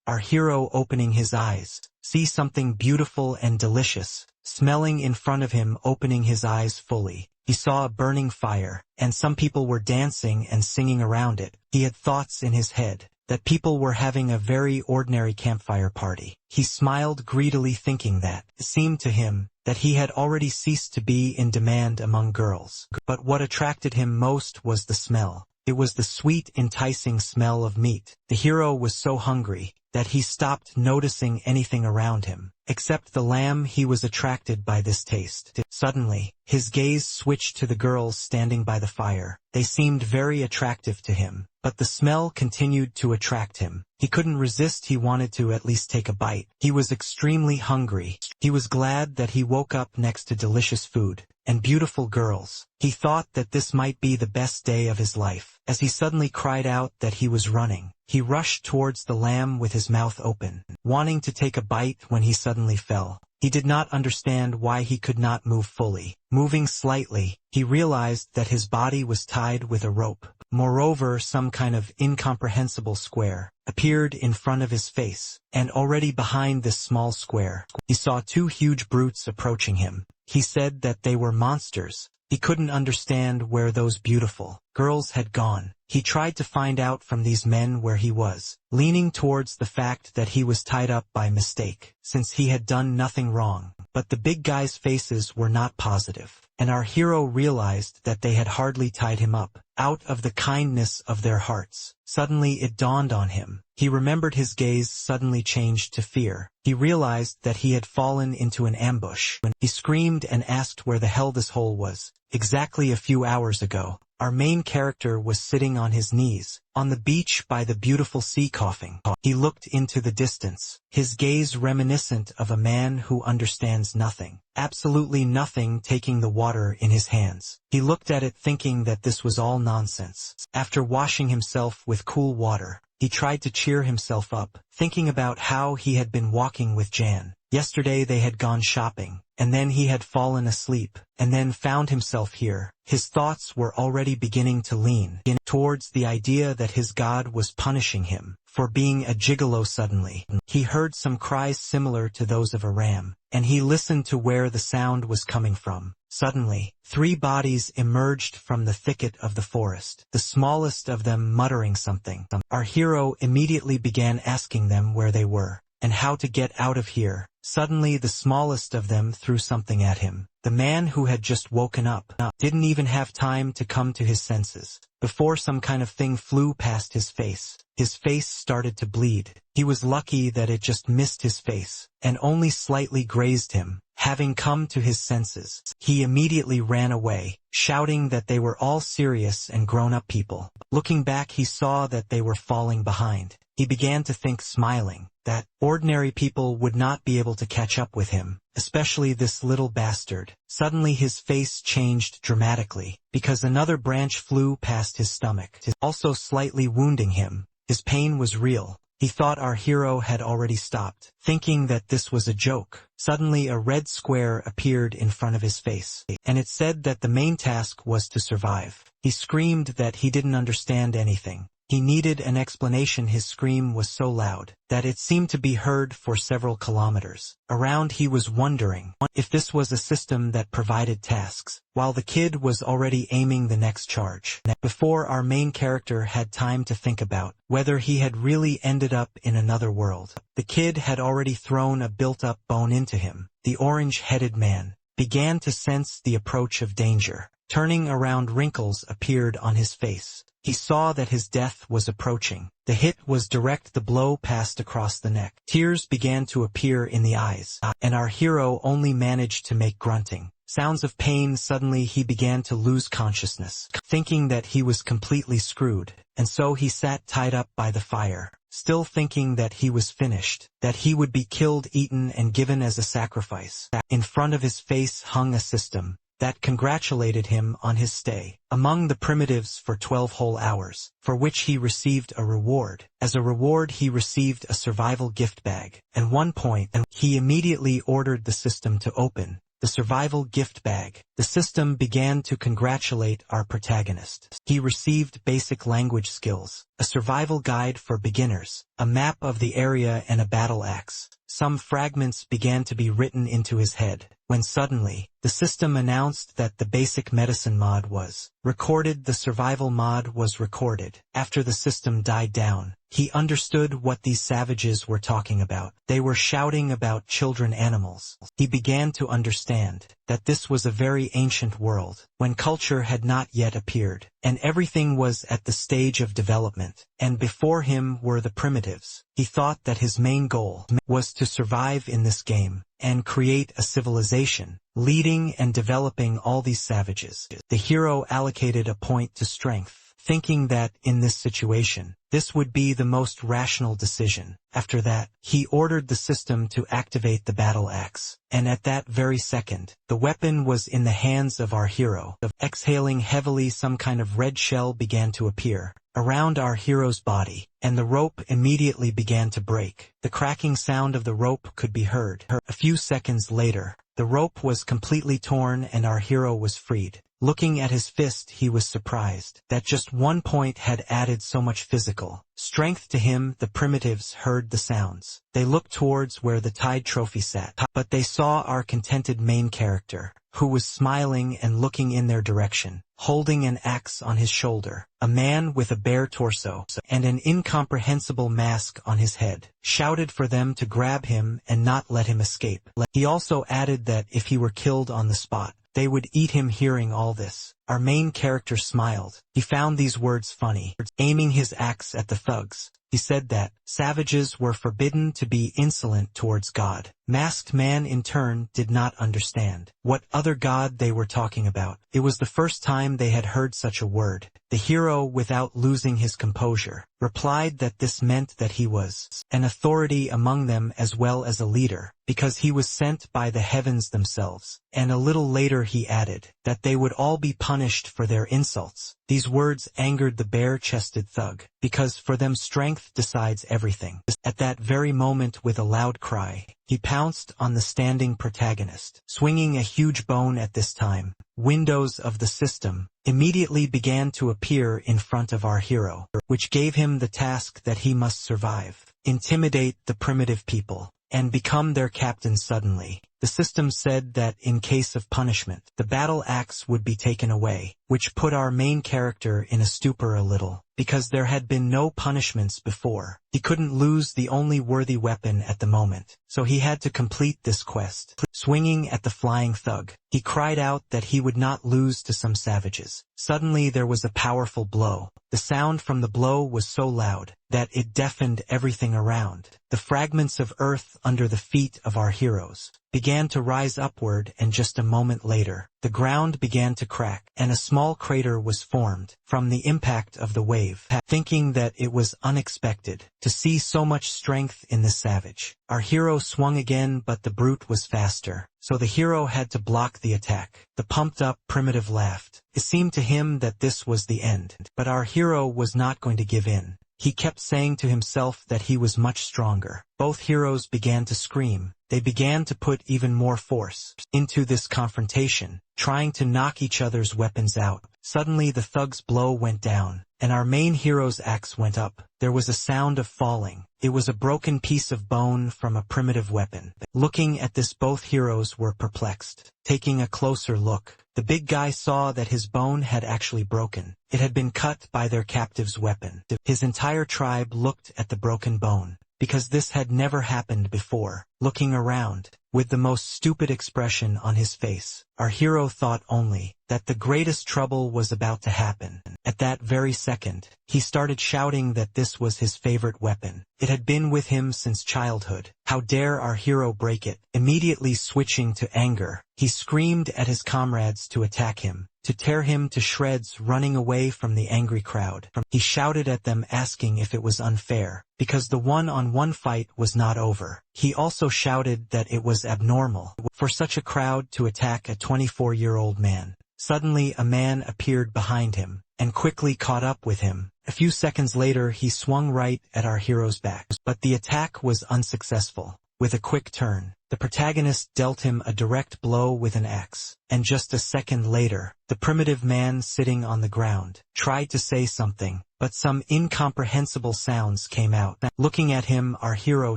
our hero opening his eyes, see something beautiful and delicious, smelling in front of him. Opening his eyes fully, he saw a burning fire, and some people were dancing and singing around it. He had thoughts in his head that people were having a very ordinary campfire party. He smiled greedily, thinking that it seemed to him that he had already ceased to be in demand among girls. But what attracted him most was the smell. It was the sweet, enticing smell of meat. The hero was so hungry that he stopped noticing anything around him, except the lamb. He was attracted by this taste. Suddenly, his gaze switched to the girls standing by the fire. They seemed very attractive to him, but the smell continued to attract him. He couldn't resist. He wanted to at least take a bite. He was extremely hungry. He was glad that he woke up next to delicious food and beautiful girls. He thought that this might be the best day of his life, as he suddenly cried out that he was running. He rushed towards the lamb with his mouth open, wanting to take a bite when he suddenly fell. He did not understand why he could not move fully. Moving slightly, he realized that his body was tied with a rope. Moreover, some kind of incomprehensible square appeared in front of his face, and already behind this small square, he saw two huge brutes approaching him. He said that they were monsters. He couldn't understand where those beautiful girls had gone. He tried to find out from these men where he was, leaning towards the fact that he was tied up by mistake, since he had done nothing wrong. But the big guys' faces were not positive, and our hero realized that they had hardly tied him up out of the kindness of their hearts. Suddenly it dawned on him. He remembered. His gaze suddenly changed to fear. He realized that he had fallen into an ambush. He screamed and asked where the hell this hole was. Exactly a few hours ago, our main character was sitting on his knees on the beach by the beautiful sea, coughing. He looked into the distance, his gaze reminiscent of a man who understands nothing, absolutely nothing, taking the water in his hands. He looked at it thinking that this was all nonsense. After washing himself with cool water, he tried to cheer himself up, thinking about how he had been walking with Jan. Yesterday they had gone shopping, and then he had fallen asleep, and then found himself here. His thoughts were already beginning to lean towards the idea that his god was punishing him for being a gigolo. Suddenly, he heard some cries similar to those of a ram, and he listened to where the sound was coming from. Suddenly, three bodies emerged from the thicket of the forest, the smallest of them muttering something. Our hero immediately began asking them where they were, and how to get out of here. Suddenly the smallest of them threw something at him. The man, who had just woken up, didn't even have time to come to his senses before some kind of thing flew past his face. His face started to bleed. He was lucky that it just missed his face and only slightly grazed him. Having come to his senses, he immediately ran away, shouting that they were all serious and grown-up people. Looking back, he saw that they were falling behind. He began to think, smiling, that ordinary people would not be able to catch up with him, especially this little bastard. Suddenly his face changed dramatically, because another branch flew past his stomach, also slightly wounding him. His pain was real. He thought our hero had already stopped, thinking that this was a joke. Suddenly a red square appeared in front of his face, and it said that the main task was to survive. He screamed that he didn't understand anything. He needed an explanation. His scream was so loud that it seemed to be heard for several kilometers around. He was wondering if this was a system that provided tasks, while the kid was already aiming the next charge. Before our main character had time to think about whether he had really ended up in another world, the kid had already thrown a built-up bone into him. The orange-headed man began to sense the approach of danger. Turning around, wrinkles appeared on his face. He saw that his death was approaching. The hit was direct. The blow passed across the neck. Tears began to appear in the eyes, and our hero only managed to make grunting sounds of pain. Suddenly he began to lose consciousness, thinking that he was completely screwed, and so he sat tied up by the fire, still thinking that he was finished, that he would be killed, eaten, and given as a sacrifice. In front of his face hung a system that congratulated him on his stay among the primitives for 12 whole hours, for which he received a reward. As a reward, he received a survival gift bag. At one point, he immediately ordered the system to open, the survival gift bag. The system began to congratulate our protagonist. He received basic language skills, a survival guide for beginners, a map of the area and a battle axe. Some fragments began to be written into his head, when suddenly, the system announced that the basic medicine mod was recorded. The survival mod was recorded. After the system died down, he understood what these savages were talking about. They were shouting about children animals. He began to understand that this was a very ancient world, when culture had not yet appeared, and everything was at the stage of development, and before him were the primitives. He thought that his main goal was to survive in this game, and create a civilization, leading and developing all these savages. The hero allocated a point to strength, thinking that, in this situation, this would be the most rational decision. After that, he ordered the system to activate the battle axe, and at that very second, the weapon was in the hands of our hero. Exhaling heavily, some kind of red shell began to appear around our hero's body, and the rope immediately began to break. The cracking sound of the rope could be heard. A few seconds later, the rope was completely torn and our hero was freed. Looking at his fist, he was surprised that just 1 point had added so much physical strength to him. The primitives heard the sounds. They looked towards where the tied trophy sat, but they saw our contented main character, who was smiling and looking in their direction, holding an axe on his shoulder. A man with a bare torso and an incomprehensible mask on his head shouted for them to grab him and not let him escape. He also added that if he were killed on the spot, they would eat him. Hearing all this, our main character smiled. He found these words funny. Aiming his axe at the thugs, he said that savages were forbidden to be insolent towards God. Masked Man in turn did not understand what other god they were talking about. It was the first time they had heard such a word. The hero, without losing his composure, replied that this meant that he was an authority among them as well as a leader, because he was sent by the heavens themselves. And a little later he added that they would all be punished for their insults. These words angered the bare-chested thug, because for them strength decides everything. At that very moment, with a loud cry, he pounced on the standing protagonist, swinging a huge bone. At this time, windows of the system immediately began to appear in front of our hero, which gave him the task that he must survive, intimidate the primitive people, and become their captain. Suddenly, the system said that in case of punishment, the battle axe would be taken away, which put our main character in a stupor a little, because there had been no punishments before. He couldn't lose the only worthy weapon at the moment, so he had to complete this quest. Swinging at the flying thug, he cried out that he would not lose to some savages. Suddenly there was a powerful blow. The sound from the blow was so loud that it deafened everything around. The fragments of earth under the feet of our heroes began to rise upward, and just a moment later, the ground began to crack, and a small crater was formed from the impact of the wave. Thinking that it was unexpected to see so much strength in the savage, our hero swung again, but the brute was faster, so the hero had to block the attack. The pumped-up primitive laughed. It seemed to him that this was the end, but our hero was not going to give in. He kept saying to himself that he was much stronger. Both heroes began to scream. They began to put even more force into this confrontation, trying to knock each other's weapons out. Suddenly the thug's blow went down, and our main hero's axe went up. There was a sound of falling. It was a broken piece of bone from a primitive weapon. Looking at this, both heroes were perplexed. Taking a closer look, the big guy saw that his bone had actually broken. It had been cut by their captive's weapon. His entire tribe looked at the broken bone, because this had never happened before. Looking around, with the most stupid expression on his face, our hero thought only that the greatest trouble was about to happen. At that very second, he started shouting that this was his favorite weapon. It had been with him since childhood. How dare our hero break it? Immediately switching to anger, he screamed at his comrades to attack him, to tear him to shreds. Running away from the angry crowd, he shouted at them, asking if it was unfair, because the one-on-one fight was not over. He also shouted that it was abnormal for such a crowd to attack a 24-year-old man. Suddenly a man appeared behind him, and quickly caught up with him. A few seconds later he swung right at our hero's back, but the attack was unsuccessful. With a quick turn, the protagonist dealt him a direct blow with an axe, and just a second later, the primitive man sitting on the ground tried to say something, but some incomprehensible sounds came out. Looking at him, our hero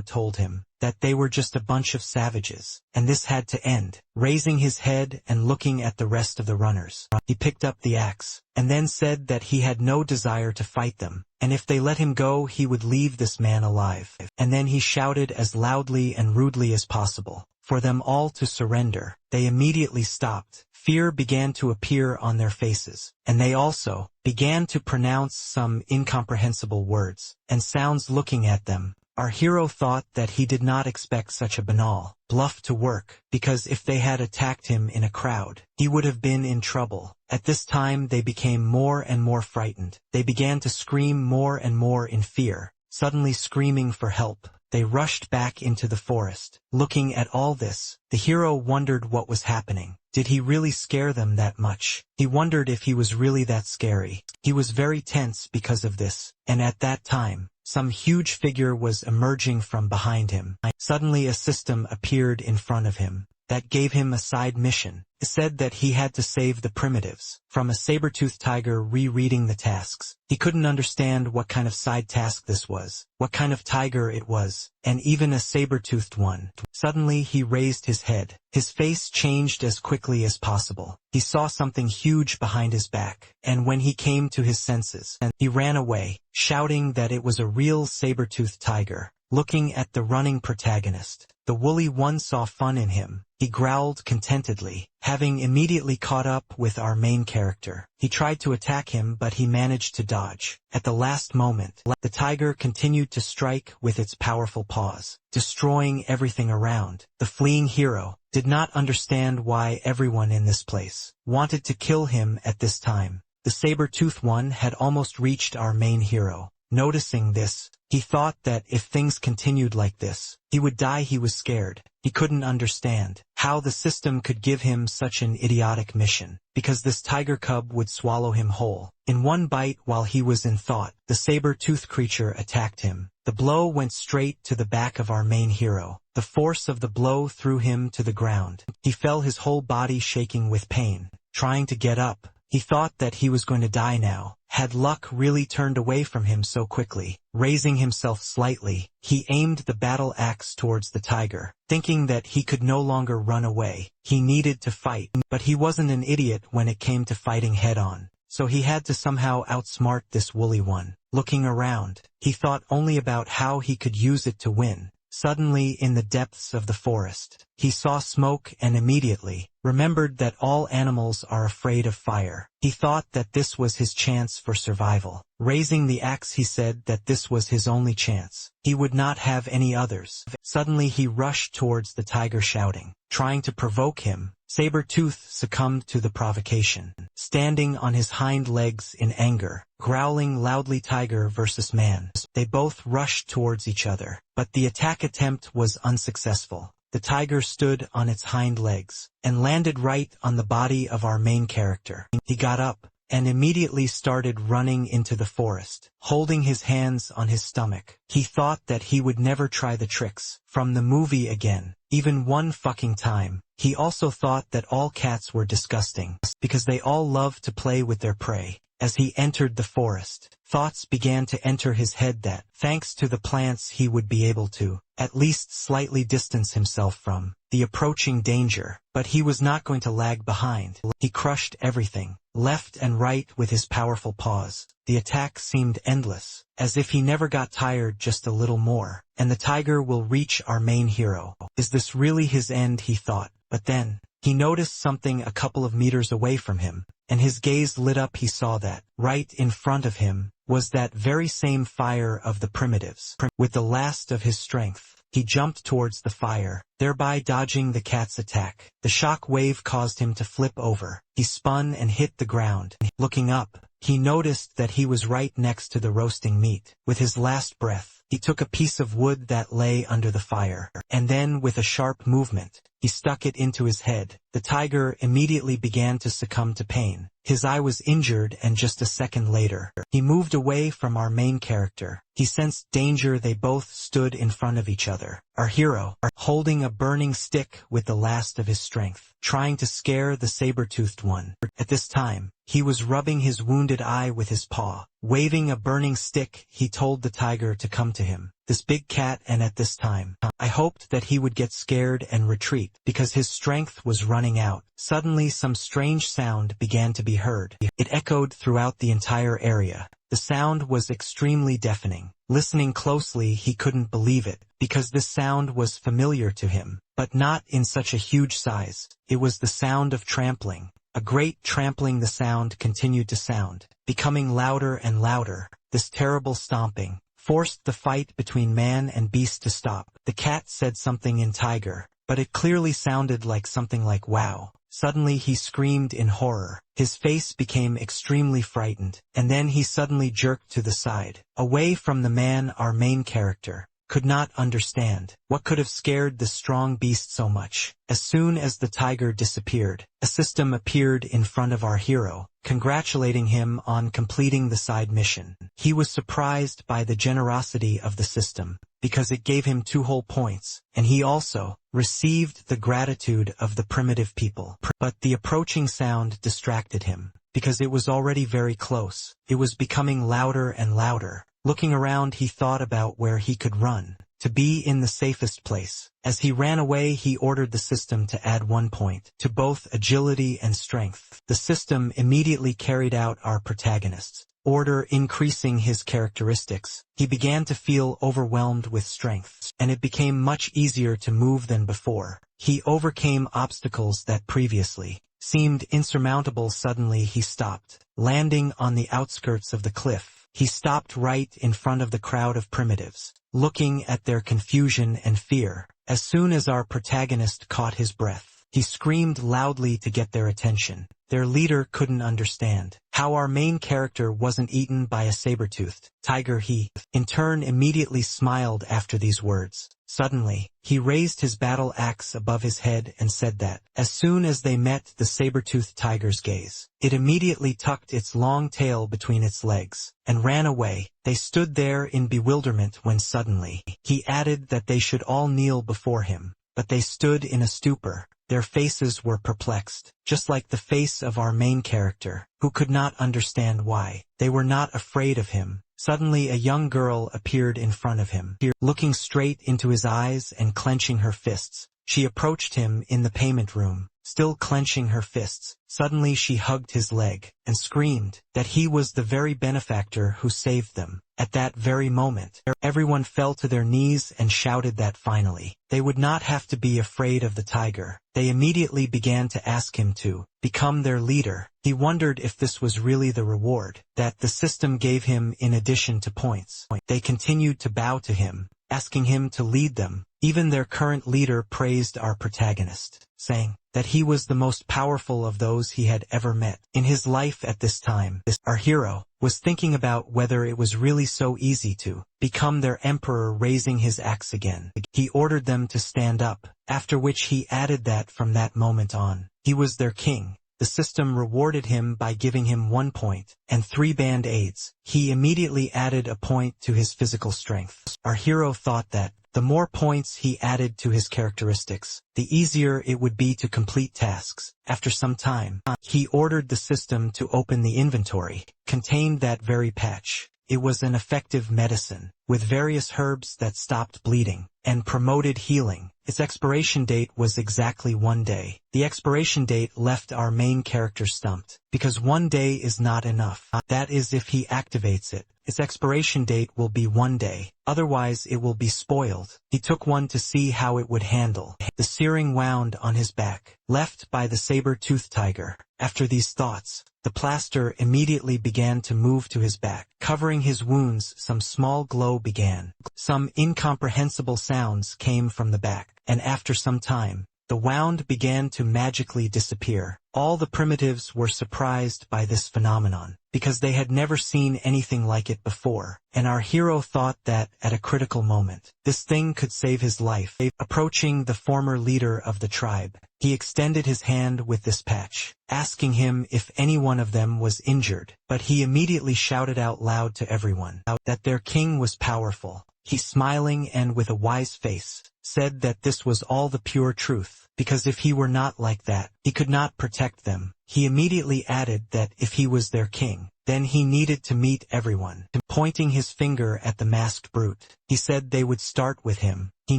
told him that they were just a bunch of savages, and this had to end. Raising his head and looking at the rest of the runners, he picked up the axe, and then said that he had no desire to fight them, and if they let him go he would leave this man alive. And then he shouted as loudly and rudely as possible for them all to surrender. They immediately stopped. Fear began to appear on their faces, and they also began to pronounce some incomprehensible words and sounds. Looking at them, our hero thought that he did not expect such a banal bluff to work, because if they had attacked him in a crowd, he would have been in trouble. At this time they became more and more frightened. They began to scream more and more in fear, suddenly screaming for help. They rushed back into the forest. Looking at all this, the hero wondered what was happening. Did he really scare them that much? He wondered if he was really that scary. He was very tense because of this, and at that time, some huge figure was emerging from behind him. Suddenly a system appeared in front of him that gave him a side mission. It said that he had to save the primitives from a saber-toothed tiger. Rereading the tasks, he couldn't understand what kind of side task this was, what kind of tiger it was, and even a saber-toothed one. Suddenly he raised his head. His face changed as quickly as possible. He saw something huge behind his back, and when he came to his senses, he ran away, shouting that it was a real saber-toothed tiger. Looking at the running protagonist, the woolly one saw fun in him. He growled contentedly, having immediately caught up with our main character. He tried to attack him, but he managed to dodge. At the last moment, the tiger continued to strike with its powerful paws, destroying everything around. The fleeing hero did not understand why everyone in this place wanted to kill him at this time. The saber-toothed one had almost reached our main hero. Noticing this, he thought that if things continued like this, he would die. He was scared. He couldn't understand how the system could give him such an idiotic mission, because this tiger cub would swallow him whole in one bite. While he was in thought, the saber-toothed creature attacked him. The blow went straight to the back of our main hero. The force of the blow threw him to the ground. He fell, his whole body shaking with pain. Trying to get up, he thought that he was going to die now. Had luck really turned away from him so quickly? Raising himself slightly, he aimed the battle axe towards the tiger, thinking that he could no longer run away. He needed to fight, but he wasn't an idiot when it came to fighting head-on, so he had to somehow outsmart this woolly one. Looking around, he thought only about how he could use it to win. Suddenly, in the depths of the forest, he saw smoke and immediately remembered that all animals are afraid of fire. He thought that this was his chance for survival. Raising the axe, he said that this was his only chance. He would not have any others. Suddenly he rushed towards the tiger, shouting, trying to provoke him. Saber-tooth succumbed to the provocation, standing on his hind legs in anger, growling loudly. Tiger versus man. They both rushed towards each other, but the attack attempt was unsuccessful. The tiger stood on its hind legs and landed right on the body of our main character. He got up and immediately started running into the forest, holding his hands on his stomach. He thought that he would never try the tricks from the movie again, even one fucking time. He also thought that all cats were disgusting, because they all love to play with their prey. As he entered the forest, thoughts began to enter his head that, thanks to the plants, he would be able to, at least slightly, distance himself from the approaching danger. But he was not going to lag behind. He crushed everything, left and right, with his powerful paws. The attack seemed endless, as if he never got tired. Just a little more, and the tiger will reach our main hero. Is this really his end? He thought. But then, he noticed something a couple of meters away from him, and his gaze lit up. He saw that, right in front of him, was that very same fire of the primitives. With the last of his strength, he jumped towards the fire, thereby dodging the cat's attack. The shock wave caused him to flip over. He spun and hit the ground. Looking up, he noticed that he was right next to the roasting meat. With his last breath, he took a piece of wood that lay under the fire, and then with a sharp movement, he stuck it into his head. The tiger immediately began to succumb to pain. His eye was injured, and just a second later, he moved away from our main character. He sensed danger. They both stood in front of each other. Our hero, holding a burning stick with the last of his strength, trying to scare the saber-toothed one. At this time, he was rubbing his wounded eye with his paw. Waving a burning stick, he told the tiger to come to him. This big cat, and at this time, I hoped that he would get scared and retreat, because his strength was running out. Suddenly some strange sound began to be heard. It echoed throughout the entire area. The sound was extremely deafening. Listening closely, he couldn't believe it, because this sound was familiar to him, but not in such a huge size. It was the sound of trampling. A great trampling. The sound continued to sound, becoming louder and louder. This terrible stomping forced the fight between man and beast to stop. The cat said something in tiger, but it clearly sounded like something like wow. Suddenly he screamed in horror. His face became extremely frightened, and then he suddenly jerked to the side, away from the man. Our main character could not understand what could have scared the strong beast so much. As soon as the tiger disappeared, a system appeared in front of our hero, congratulating him on completing the side mission. He was surprised by the generosity of the system, because it gave him 2 whole points, and he also received the gratitude of the primitive people. But the approaching sound distracted him, because it was already very close. It was becoming louder and louder. Looking around, he thought about where he could run, to be in the safest place. As he ran away, he ordered the system to add 1 point to both agility and strength. The system immediately carried out our protagonist's order, increasing his characteristics. He began to feel overwhelmed with strength, and it became much easier to move than before. He overcame obstacles that previously seemed insurmountable. Suddenly he stopped, landing on the outskirts of the cliff. He stopped right in front of the crowd of primitives, looking at their confusion and fear. As soon as our protagonist caught his breath, he screamed loudly to get their attention. Their leader couldn't understand how our main character wasn't eaten by a saber-toothed tiger. He, in turn, immediately smiled after these words. Suddenly, he raised his battle axe above his head and said that, as soon as they met the saber-toothed tiger's gaze, it immediately tucked its long tail between its legs and ran away. They stood there in bewilderment when suddenly, he added that they should all kneel before him, but they stood in a stupor. Their faces were perplexed, just like the face of our main character, who could not understand why. They were not afraid of him. Suddenly a young girl appeared in front of him. Looking straight into his eyes and clenching her fists, she approached him in the payment room, still clenching her fists. Suddenly she hugged his leg and screamed that he was the very benefactor who saved them. At that very moment, everyone fell to their knees and shouted that finally, they would not have to be afraid of the tiger. They immediately began to ask him to become their leader. He wondered if this was really the reward that the system gave him in addition to points. They continued to bow to him, asking him to lead them. Even their current leader praised our protagonist, saying that he was the most powerful of those he had ever met in his life. At this time, our hero was thinking about whether it was really so easy to become their emperor. Raising his axe again, he ordered them to stand up, after which he added that from that moment on, he was their king. The system rewarded him by giving him 1 point and 3 band-aids. He immediately added a point to his physical strength. Our hero thought that the more points he added to his characteristics, the easier it would be to complete tasks. After some time, he ordered the system to open the inventory, contained that very patch. It was an effective medicine, with various herbs that stopped bleeding and promoted healing. Its expiration date was exactly 1 day. The expiration date left our main character stumped, because 1 day is not enough. That is, if he activates it, its expiration date will be 1 day, otherwise it will be spoiled. He took one to see how it would handle the searing wound on his back, left by the saber-toothed tiger. After these thoughts, the plaster immediately began to move to his back, covering his wounds. Some small glow began. Some incomprehensible sounds came from the back, and after some time, the wound began to magically disappear. All the primitives were surprised by this phenomenon, because they had never seen anything like it before, and our hero thought that, at a critical moment, this thing could save his life. Approaching the former leader of the tribe, he extended his hand with this patch, asking him if any one of them was injured, but he immediately shouted out loud to everyone that their king was powerful. He, smiling and with a wise face, said that this was all the pure truth, because if he were not like that, he could not protect them. He immediately added that if he was their king, then he needed to meet everyone. Pointing his finger at the masked brute, he said they would start with him. He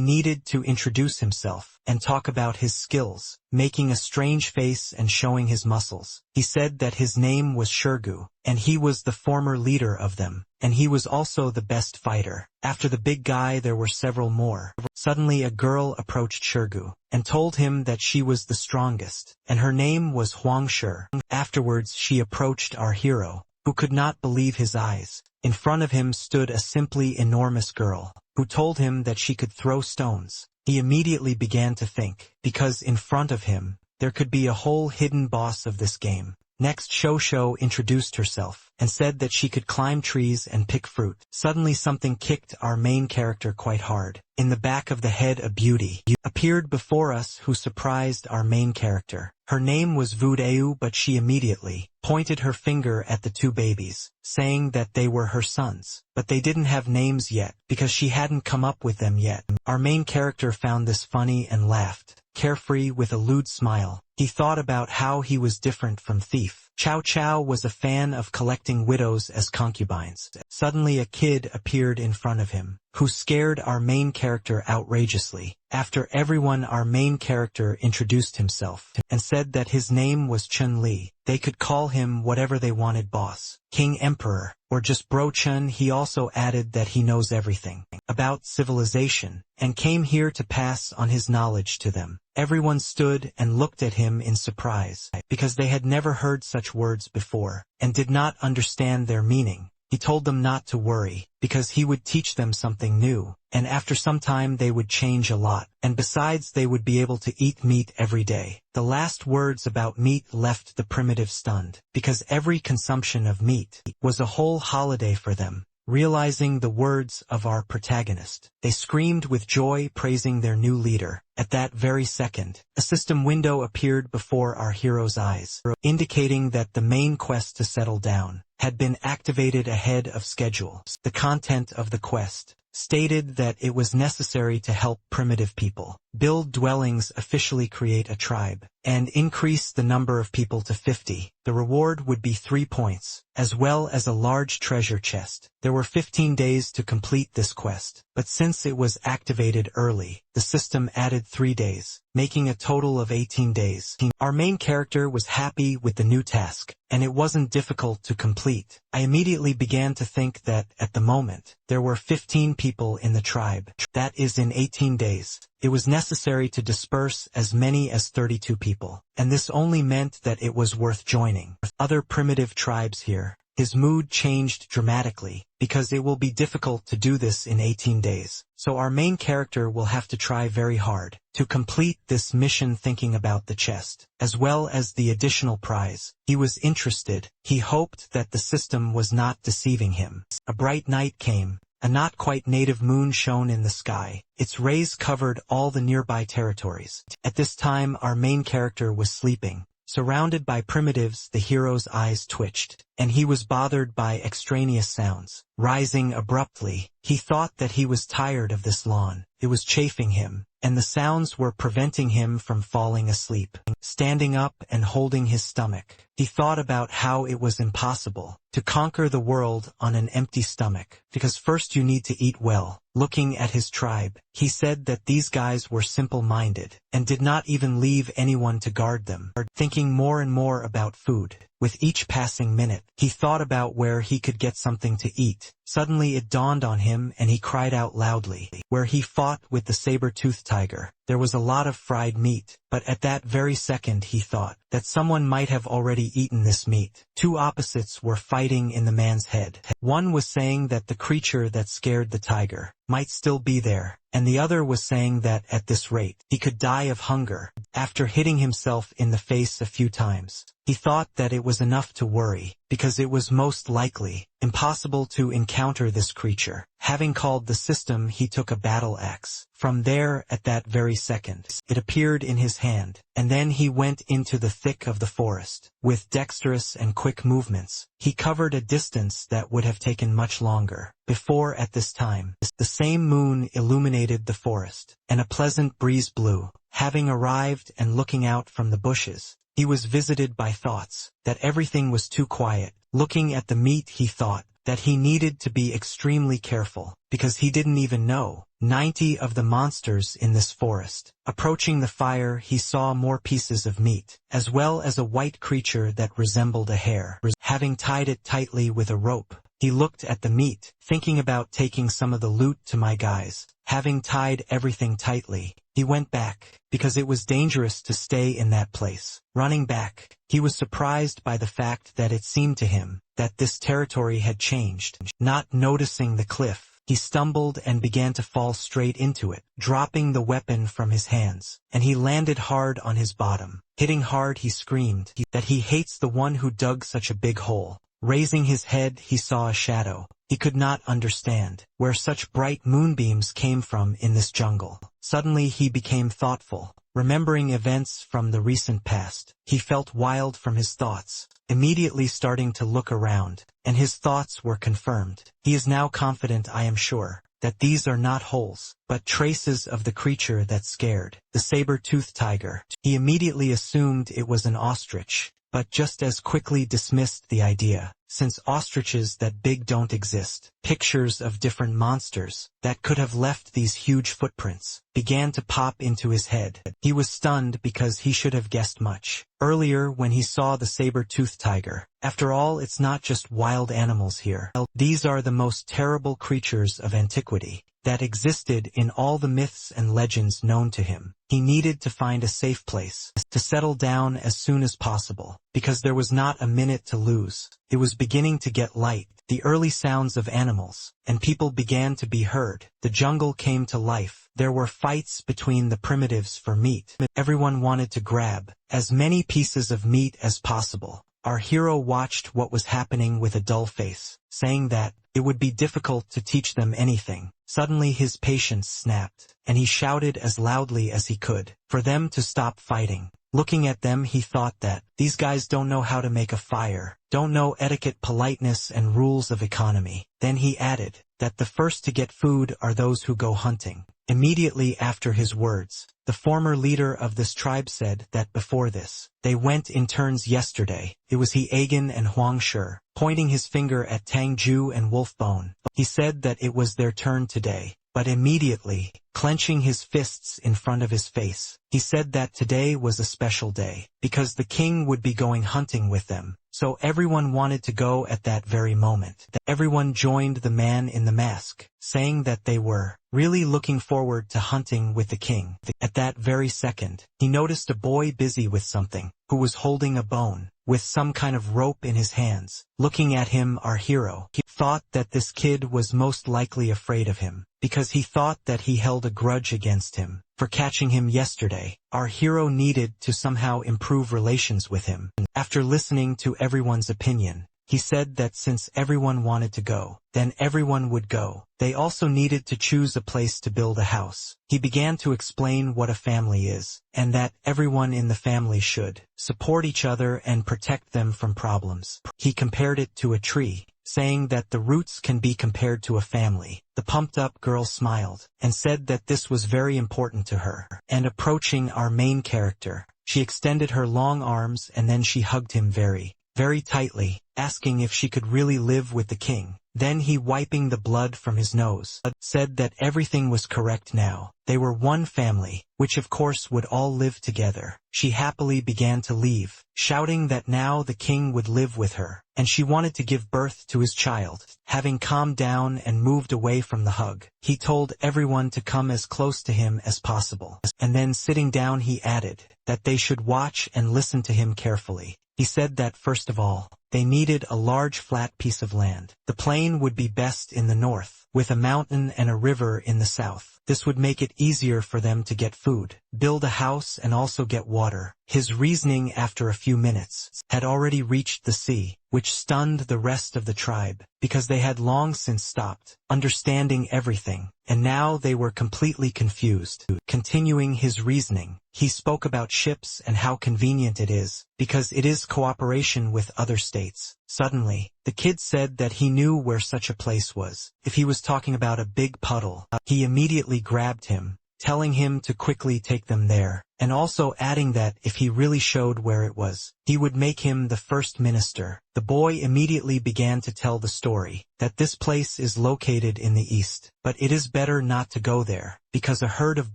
needed to introduce himself and talk about his skills, making a strange face and showing his muscles. He said that his name was Shurgu, and he was the former leader of them, and he was also the best fighter. After the big guy there were several more. Suddenly a girl approached Shurgu, and told him that she was the strongest, and her name was Huang Shi. Afterwards she approached our hero, who could not believe his eyes. In front of him stood a simply enormous girl, who told him that she could throw stones. He immediately began to think, because in front of him, there could be a whole hidden boss of this game. Next Shosho introduced herself, and said that she could climb trees and pick fruit. Suddenly something kicked our main character quite hard. In the back of the head a beauty appeared before us who surprised our main character. Her name was Vudeu, but she immediately pointed her finger at the two babies, saying that they were her sons, but they didn't have names yet, because she hadn't come up with them yet. Our main character found this funny and laughed, carefree with a lewd smile. He thought about how he was different from Thief. Chow Chow was a fan of collecting widows as concubines. Suddenly a kid appeared in front of him, who scared our main character outrageously. After everyone, our main character introduced himself, and said that his name was Chun Li. They could call him whatever they wanted, boss, king, emperor, or just Bro Chun. He also added that he knows everything about civilization, and came here to pass on his knowledge to them. Everyone stood and looked at him in surprise, because they had never heard such words before, and did not understand their meaning. He told them not to worry, because he would teach them something new, and after some time they would change a lot, and besides they would be able to eat meat every day. The last words about meat left the primitive stunned, because every consumption of meat was a whole holiday for them. Realizing the words of our protagonist, they screamed with joy, praising their new leader. At that very second, a system window appeared before our hero's eyes, indicating that the main quest to settle down had been activated ahead of schedule. The content of the quest stated that it was necessary to help primitive people build dwellings, officially create a tribe, and increase the number of people to 50. The reward would be 3 points, as well as a large treasure chest. There were 15 days to complete this quest, but since it was activated early, the system added 3 days, making a total of 18 days. Our main character was happy with the new task, and it wasn't difficult to complete. I immediately began to think that, at the moment, there were 15 people in the tribe. That is, in 18 days. It was necessary to disperse as many as 32 people, and this only meant that it was worth joining other primitive tribes here. His mood changed dramatically, because it will be difficult to do this in 18 days, so our main character will have to try very hard to complete this mission, thinking about the chest, as well as the additional prize. He was interested. He hoped that the system was not deceiving him. A bright night came. A not quite native moon shone in the sky. Its rays covered all the nearby territories. At this time our main character was sleeping. Surrounded by primitives, the hero's eyes twitched, and he was bothered by extraneous sounds. Rising abruptly, he thought that he was tired of this lawn. It was chafing him, and the sounds were preventing him from falling asleep. Standing up and holding his stomach, he thought about how it was impossible to conquer the world on an empty stomach, because first you need to eat well. Looking at his tribe, he said that these guys were simple-minded, and did not even leave anyone to guard them. Thinking more and more about food, with each passing minute, he thought about where he could get something to eat. Suddenly it dawned on him, and he cried out loudly. Where he fought with the saber-toothed tiger, there was a lot of fried meat, but at that very second he thought that someone might have already eaten this meat. Two opposites were fighting in the man's head. One was saying that the creature that scared the tiger might still be there, and the other was saying that at this rate, he could die of hunger. After hitting himself in the face a few times, he thought that it was enough to worry, because it was most likely impossible to encounter this creature. Having called the system, he took a battle axe. From there, at that very second, it appeared in his hand, and then he went into the thick of the forest. With dexterous and quick movements, he covered a distance that would have taken much longer. Before at this time, the same moon illuminated the forest, and a pleasant breeze blew. Having arrived and looking out from the bushes, he was visited by thoughts that everything was too quiet. Looking at the meat, he thought that he needed to be extremely careful, because he didn't even know 90 of the monsters in this forest. Approaching the fire, he saw more pieces of meat, as well as a white creature that resembled a hare. Having tied it tightly with a rope, he looked at the meat, thinking about taking some of the loot to my guys. Having tied everything tightly, he went back, because it was dangerous to stay in that place. Running back, he was surprised by the fact that it seemed to him that this territory had changed. Not noticing the cliff, he stumbled and began to fall straight into it, dropping the weapon from his hands, and he landed hard on his bottom. Hitting hard, he screamed that he hates the one who dug such a big hole. Raising his head, he saw a shadow. He could not understand where such bright moonbeams came from in this jungle. Suddenly he became thoughtful, remembering events from the recent past. He felt wild from his thoughts, immediately starting to look around, and his thoughts were confirmed. He is now confident, I am sure, that these are not holes, but traces of the creature that scared the saber-toothed tiger. He immediately assumed it was an ostrich, but just as quickly dismissed the idea, since ostriches that big don't exist. Pictures of different monsters that could have left these huge footprints began to pop into his head. He was stunned because he should have guessed much earlier when he saw the saber-toothed tiger. After all, it's not just wild animals here. These are the most terrible creatures of antiquity that existed in all the myths and legends known to him. He needed to find a safe place to settle down as soon as possible, because there was not a minute to lose. It was beginning to get light. The early sounds of animals and people began to be heard. The jungle came to life. There were fights between the primitives for meat. Everyone wanted to grab as many pieces of meat as possible. Our hero watched what was happening with a dull face, saying that it would be difficult to teach them anything. Suddenly his patience snapped, and he shouted as loudly as he could for them to stop fighting. Looking at them, he thought that these guys don't know how to make a fire, don't know etiquette, politeness, and rules of economy. Then he added that the first to get food are those who go hunting. Immediately after his words, the former leader of this tribe said that before this, they went in turns yesterday. It was he, Agan, and Huang Shi, pointing his finger at Tang Ju and Wolfbone. He said that it was their turn today, but immediately, clenching his fists in front of his face, he said that today was a special day, because the king would be going hunting with them. So everyone wanted to go at that very moment. Everyone joined the man in the mask, saying that they were really looking forward to hunting with the king. At that very second, he noticed a boy busy with something, who was holding a bone, with some kind of rope in his hands. Looking at him, our hero, he thought that this kid was most likely afraid of him, because he thought that he held a grudge against him for catching him yesterday. Our hero needed to somehow improve relations with him. After listening to everyone's opinion, he said that since everyone wanted to go, then everyone would go. They also needed to choose a place to build a house. He began to explain what a family is, and that everyone in the family should support each other and protect them from problems. He compared it to a tree, saying that the roots can be compared to a family. The pumped-up girl smiled and said that this was very important to her. And approaching our main character, she extended her long arms and then she hugged him very, very tightly, asking if she could really live with the king. Then he, wiping the blood from his nose, said that everything was correct now. They were one family, which of course would all live together. She happily began to leave, shouting that now the king would live with her, and she wanted to give birth to his child. Having calmed down and moved away from the hug, he told everyone to come as close to him as possible. And then sitting down, he added that they should watch and listen to him carefully. He said that first of all, they needed a large flat piece of land. The plain would be best in the north, with a mountain and a river in the south. This would make it easier for them to get food, build a house and also get water. His reasoning after a few minutes had already reached the sea, which stunned the rest of the tribe, because they had long since stopped understanding everything, and now they were completely confused. Continuing his reasoning, he spoke about ships and how convenient it is, because it is cooperation with other states. Suddenly, the kid said that he knew where such a place was. If he was talking about a big puddle, he immediately grabbed him, telling him to quickly take them there, and also adding that if he really showed where it was, he would make him the first minister. The boy immediately began to tell the story, that this place is located in the east, but it is better not to go there, because a herd of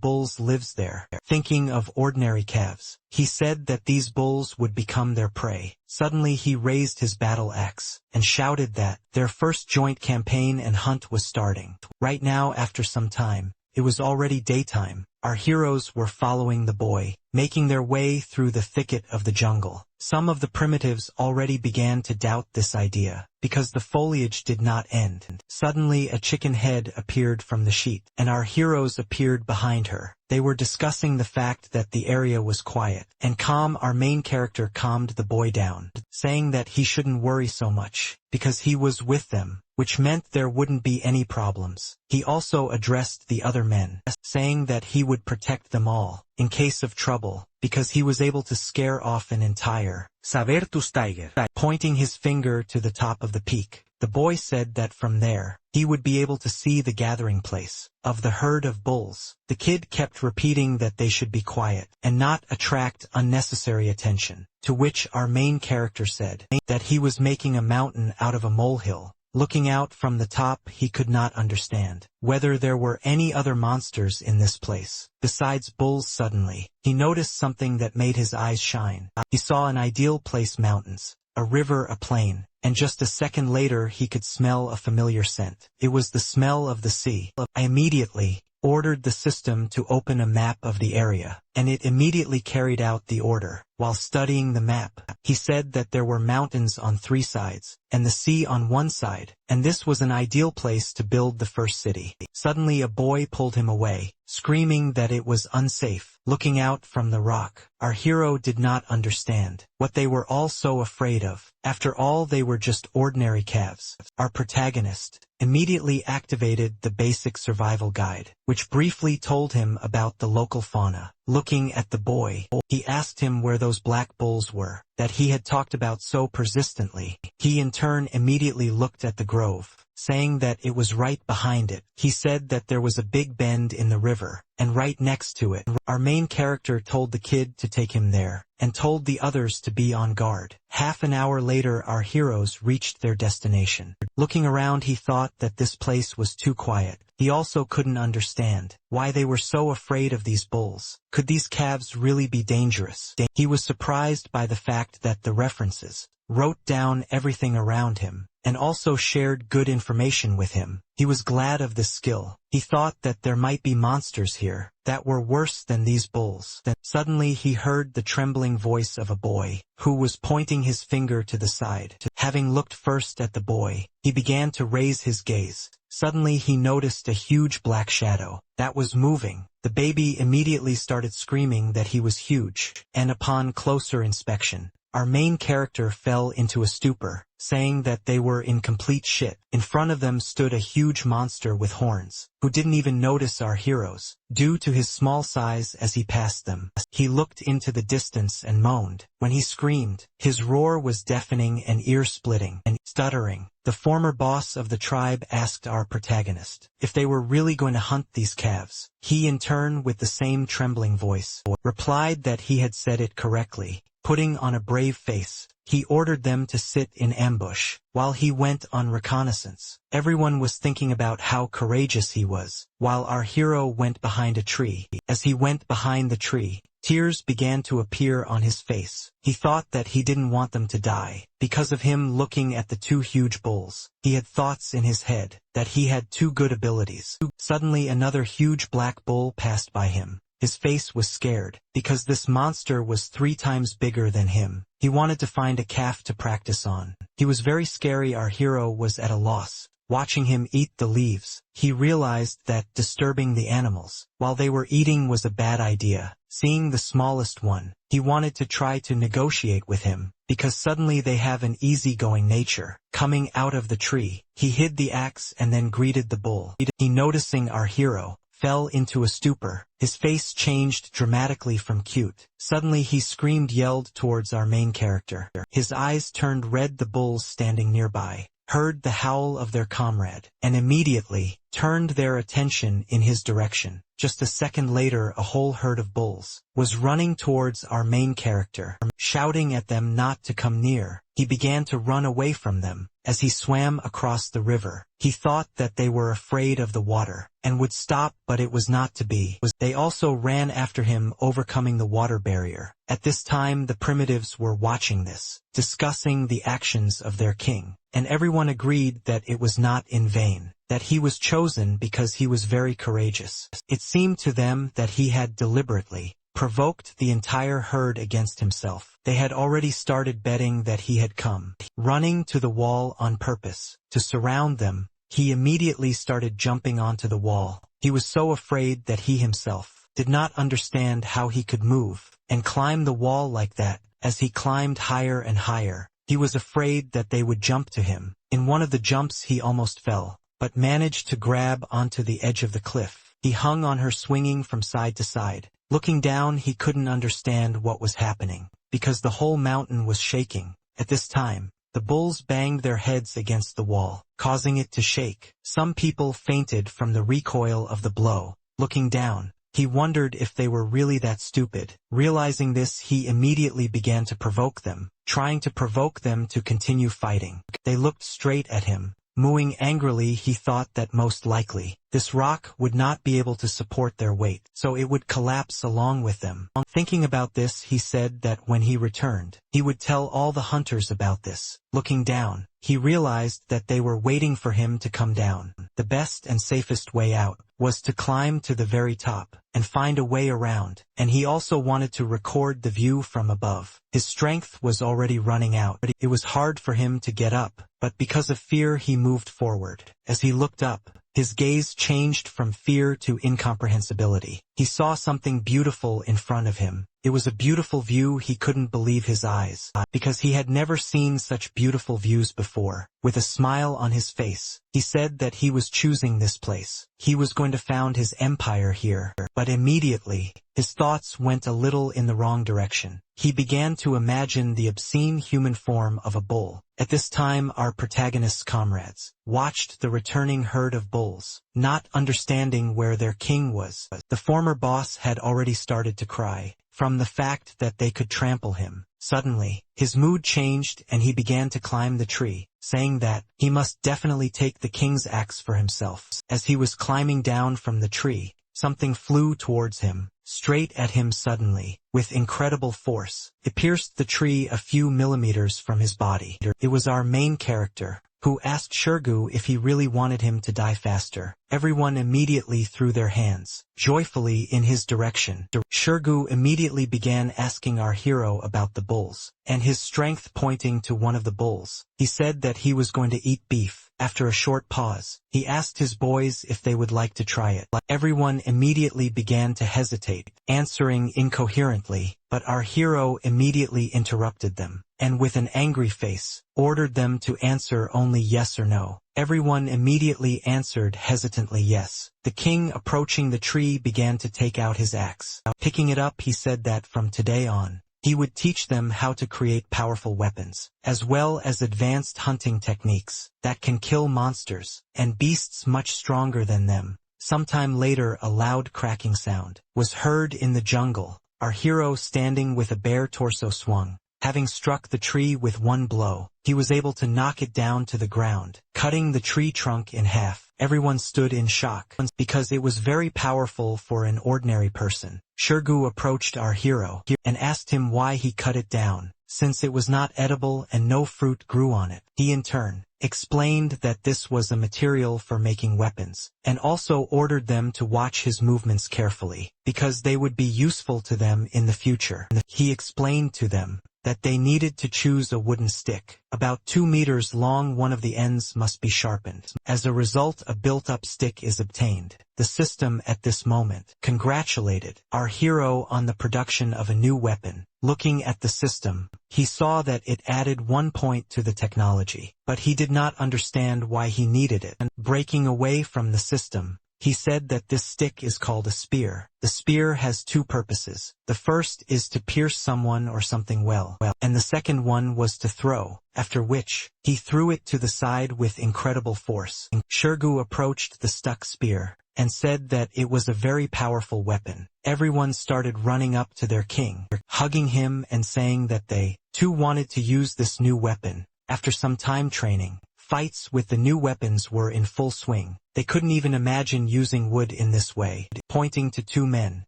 bulls lives there. Thinking of ordinary calves, he said that these bulls would become their prey. Suddenly he raised his battle axe, and shouted that their first joint campaign and hunt was starting. Right now, after some time, it was already daytime. Our heroes were following the boy, making their way through the thicket of the jungle. Some of the primitives already began to doubt this idea, because the foliage did not end. Suddenly a chicken head appeared from the sheet, and our heroes appeared behind her. They were discussing the fact that the area was quiet and calm. Our main character calmed the boy down, saying that he shouldn't worry so much, because he was with them, which meant there wouldn't be any problems. He also addressed the other men, saying that he would protect them all, in case of trouble, because he was able to scare off an entire saber-tooth tiger. Pointing his finger to the top of the peak, the boy said that from there, he would be able to see the gathering place of the herd of bulls. The kid kept repeating that they should be quiet and not attract unnecessary attention, to which our main character said that he was making a mountain out of a molehill. Looking out from the top, he could not understand whether there were any other monsters in this place besides bulls. Suddenly, he noticed something that made his eyes shine. He saw an ideal place: mountains, a river, a plain, and just a second later he could smell a familiar scent. It was the smell of the sea. I immediately ordered the system to open a map of the area, and it immediately carried out the order. While studying the map, he said that there were mountains on 3 sides, and the sea on 1 side, and this was an ideal place to build the first city. Suddenly a boy pulled him away, screaming that it was unsafe. Looking out from the rock, our hero did not understand what they were all so afraid of. After all, they were just ordinary calves. Our protagonist immediately activated the basic survival guide, which briefly told him about the local fauna. Looking at the boy, he asked him where those black bulls were, that he had talked about so persistently. He in turn immediately looked at the grove, saying that it was right behind it. He said that there was a big bend in the river, and right next to it, our main character told the kid to take him there, and told the others to be on guard. Half an hour later, our heroes reached their destination. Looking around, he thought that this place was too quiet. He also couldn't understand why they were so afraid of these bulls. Could these calves really be dangerous? He was surprised by the fact that the references wrote down everything around him, and also shared good information with him. He was glad of this skill. He thought that there might be monsters here that were worse than these bulls. Then suddenly he heard the trembling voice of a boy, who was pointing his finger to the side. Having looked first at the boy, he began to raise his gaze. Suddenly he noticed a huge black shadow that was moving. The baby immediately started screaming that he was huge, and upon closer inspection, our main character fell into a stupor, saying that they were in complete shit. In front of them stood a huge monster with horns, who didn't even notice our heroes, due to his small size as he passed them. He looked into the distance and moaned. When he screamed, his roar was deafening and ear-splitting. And stuttering, the former boss of the tribe asked our protagonist if they were really going to hunt these calves. He in turn, with the same trembling voice, replied that he had said it correctly. Putting on a brave face, he ordered them to sit in ambush while he went on reconnaissance. Everyone was thinking about how courageous he was, while our hero went behind a tree. As he went behind the tree, tears began to appear on his face. He thought that he didn't want them to die because of him looking at the 2 huge bulls. He had thoughts in his head that he had 2 good abilities. Suddenly another huge black bull passed by him. His face was scared, because this monster was 3 times bigger than him. He wanted to find a calf to practice on. He was very scary. Our hero was at a loss Watching him eat the leaves, he realized that disturbing the animals while they were eating was a bad idea. Seeing the smallest one, he wanted to try to negotiate with him, because suddenly they have an easygoing nature. Coming out of the tree, he hid the axe and then greeted the bull. He, noticing our hero, fell into a stupor. His face changed dramatically from cute. Suddenly he screamed, yelled towards our main character. His eyes turned red. The bulls standing nearby heard the howl of their comrade, and immediately turned their attention in his direction. Just a second later, a whole herd of bulls was running towards our main character, shouting at them not to come near. He began to run away from them. As he swam across the river, he thought that they were afraid of the water and would stop, but it was not to be. They also ran after him, overcoming the water barrier. At this time, the primitives were watching this, discussing the actions of their king, and everyone agreed that it was not in vain, that he was chosen because he was very courageous. It seemed to them that he had deliberately provoked the entire herd against himself. They had already started betting that he had come running to the wall on purpose to surround them. He immediately started jumping onto the wall. He was so afraid that he himself did not understand how he could move and climb the wall like that. As he climbed higher and higher, he was afraid that they would jump to him. In one of the jumps he almost fell, but managed to grab onto the edge of the cliff. He hung on her, swinging from side to side. Looking down, he couldn't understand what was happening, because the whole mountain was shaking. At this time, the bulls banged their heads against the wall, causing it to shake. Some people fainted from the recoil of the blow. Looking down, he wondered if they were really that stupid. Realizing this, he immediately began to provoke them, trying to provoke them to continue fighting. They looked straight at him. Mooing angrily, he thought that most likely this rock would not be able to support their weight, so it would collapse along with them. Thinking about this, he said that when he returned, he would tell all the hunters about this. Looking down, he realized that they were waiting for him to come down. The best and safest way out was to climb to the very top and find a way around, and he also wanted to record the view from above. His strength was already running out. It was hard for him to get up, but because of fear he moved forward. As he looked up, his gaze changed from fear to incomprehensibility. He saw something beautiful in front of him. It was a beautiful view. He couldn't believe his eyes, because he had never seen such beautiful views before. With a smile on his face, he said that he was choosing this place. He was going to found his empire here. But immediately, his thoughts went a little in the wrong direction. He began to imagine the obscene human form of a bull. At this time, our protagonist's comrades watched the returning herd of bulls, not understanding where their king was. The former boss had already started to cry from the fact that they could trample him. Suddenly, his mood changed and he began to climb the tree, saying that he must definitely take the king's axe for himself. As he was climbing down from the tree, something flew towards him, straight at him suddenly, with incredible force. It pierced the tree a few millimeters from his body. It was our main character, who asked Shirgu if he really wanted him to die faster. Everyone immediately threw their hands joyfully in his direction. Shirgu immediately began asking our hero about the bulls, and his strength, pointing to one of the bulls. He said that he was going to eat beef. After a short pause, he asked his boys if they would like to try it. Everyone immediately began to hesitate, answering incoherently, but our hero immediately interrupted them, and with an angry face, ordered them to answer only yes or no. Everyone immediately answered hesitantly yes. The king, approaching the tree, began to take out his axe. Picking it up, he said that from today on, he would teach them how to create powerful weapons, as well as advanced hunting techniques that can kill monsters and beasts much stronger than them. Sometime later, a loud cracking sound was heard in the jungle. Our hero, standing with a bare torso, swung. Having struck the tree with one blow, he was able to knock it down to the ground, cutting the tree trunk in half. Everyone stood in shock, because it was very powerful for an ordinary person. Shirgu approached our hero and asked him why he cut it down, since it was not edible and no fruit grew on it. He in turn explained that this was a material for making weapons, and also ordered them to watch his movements carefully, because they would be useful to them in the future. He explained to them that they needed to choose a wooden stick. About 2 meters long, one of the ends must be sharpened. As a result, a built-up stick is obtained. The system at this moment congratulated our hero on the production of a new weapon. Looking at the system, he saw that it added 1 point to the technology, but he did not understand why he needed it. And breaking away from the system, he said that this stick is called a spear. The spear has 2 purposes. The first is to pierce someone or something well, and the second one was to throw, after which, he threw it to the side with incredible force. Shirgu approached the stuck spear, and said that it was a very powerful weapon. Everyone started running up to their king, hugging him and saying that they, too, wanted to use this new weapon. After some time training, fights with the new weapons were in full swing. They couldn't even imagine using wood in this way. Pointing to 2 men,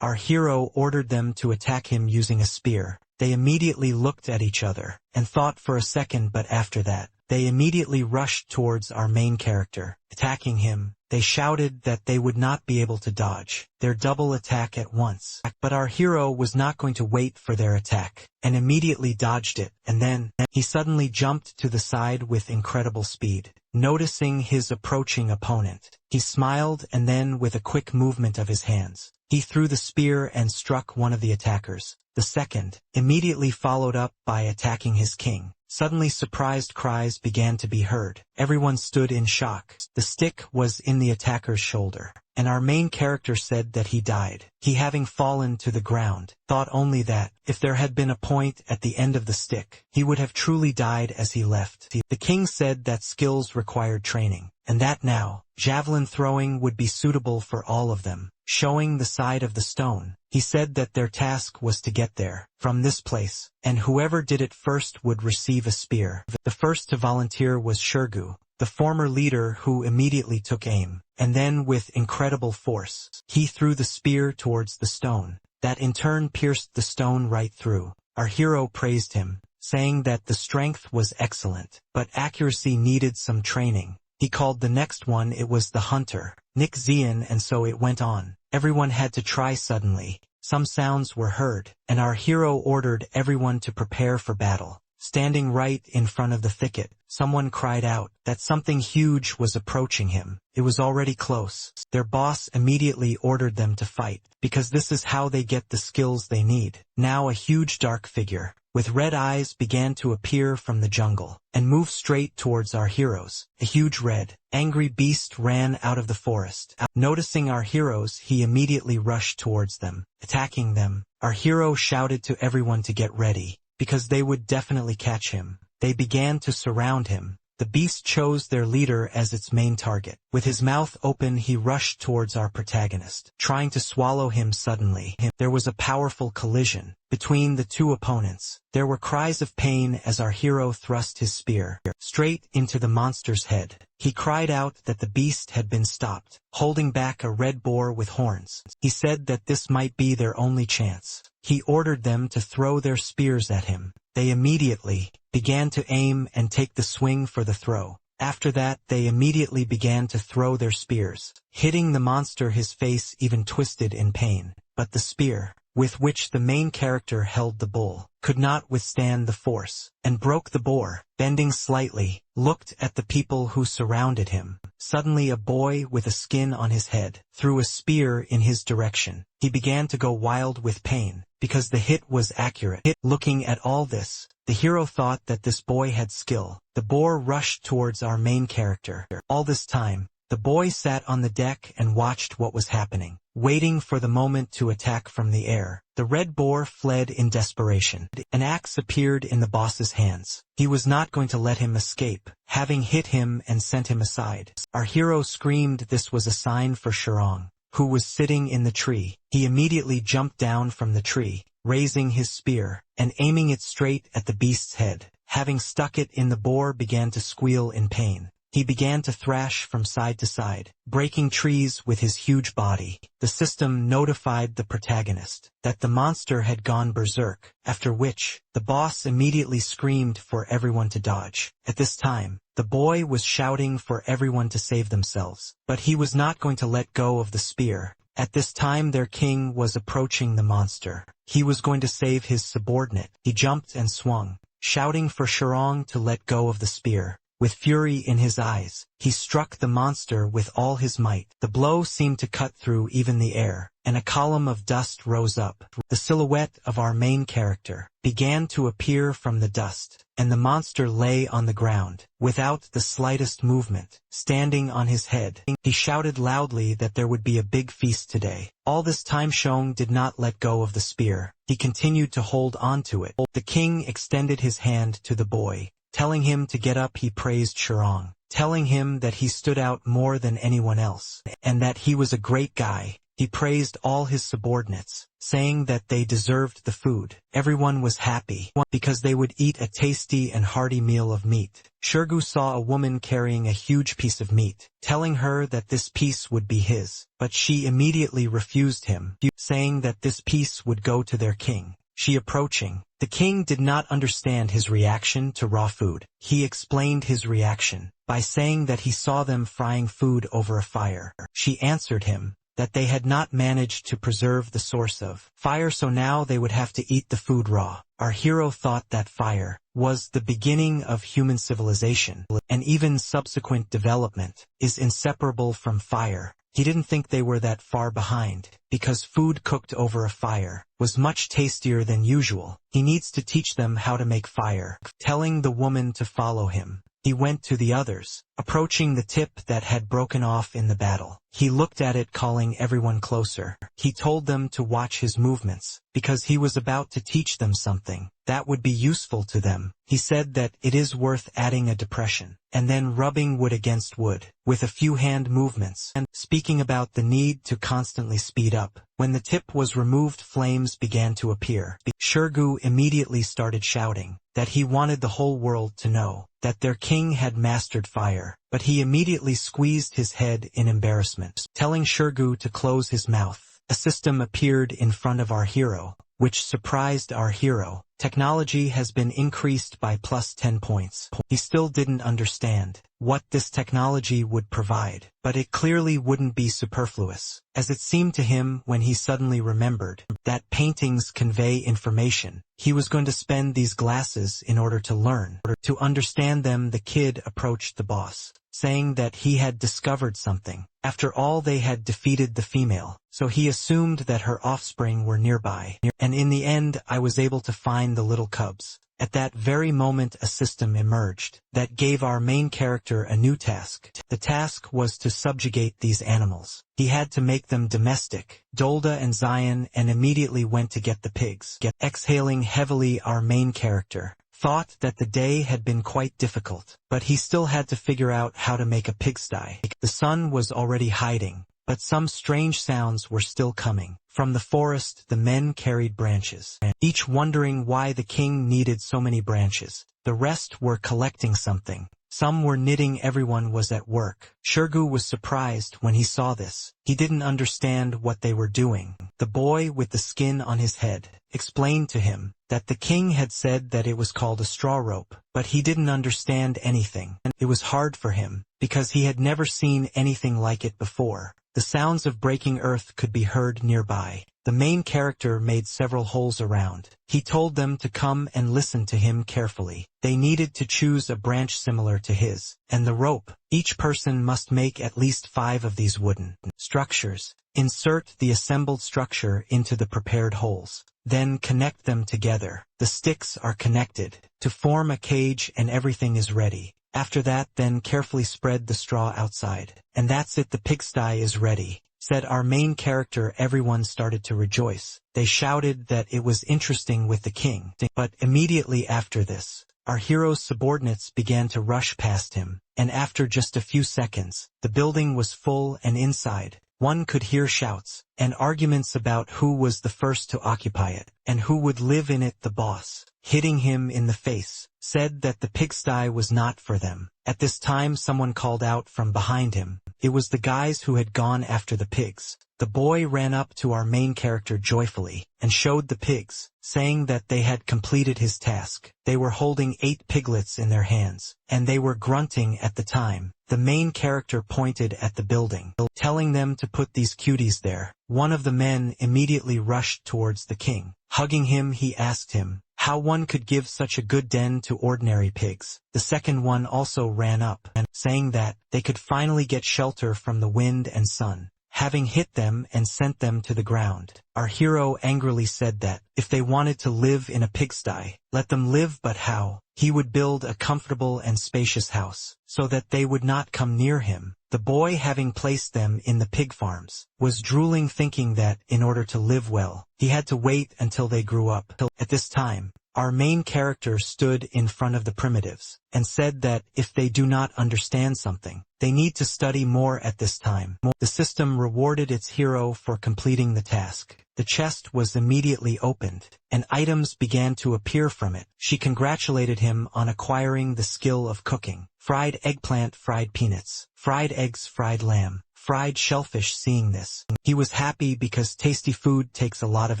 our hero ordered them to attack him using a spear. They immediately looked at each other, and thought for a second, but after that, they immediately rushed towards our main character. Attacking him, they shouted that they would not be able to dodge their double attack at once. But our hero was not going to wait for their attack, and immediately dodged it, and then, he suddenly jumped to the side with incredible speed. Noticing his approaching opponent, he smiled, and then with a quick movement of his hands, he threw the spear and struck one of the attackers. The second, immediately followed up by attacking his king. Suddenly surprised cries began to be heard. Everyone stood in shock. The stick was in the attacker's shoulder, and our main character said that he died. He, having fallen to the ground, thought only that, if there had been a point at the end of the stick, he would have truly died as he left. The king said that skills required training, and that now, javelin throwing would be suitable for all of them. Showing the side of the stone, he said that their task was to get there, from this place, and whoever did it first would receive a spear. The first to volunteer was Shirgu, the former leader, who immediately took aim, and then with incredible force, he threw the spear towards the stone. That in turn pierced the stone right through. Our hero praised him, saying that the strength was excellent, but accuracy needed some training. He called the next one, it was the hunter, Nick Zian, and so it went on. Everyone had to try. Suddenly, some sounds were heard, and our hero ordered everyone to prepare for battle. Standing right in front of the thicket, someone cried out that something huge was approaching him. It was already close. Their boss immediately ordered them to fight, because this is how they get the skills they need. Now a huge dark figure, with red eyes, began to appear from the jungle, and move straight towards our heroes. A huge red, angry beast ran out of the forest. Noticing our heroes, he immediately rushed towards them, attacking them. Our hero shouted to everyone to get ready, because they would definitely catch him. They began to surround him. The beast chose their leader as its main target. With his mouth open, he rushed towards our protagonist, trying to swallow him. Suddenly, there was a powerful collision between the 2 opponents. There were cries of pain as our hero thrust his spear straight into the monster's head. He cried out that the beast had been stopped, holding back a red boar with horns. He said that this might be their only chance. He ordered them to throw their spears at him. They immediately began to aim and take the swing for the throw. After that, they immediately began to throw their spears, hitting the monster. His face even twisted in pain. But the spear, with which the main character held the bull, could not withstand the force, and broke the boar. Bending slightly, looked at the people who surrounded him. Suddenly a boy with a skin on his head threw a spear in his direction. He began to go wild with pain, because the hit was accurate. Looking at all this, the hero thought that this boy had skill. The boar rushed towards our main character. All this time, the boy sat on the deck and watched what was happening, waiting for the moment to attack from the air. The red boar fled in desperation. An axe appeared in the boss's hands. He was not going to let him escape, having hit him and sent him aside. Our hero screamed this was a sign for Shirong, who was sitting in the tree. He immediately jumped down from the tree, raising his spear, and aiming it straight at the beast's head. Having stuck it in, the boar began to squeal in pain. He began to thrash from side to side, breaking trees with his huge body. The system notified the protagonist that the monster had gone berserk, after which, the boss immediately screamed for everyone to dodge. At this time, the boy was shouting for everyone to save themselves, but he was not going to let go of the spear. At this time their king was approaching the monster. He was going to save his subordinate. He jumped and swung, shouting for Shirong to let go of the spear. With fury in his eyes, he struck the monster with all his might. The blow seemed to cut through even the air, and a column of dust rose up. The silhouette of our main character began to appear from the dust, and the monster lay on the ground, without the slightest movement, standing on his head. He shouted loudly that there would be a big feast today. All this time Shong did not let go of the spear. He continued to hold on to it. The king extended his hand to the boy, telling him to get up. He praised Shirong, telling him that he stood out more than anyone else, and that he was a great guy. He praised all his subordinates, saying that they deserved the food. Everyone was happy, because they would eat a tasty and hearty meal of meat. Shirgu saw a woman carrying a huge piece of meat, telling her that this piece would be his, but she immediately refused him, saying that this piece would go to their king. She approaching. The king did not understand his reaction to raw food. He explained his reaction by saying that he saw them frying food over a fire. She answered him that they had not managed to preserve the source of fire, so now they would have to eat the food raw. Our hero thought that fire was the beginning of human civilization, and even subsequent development is inseparable from fire. He didn't think they were that far behind, because food cooked over a fire was much tastier than usual. He needs to teach them how to make fire. Telling the woman to follow him, he went to the others, approaching the tip that had broken off in the battle. He looked at it, calling everyone closer. He told them to watch his movements, because he was about to teach them something that would be useful to them. He said that it is worth adding a depression, and then rubbing wood against wood, with a few hand movements, and speaking about the need to constantly speed up. When the tip was removed, flames began to appear. Shirgu immediately started shouting that he wanted the whole world to know that their king had mastered fire, but he immediately squeezed his head in embarrassment, telling Shirgu to close his mouth. A system appeared in front of our hero, which surprised our hero. Technology has been increased by plus 10 points. He still didn't understand what this technology would provide, but it clearly wouldn't be superfluous, as it seemed to him when he suddenly remembered that paintings convey information. He was going to spend these glasses in order to learn, to understand them. The kid approached the boss, saying that he had discovered something. After all, they had defeated the female, so he assumed that her offspring were nearby. And in the end, I was able to find the little cubs. At that very moment, a system emerged that gave our main character a new task. The task was to subjugate these animals. He had to make them domestic. Dolda and Zion and immediately went to get the pigs. Exhaling heavily, our main character thought that the day had been quite difficult, but he still had to figure out how to make a pigsty. The sun was already hiding, but some strange sounds were still coming. From the forest, the men carried branches, each wondering why the king needed so many branches. The rest were collecting something. Some were knitting. Everyone was at work. Shirgu was surprised when he saw this. He didn't understand what they were doing. The boy with the skin on his head explained to him that the king had said that it was called a straw rope, but he didn't understand anything. It was hard for him, because he had never seen anything like it before. The sounds of breaking earth could be heard nearby. The main character made several holes around. He told them to come and listen to him carefully. They needed to choose a branch similar to his, and the rope. Each person must make at least 5 of these wooden structures. Insert the assembled structure into the prepared holes. Then connect them together. The sticks are connected to form a cage, and everything is ready. After that, then carefully spread the straw outside. And that's it, the pigsty is ready, said our main character. Everyone started to rejoice. They shouted that it was interesting with the king. But immediately after this, our hero's subordinates began to rush past him, and after just a few seconds, the building was full, and inside, one could hear shouts and arguments about who was the first to occupy it, and who would live in it. The boss, hitting him in the face, said that the pigsty was not for them. At this time, someone called out from behind him It was the guys who had gone after the pigs. The boy ran up to our main character joyfully and showed the pigs, saying that they had completed his task. They were holding 8 piglets in their hands, and they were grunting at the time. The main character pointed at the building, telling them to put these cuties there. One of the men immediately rushed towards the king. Hugging him, he asked him how one could give such a good den to ordinary pigs. The second one also ran up, and saying that they could finally get shelter from the wind and sun, having hit them and sent them to the ground. Our hero angrily said that if they wanted to live in a pigsty, let them live, but how? He would build a comfortable and spacious house, so that they would not come near him. The boy, having placed them in the pig farms, was drooling, thinking that, in order to live well, he had to wait until they grew up. At this time, our main character stood in front of the primitives, and said that if they do not understand something, they need to study more at this time. The system rewarded its hero for completing the task. The chest was immediately opened, and items began to appear from it. She congratulated him on acquiring the skill of cooking: fried eggplant, fried peanuts, fried eggs, fried lamb, fried shellfish. Seeing this, he was happy because tasty food takes a lot of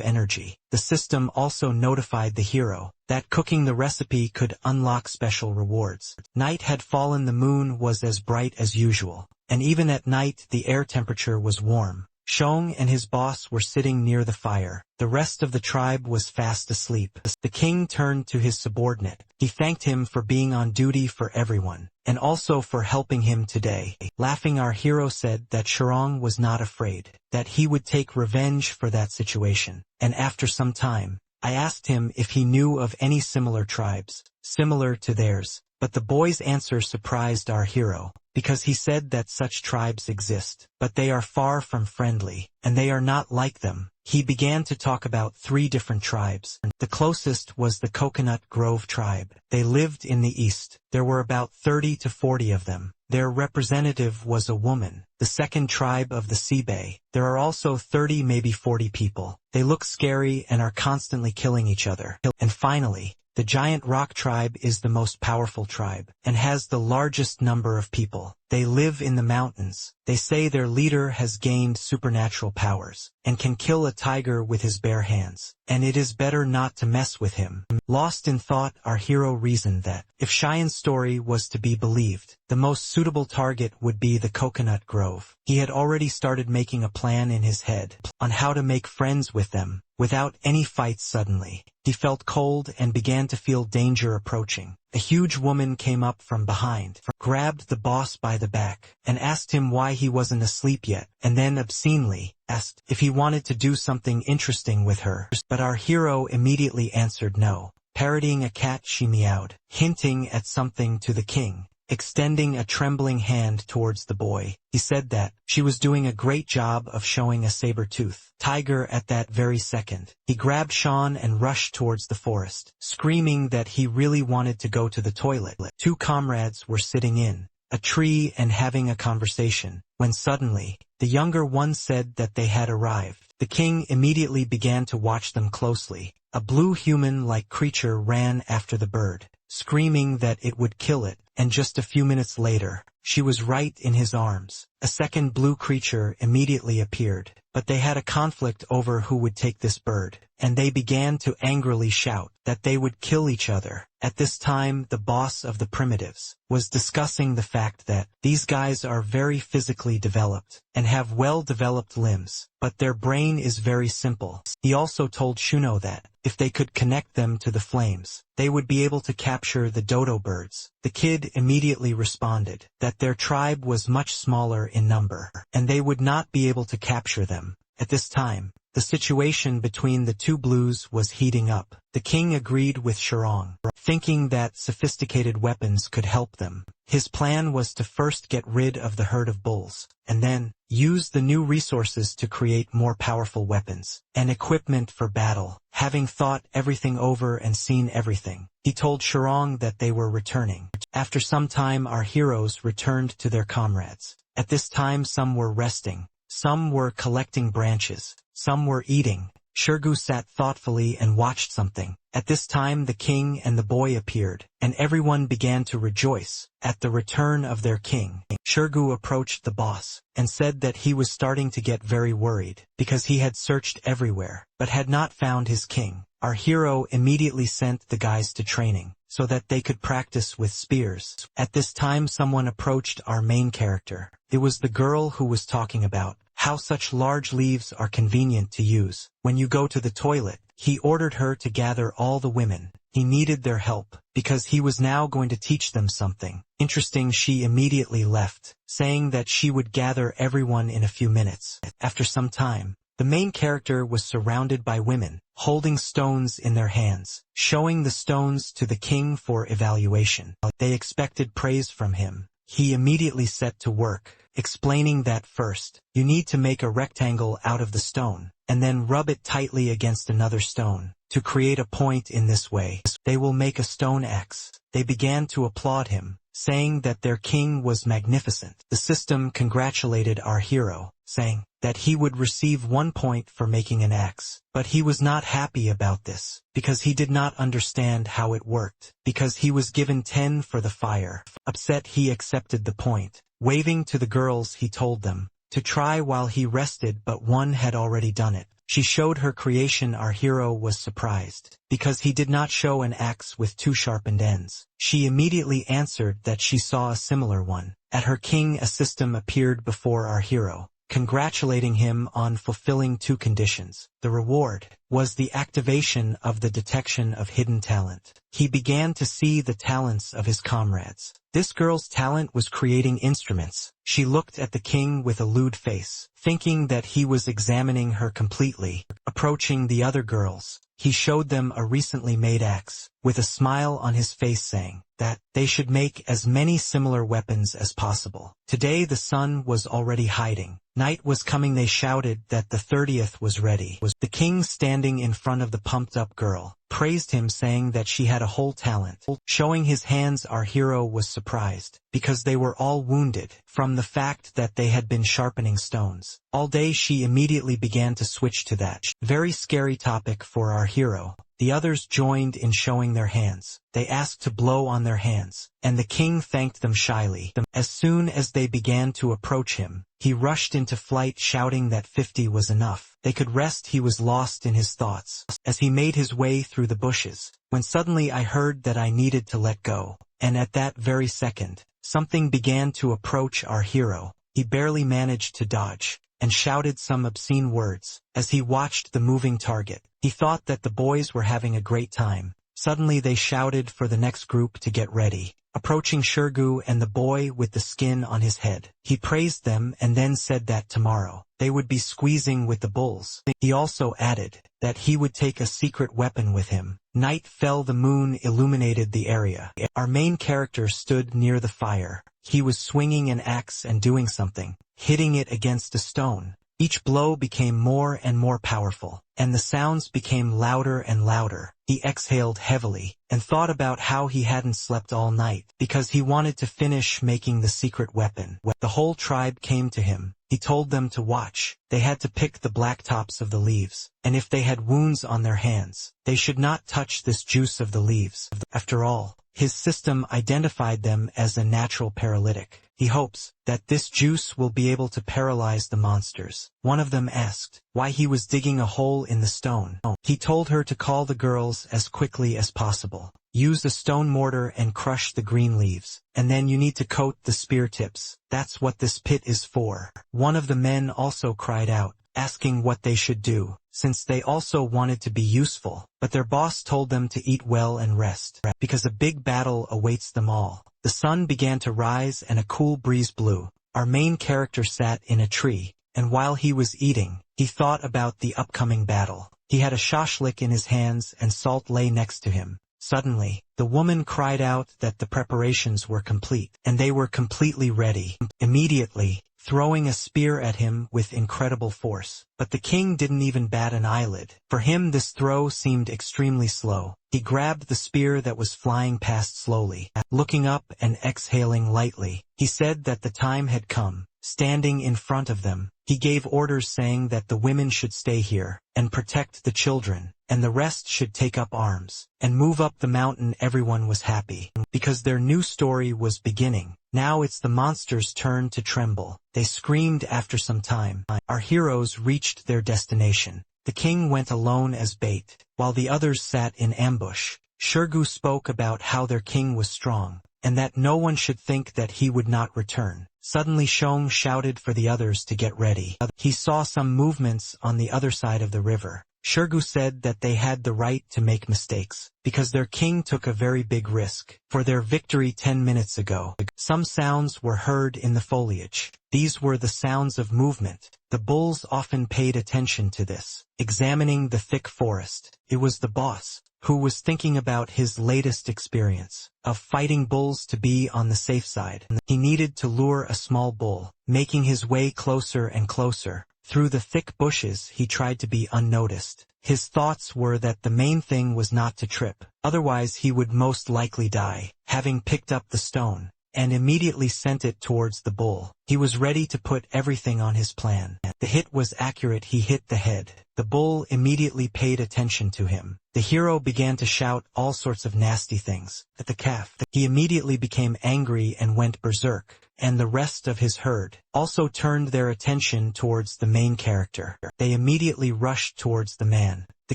energy. The system also notified the hero that cooking the recipe could unlock special rewards. Night had fallen, the moon was as bright as usual, and even at night the air temperature was warm. Shong and his boss were sitting near the fire. The rest of the tribe was fast asleep. The king turned to his subordinate. He thanked him for being on duty for everyone, and also for helping him today. Laughing, our hero said that Shorong was not afraid, that he would take revenge for that situation. And after some time, I asked him if he knew of any similar tribes, similar to theirs, but the boy's answer surprised our hero, because he said that such tribes exist, but they are far from friendly, and they are not like them. He began to talk about 3 different tribes. The closest was the Coconut Grove tribe. They lived in the east. There were about 30 to 40 of them. Their representative was a woman. The second tribe of the Sea Bay. There are also 30, maybe 40 people. They look scary and are constantly killing each other. And finally, the Giant Rock tribe is the most powerful tribe, and has the largest number of people. They live in the mountains. They say their leader has gained supernatural powers, and can kill a tiger with his bare hands, and it is better not to mess with him. Lost in thought, our hero reasoned that, if Cheyenne's story was to be believed, the most suitable target would be the Coconut Grove. He had already started making a plan in his head, on how to make friends with them, without any fights. Suddenly, he felt cold and began to feel danger approaching. A huge woman came up from behind, grabbed the boss by the back, and asked him why he wasn't asleep yet, and then obscenely asked if he wanted to do something interesting with her. But our hero immediately answered no. Parodying a cat, she meowed, hinting at something to the king. Extending a trembling hand towards the boy, he said that she was doing a great job of showing a saber-tooth tiger at that very second. He grabbed Sean and rushed towards the forest, screaming that he really wanted to go to the toilet. 2 comrades were sitting in a tree and having a conversation, when suddenly, the younger one said that they had arrived. The king immediately began to watch them closely. A blue human-like creature ran after the bird, screaming that it would kill it, and just a few minutes later, she was right in his arms. A second blue creature immediately appeared, but they had a conflict over who would take this bird, and they began to angrily shout that they would kill each other. At this time, the boss of the primitives was discussing the fact that these guys are very physically developed and have well-developed limbs, but their brain is very simple. He also told Shuno that if they could connect them to the flames, they would be able to capture the dodo birds. The kid immediately responded that their tribe was much smaller in number, and they would not be able to capture them. At this time, the situation between the 2 blues was heating up. The king agreed with Shorong, thinking that sophisticated weapons could help them. His plan was to first get rid of the herd of bulls, and then use the new resources to create more powerful weapons and equipment for battle. Having thought everything over and seen everything, he told Shorong that they were returning. After some time, our heroes returned to their comrades. At this time, some were resting, some were collecting branches, some were eating, Shirgu sat thoughtfully and watched something. At this time the king and the boy appeared, and everyone began to rejoice at the return of their king. Shirgu approached the boss and said that he was starting to get very worried because he had searched everywhere but had not found his king. Our hero immediately sent the guys to training so that they could practice with spears. At this time someone approached our main character. It was the girl who was talking about how such large leaves are convenient to use when you go to the toilet. He ordered her to gather all the women. He needed their help because he was now going to teach them something interesting. She immediately left, saying that she would gather everyone in a few minutes. After some time, the main character was surrounded by women, holding stones in their hands, showing the stones to the king for evaluation. They expected praise from him. He immediately set to work, explaining that first, you need to make a rectangle out of the stone, and then rub it tightly against another stone, to create a point. In this way, they will make a stone X. They began to applaud him, saying that their king was magnificent. The system congratulated our hero, saying that he would receive 1 point for making an X, but he was not happy about this, because he did not understand how it worked, because he was given 10 for the fire. Upset, he accepted the point. Waving to the girls, he told them to try while he rested, but one had already done it. She showed her creation. Our hero was surprised, because he did not show an axe with 2 sharpened ends. She immediately answered that she saw a similar one. At her king, a system appeared before our hero, congratulating him on fulfilling 2 conditions. The reward was the activation of the detection of hidden talent. He began to see the talents of his comrades. This girl's talent was creating instruments. She looked at the king with a lewd face, thinking that he was examining her completely. Approaching the other girls, he showed them a recently made axe, with a smile on his face, saying that they should make as many similar weapons as possible. Today the sun was already hiding. Night was coming. They shouted that the 30th was ready. The king, standing in front of the pumped-up girl, praised him, saying that she had a whole talent. Showing his hands, our hero was surprised, because they were all wounded from the fact that they had been sharpening stones all day. She immediately began to switch to that very scary topic for our hero. The others joined in showing their hands. They asked to blow on their hands, and the king thanked them shyly. As soon as they began to approach him, he rushed into flight, shouting that 50 was enough. They could rest. He was lost in his thoughts as he made his way through the bushes, when suddenly I heard that I needed to let go, and at that very second, something began to approach our hero. He barely managed to dodge, and shouted some obscene words as he watched the moving target. He thought that the boys were having a great time. Suddenly they shouted for the next group to get ready. Approaching Shirgu and the boy with the skin on his head, he praised them and then said that tomorrow they would be squeezing with the bulls. He also added that he would take a secret weapon with him. Night fell. The moon illuminated the area. Our main character stood near the fire. He was swinging an axe and doing something, hitting it against a stone. Each blow became more and more powerful, and the sounds became louder and louder. He exhaled heavily, and thought about how he hadn't slept all night, because he wanted to finish making the secret weapon. The whole tribe came to him. He told them to watch. They had to pick the black tops of the leaves, and if they had wounds on their hands, they should not touch this juice of the leaves. After all, his system identified them as a natural paralytic. He hopes that this juice will be able to paralyze the monsters. One of them asked why he was digging a hole in the stone. He told her to call the girls as quickly as possible. Use a stone mortar and crush the green leaves, and then you need to coat the spear tips. That's what this pit is for. One of the men also cried out, asking what they should do, since they also wanted to be useful, but their boss told them to eat well and rest, because a big battle awaits them all. The sun began to rise and a cool breeze blew. Our main character sat in a tree, and while he was eating, he thought about the upcoming battle. He had a shashlik in his hands and salt lay next to him. Suddenly, the woman cried out that the preparations were complete, and they were completely ready. Immediately, throwing a spear at him with incredible force. But the king didn't even bat an eyelid. For him this throw seemed extremely slow. He grabbed the spear that was flying past slowly. Looking up and exhaling lightly, he said that the time had come. Standing in front of them, He gave orders saying that the women should stay here and protect the children, and the rest should take up arms and move up the mountain. Everyone was happy because their new story was beginning. Now it's the monsters' turn to tremble. They screamed. After some time, our heroes reached their destination. The king went alone as bait, while the others sat in ambush. Shirgu spoke about how their king was strong, and that no one should think that he would not return. Suddenly Shong shouted for the others to get ready. He saw some movements on the other side of the river. Shirgu said that they had the right to make mistakes, because their king took a very big risk for their victory 10 minutes ago. Some sounds were heard in the foliage. These were the sounds of movement. The bulls often paid attention to this, examining the thick forest. It was the boss, who was thinking about his latest experience of fighting bulls to be on the safe side. He needed to lure a small bull, making his way closer and closer. Through the thick bushes he tried to be unnoticed. His thoughts were that the main thing was not to trip, otherwise he would most likely die. Having picked up the stone, and immediately sent it towards the bull, he was ready to put everything on his plan. The hit was accurate. He hit the head. The bull immediately paid attention to him. The hero began to shout all sorts of nasty things at the calf. He immediately became angry and went berserk, and the rest of his herd also turned their attention towards the main character. They immediately rushed towards the man. The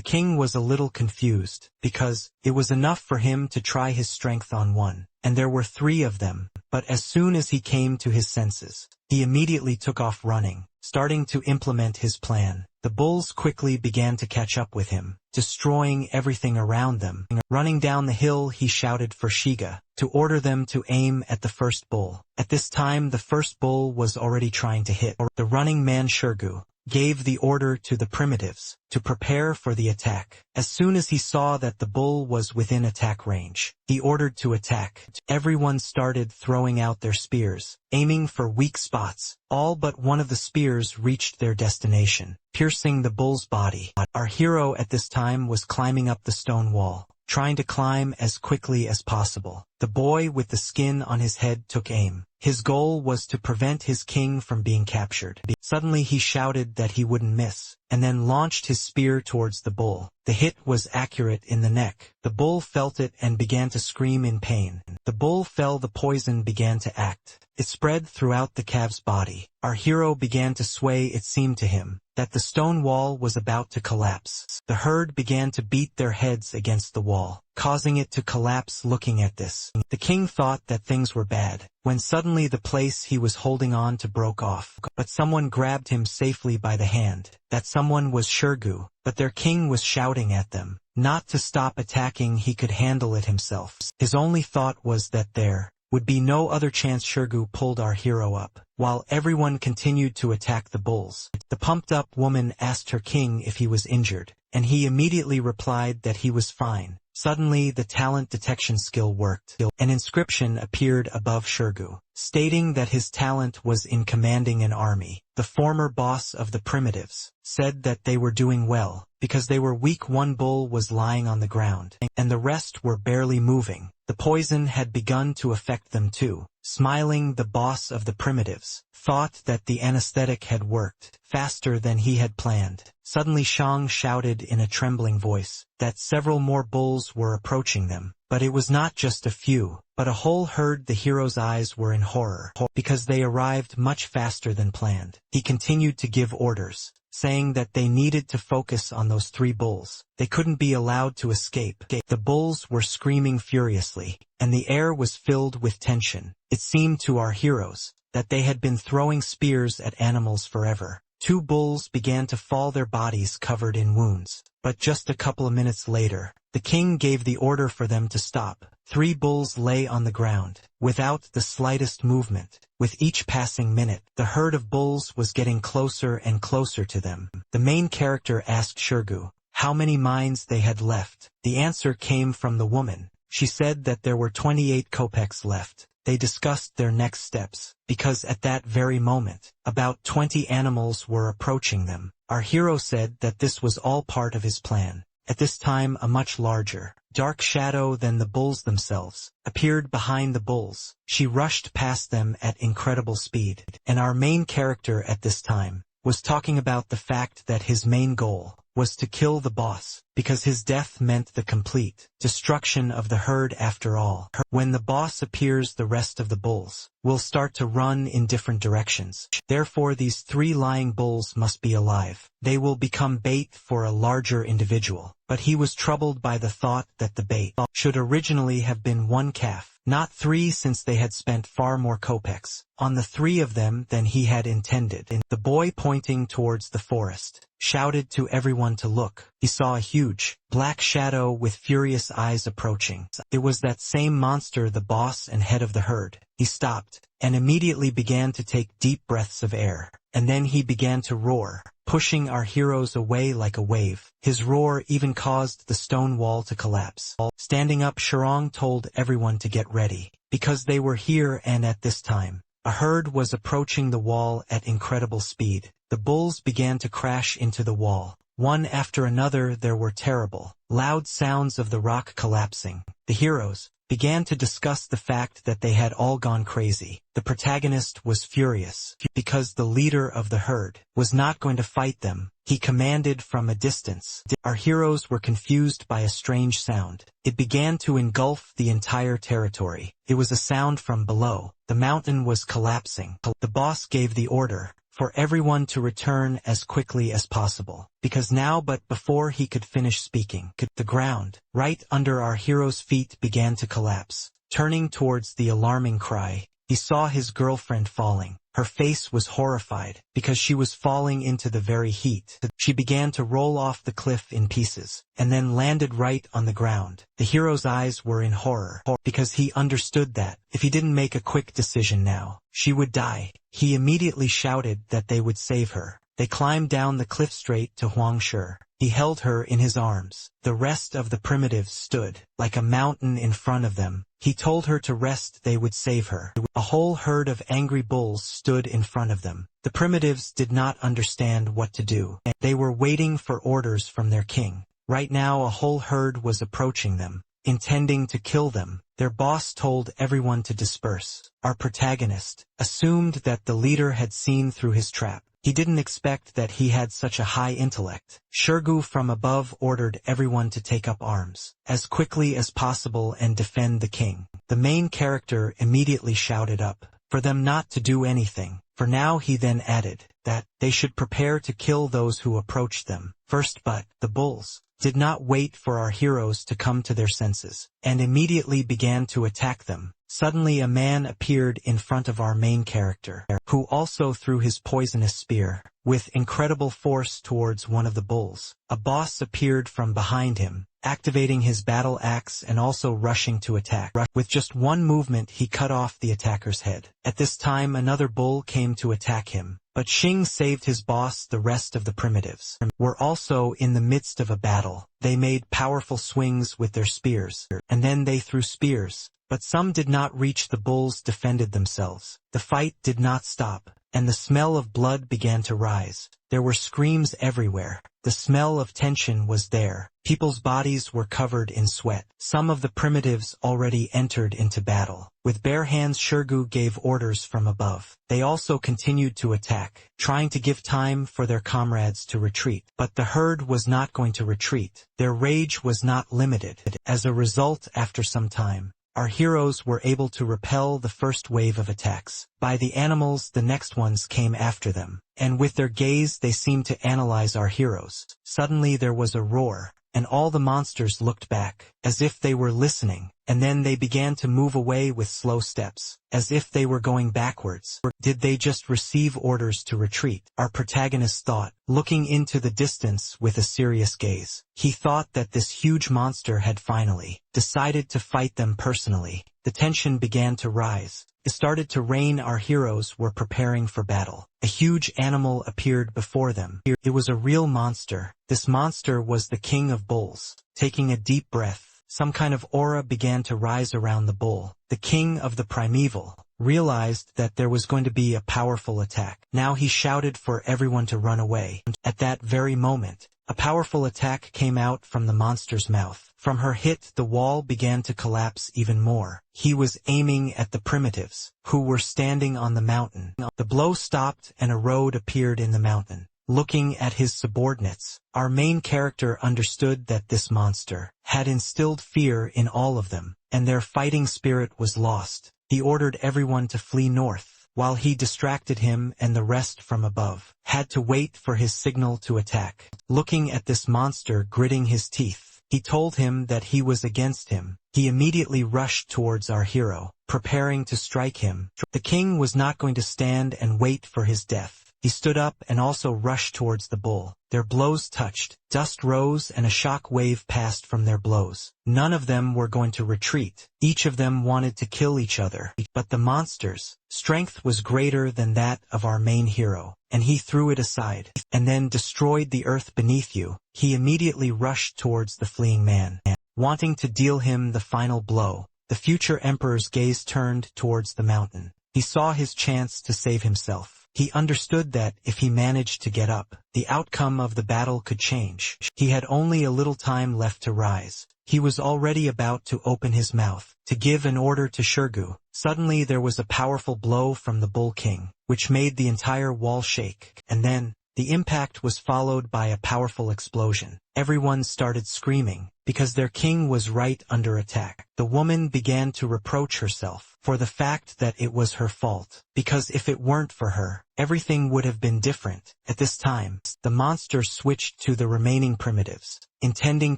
king was a little confused, because it was enough for him to try his strength on one, and there were 3 of them. But as soon as he came to his senses, he immediately took off running, starting to implement his plan. The bulls quickly began to catch up with him, destroying everything around them. Running down the hill, he shouted for Shiga to order them to aim at the first bull. At this time the first bull was already trying to hit. The running man Shirgu gave the order to the primitives to prepare for the attack. As soon as he saw that the bull was within attack range, he ordered to attack. Everyone started throwing out their spears, aiming for weak spots. All but one of the spears reached their destination, piercing the bull's body. Our hero at this time was climbing up the stone wall, trying to climb as quickly as possible. The boy with the skin on his head took aim. His goal was to prevent his king from being captured. Suddenly he shouted that he wouldn't miss, and then launched his spear towards the bull. The hit was accurate in the neck. The bull felt it and began to scream in pain. The bull fell. The poison began to act. It spread throughout the calf's body. Our hero began to sway. It seemed to him that the stone wall was about to collapse. The herd began to beat their heads against the wall, causing it to collapse. Looking at this, the king thought that things were bad, when suddenly the place he was holding on to broke off. But someone grabbed him safely by the hand. That someone was Shirgu, but their king was shouting at them not to stop attacking. He could handle it himself. His only thought was that there would be no other chance. Shirgu pulled our hero up, while everyone continued to attack the bulls. The pumped-up woman asked her king if he was injured, and he immediately replied that he was fine. Suddenly the talent detection skill worked. An inscription appeared above Shirgu, stating that his talent was in commanding an army. The former boss of the primitives said that they were doing well, because they were weak. One bull was lying on the ground, and the rest were barely moving. The poison had begun to affect them too. Smiling, the boss of the primitives thought that the anesthetic had worked faster than he had planned. Suddenly Shang shouted in a trembling voice that several more bulls were approaching them. But it was not just a few, but a whole herd. The hero's eyes were in horror, because they arrived much faster than planned. He continued to give orders, saying that they needed to focus on those 3 bulls. They couldn't be allowed to escape. The bulls were screaming furiously, and the air was filled with tension. It seemed to our heroes that they had been throwing spears at animals forever. 2 bulls began to fall, their bodies covered in wounds. But just a couple of minutes later, the king gave the order for them to stop. 3 bulls lay on the ground, without the slightest movement. With each passing minute, the herd of bulls was getting closer and closer to them. The main character asked Shirgu how many mines they had left. The answer came from the woman. She said that there were 28 kopecks left. They discussed their next steps, because at that very moment, about 20 animals were approaching them. Our hero said that this was all part of his plan. At this time a much larger, dark shadow than the bulls themselves appeared behind the bulls. She rushed past them at incredible speed, and our main character at this time was talking about the fact that his main goal was to kill the boss, because his death meant the complete destruction of the herd after all. When the boss appears, the rest of the bulls will start to run in different directions. Therefore, these 3 lying bulls must be alive. They will become bait for a larger individual. But he was troubled by the thought that the bait should originally have been 1 calf, not 3, since they had spent far more kopecks on the 3 of them than he had intended. The boy, pointing towards the forest, shouted to everyone to look. He saw a huge, black shadow with furious eyes approaching. It was that same monster, the boss and head of the herd. He stopped, and immediately began to take deep breaths of air. And then he began to roar, pushing our heroes away like a wave. His roar even caused the stone wall to collapse. Standing up, Shirong told everyone to get ready, because they were here, and at this time, a herd was approaching the wall at incredible speed. The bulls began to crash into the wall. One after another, there were terrible, loud sounds of the rock collapsing. The heroes began to discuss the fact that they had all gone crazy. The protagonist was furious, because the leader of the herd was not going to fight them. He commanded from a distance. Our heroes were confused by a strange sound. It began to engulf the entire territory. It was a sound from below. The mountain was collapsing. The boss gave the order for everyone to return as quickly as possible, because now, but before he could finish speaking, the ground right under our hero's feet began to collapse. Turning towards the alarming cry, he saw his girlfriend falling. Her face was horrified, because she was falling into the very heat. She began to roll off the cliff in pieces, and then landed right on the ground. The hero's eyes were in horror, because he understood that, if he didn't make a quick decision now, she would die. He immediately shouted that they would save her. They climbed down the cliff straight to Huang Shi. He held her in his arms. The rest of the primitives stood like a mountain in front of them. He told her to rest, they would save her. A whole herd of angry bulls stood in front of them. The primitives did not understand what to do. They were waiting for orders from their king. Right now a whole herd was approaching them, intending to kill them. Their boss told everyone to disperse. Our protagonist assumed that the leader had seen through his trap. He didn't expect that he had such a high intellect. Shirgu from above ordered everyone to take up arms as quickly as possible and defend the king. The main character immediately shouted up for them not to do anything. For now, he then added that they should prepare to kill those who approached them first. But the bulls did not wait for our heroes to come to their senses, and immediately began to attack them. Suddenly a man appeared in front of our main character, who also threw his poisonous spear with incredible force towards one of the bulls. A boss appeared from behind him, activating his battle axe and also rushing to attack. With just one movement, he cut off the attacker's head. At this time, another bull came to attack him, but Xing saved his boss. The rest of the primitives were also in the midst of a battle. They made powerful swings with their spears, and then they threw spears. But some did not reach. The bulls defended themselves. The fight did not stop, and the smell of blood began to rise. There were screams everywhere. The smell of tension was there. People's bodies were covered in sweat. Some of the primitives already entered into battle. With bare hands, Shirgu gave orders from above. They also continued to attack, trying to give time for their comrades to retreat. But the herd was not going to retreat. Their rage was not limited. As a result, after some time, our heroes were able to repel the first wave of attacks by the animals. The next ones came after them, and with their gaze they seemed to analyze our heroes. Suddenly there was a roar, and all the monsters looked back, as if they were listening, and then they began to move away with slow steps, as if they were going backwards. Or did they just receive orders to retreat? Our protagonist thought, looking into the distance with a serious gaze. He thought that this huge monster had finally decided to fight them personally. The tension began to rise. It started to rain. Our heroes were preparing for battle. A huge animal appeared before them. It was a real monster. This monster was the king of bulls. Taking a deep breath, some kind of aura began to rise around the bull. The king of the primeval realized that there was going to be a powerful attack. Now he shouted for everyone to run away. At that very moment, a powerful attack came out from the monster's mouth. From her hit, the wall began to collapse even more. He was aiming at the primitives, who were standing on the mountain. The blow stopped and a road appeared in the mountain. Looking at his subordinates, our main character understood that this monster had instilled fear in all of them, and their fighting spirit was lost. He ordered everyone to flee north, while he distracted him and the rest from above had to wait for his signal to attack. Looking at this monster gritting his teeth, he told him that he was against him. He immediately rushed towards our hero, preparing to strike him. The king was not going to stand and wait for his death. He stood up and also rushed towards the bull. Their blows touched, dust rose and a shock wave passed from their blows. None of them were going to retreat. Each of them wanted to kill each other. But the monster's strength was greater than that of our main hero, and he threw it aside, and then destroyed the earth beneath you. He immediately rushed towards the fleeing man, wanting to deal him the final blow. The future emperor's gaze turned towards the mountain. He saw his chance to save himself. He understood that if he managed to get up, the outcome of the battle could change. He had only a little time left to rise. He was already about to open his mouth, to give an order to Shirgu. Suddenly there was a powerful blow from the Bull King, which made the entire wall shake, and then, the impact was followed by a powerful explosion. Everyone started screaming, because their king was right under attack. The woman began to reproach herself for the fact that it was her fault, because if it weren't for her, everything would have been different. At this time, the monster switched to the remaining primitives, intending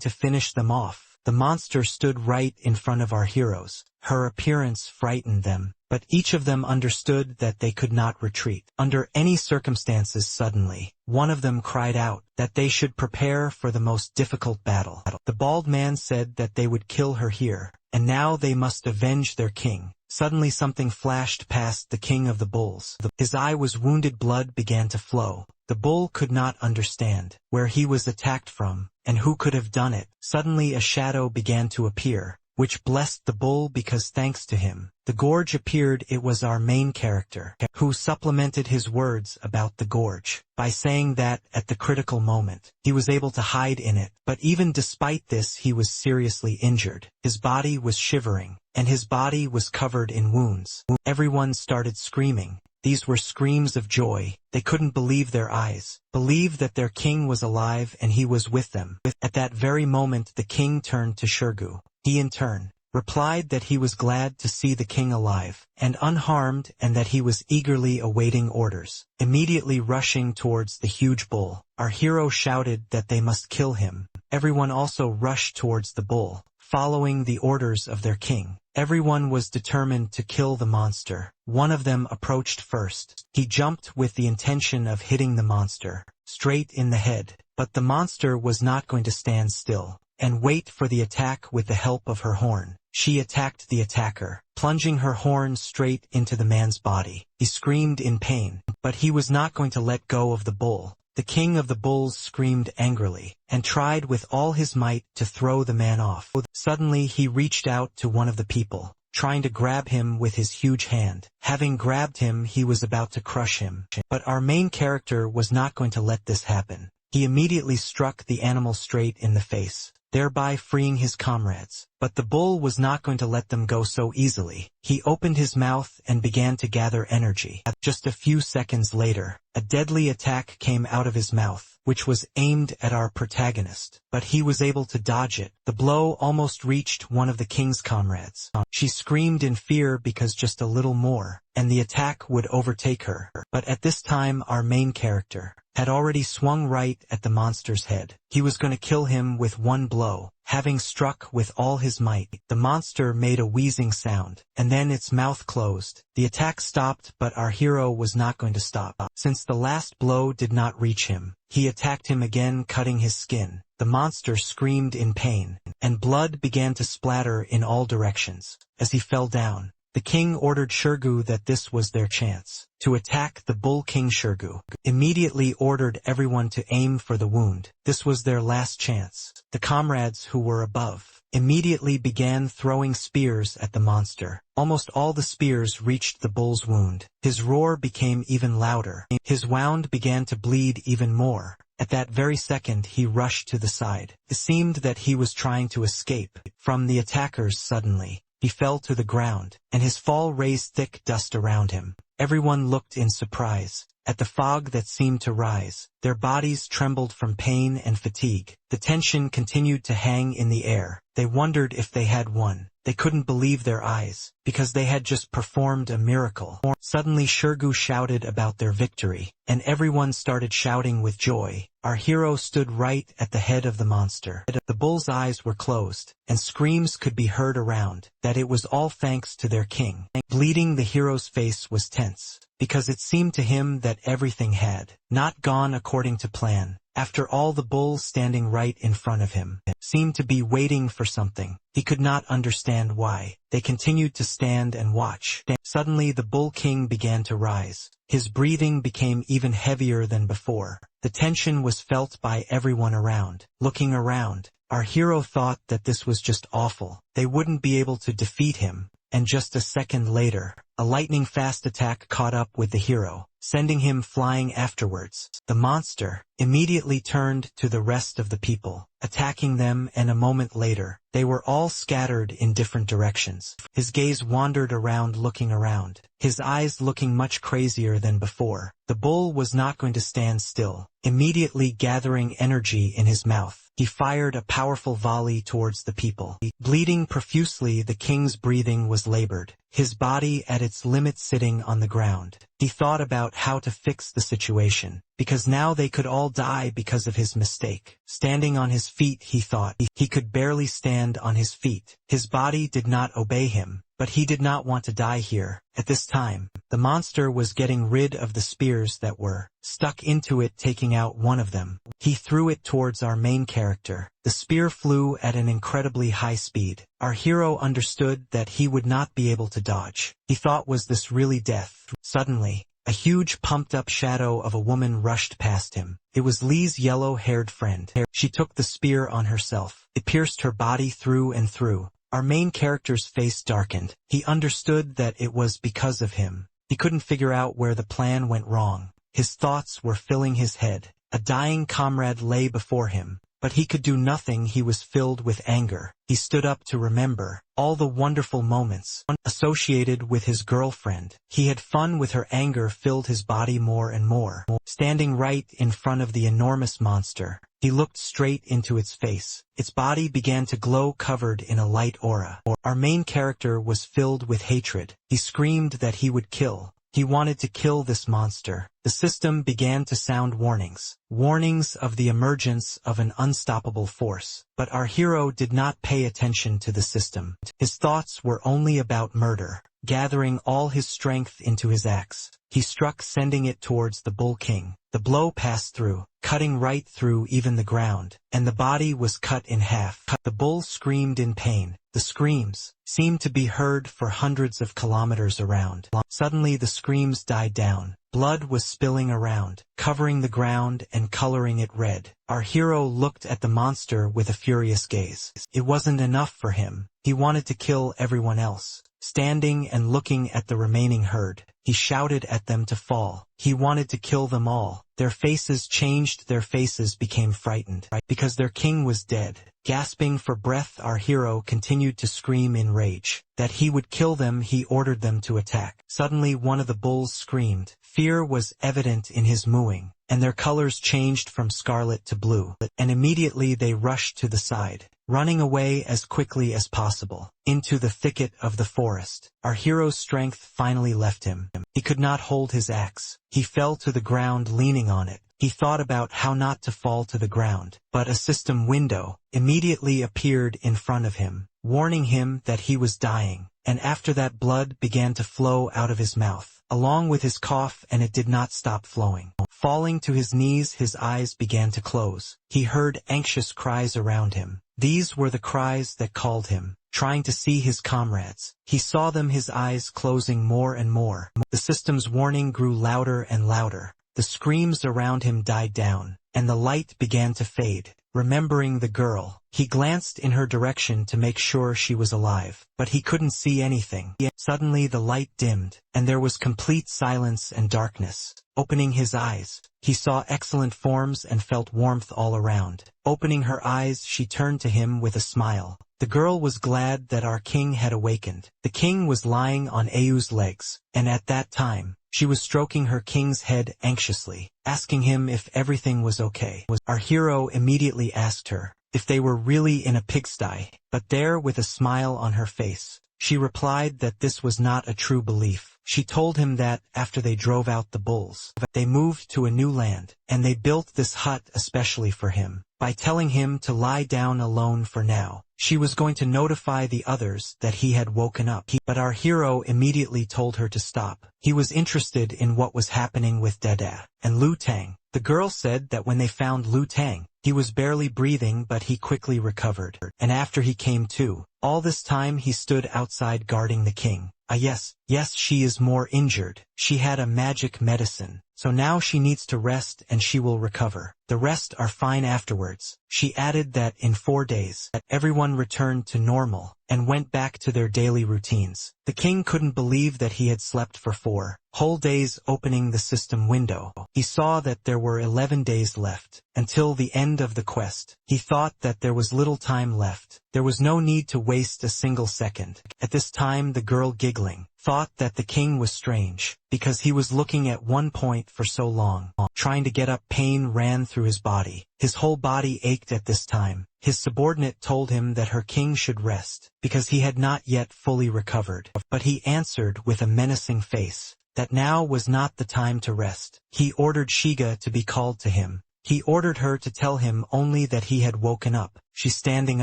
to finish them off. The monster stood right in front of our heroes. Her appearance frightened them, but each of them understood that they could not retreat under any circumstances. Suddenly, one of them cried out that they should prepare for the most difficult battle. The bald man said that they would kill her here, and now they must avenge their king. Suddenly something flashed past the king of the bulls. His eye was wounded, blood began to flow. The bull could not understand where he was attacked from, and who could have done it. Suddenly a shadow began to appear, which blessed the bull because thanks to him, the gorge appeared. It was our main character, who supplemented his words about the gorge by saying that at the critical moment, he was able to hide in it. But even despite this, he was seriously injured. His body was shivering, and his body was covered in wounds. Everyone started screaming. These were screams of joy. They couldn't believe their eyes, believe that their king was alive and he was with them. At that very moment the king turned to Shirgu. He in turn replied that he was glad to see the king alive and unharmed, and that he was eagerly awaiting orders. Immediately rushing towards the huge bull, our hero shouted that they must kill him. Everyone also rushed towards the bull, following the orders of their king. Everyone was determined to kill the monster. One of them approached first. He jumped with the intention of hitting the monster straight in the head, but the monster was not going to stand still and wait for the attack. With the help of her horn, she attacked the attacker, plunging her horn straight into the man's body. He screamed in pain, but he was not going to let go of the bull. The king of the bulls screamed angrily, and tried with all his might to throw the man off. Suddenly he reached out to one of the people, trying to grab him with his huge hand. Having grabbed him, he was about to crush him. But our main character was not going to let this happen. He immediately struck the animal straight in the face, thereby freeing his comrades. But the bull was not going to let them go so easily. He opened his mouth and began to gather energy. Just a few seconds later, a deadly attack came out of his mouth, which was aimed at our protagonist, but he was able to dodge it. The blow almost reached one of the king's comrades. She screamed in fear because just a little more, and the attack would overtake her. But at this time our main character had already swung right at the monster's head. He was going to kill him with one blow. Having struck with all his might, the monster made a wheezing sound, and then its mouth closed. The attack stopped, but our hero was not going to stop. Since the last blow did not reach him, he attacked him again, cutting his skin. The monster screamed in pain, and blood began to splatter in all directions. As he fell down, The king ordered Shirgu that this was their chance to attack. The bull king Shirgu immediately ordered everyone to aim for the wound. This was their last chance. The comrades who were above immediately began throwing spears at the monster. Almost all the spears reached the bull's wound. His roar became even louder. His wound began to bleed even more. At that very second he rushed to the side. It seemed that he was trying to escape from the attackers. Suddenly, he fell to the ground, and his fall raised thick dust around him. Everyone looked in surprise at the fog that seemed to rise. Their bodies trembled from pain and fatigue. The tension continued to hang in the air. They wondered if they had won. They couldn't believe their eyes, because they had just performed a miracle. Suddenly Shirgu shouted about their victory, and everyone started shouting with joy. Our hero stood right at the head of the monster. The bull's eyes were closed, and screams could be heard around, that it was all thanks to their king. Bleeding, the hero's face was tense, because it seemed to him that everything had not gone according to plan. After all, the bull standing right in front of him seemed to be waiting for something. He could not understand why. They continued to stand and watch. Suddenly the bull king began to rise. His breathing became even heavier than before. The tension was felt by everyone around. Looking around, our hero thought that this was just awful. They wouldn't be able to defeat him. And just a second later, a lightning-fast attack caught up with the hero, sending him flying afterwards. The monster immediately turned to the rest of the people, attacking them, and a moment later, they were all scattered in different directions. His gaze wandered around, looking around, his eyes looking much crazier than before. The bull was not going to stand still. Immediately gathering energy in his mouth, he fired a powerful volley towards the people. Bleeding profusely, the king's breathing was labored, his body at its limit sitting on the ground. He thought about how to fix the situation, because now they could all die because of his mistake. Standing on his feet, he thought. He could barely stand on his feet. His body did not obey him, but he did not want to die here. At this time, the monster was getting rid of the spears that were stuck into it, taking out one of them. He threw it towards our main character. The spear flew at an incredibly high speed. Our hero understood that he would not be able to dodge. He thought, was this really death? Suddenly, a huge pumped-up shadow of a woman rushed past him. It was Lee's yellow-haired friend. She took the spear on herself. It pierced her body through and through. Our main character's face darkened. He understood that it was because of him. He couldn't figure out where the plan went wrong. His thoughts were filling his head. A dying comrade lay before him, but he could do nothing. He was filled with anger. He stood up to remember all the wonderful moments associated with his girlfriend. He had fun with her. Anger filled his body more and more. Standing right in front of the enormous monster, he looked straight into its face. Its body began to glow, covered in a light aura. Our main character was filled with hatred. He screamed that he would kill. He wanted to kill this monster. The system began to sound warnings. Warnings of the emergence of an unstoppable force. But our hero did not pay attention to the system. His thoughts were only about murder. Gathering all his strength into his axe, he struck, sending it towards the bull king. The blow passed through, cutting right through even the ground, and the body was cut in half. The bull screamed in pain. The screams seemed to be heard for hundreds of kilometers around. Suddenly the screams died down. Blood was spilling around, covering the ground and coloring it red. Our hero looked at the monster with a furious gaze. It wasn't enough for him. He wanted to kill everyone else. Standing and looking at the remaining herd, he shouted at them to fall. He wanted to kill them all. Their faces changed. Their faces became frightened, because their king was dead. Gasping for breath, our hero continued to scream in rage that he would kill them. He ordered them to attack. Suddenly one of the bulls screamed. Fear was evident in his mooing, and their colors changed from scarlet to blue, and immediately they rushed to the side, running away as quickly as possible into the thicket of the forest. Our hero's strength finally left him. He could not hold his axe. He fell to the ground, leaning on it. He thought about how not to fall to the ground, but a system window immediately appeared in front of him. warning him that he was dying, and after that blood began to flow out of his mouth, along with his cough, and it did not stop flowing. Falling to his knees, his eyes began to close. He heard anxious cries around him. These were the cries that called him, trying to see his comrades. He saw them, his eyes closing more and more. The system's warning grew louder and louder. The screams around him died down, and the light began to fade. Remembering the girl, he glanced in her direction to make sure she was alive, but he couldn't see anything. Suddenly the light dimmed, and there was complete silence and darkness. Opening his eyes, he saw excellent forms and felt warmth all around. Opening her eyes, she turned to him with a smile. The girl was glad that our king had awakened. The king was lying on Ayu's legs, and at that time, she was stroking her king's head anxiously, asking him if everything was okay. Our hero immediately asked her if they were really in a pigsty, but there, with a smile on her face, she replied that this was not a true belief. She told him that, after they drove out the bulls, they moved to a new land, and they built this hut especially for him. By telling him to lie down alone for now, she was going to notify the others that he had woken up. But our hero immediately told her to stop. He was interested in what was happening with Dada and Lu Tang. The girl said that when they found Lu Tang, he was barely breathing, but he quickly recovered. And after he came to, all this time he stood outside guarding the king. Yes, she is more injured. She had a magic medicine, so now she needs to rest and she will recover. The rest are fine afterwards. She added that in 4 days, everyone returned to normal and went back to their daily routines. The king couldn't believe that he had slept for 4 whole days. Opening the system window, he saw that there were 11 days left until the end of the quest. He thought that there was little time left. There was no need to waste a single second. At this time, the girl, giggling, thought that the king was strange, because he was looking at one point for so long. Trying to get up, pain ran through his body. His whole body ached at this time. His subordinate told him that her king should rest, because he had not yet fully recovered. But he answered with a menacing face that now was not the time to rest. He ordered Shiga to be called to him. He ordered her to tell him only that he had woken up. She, standing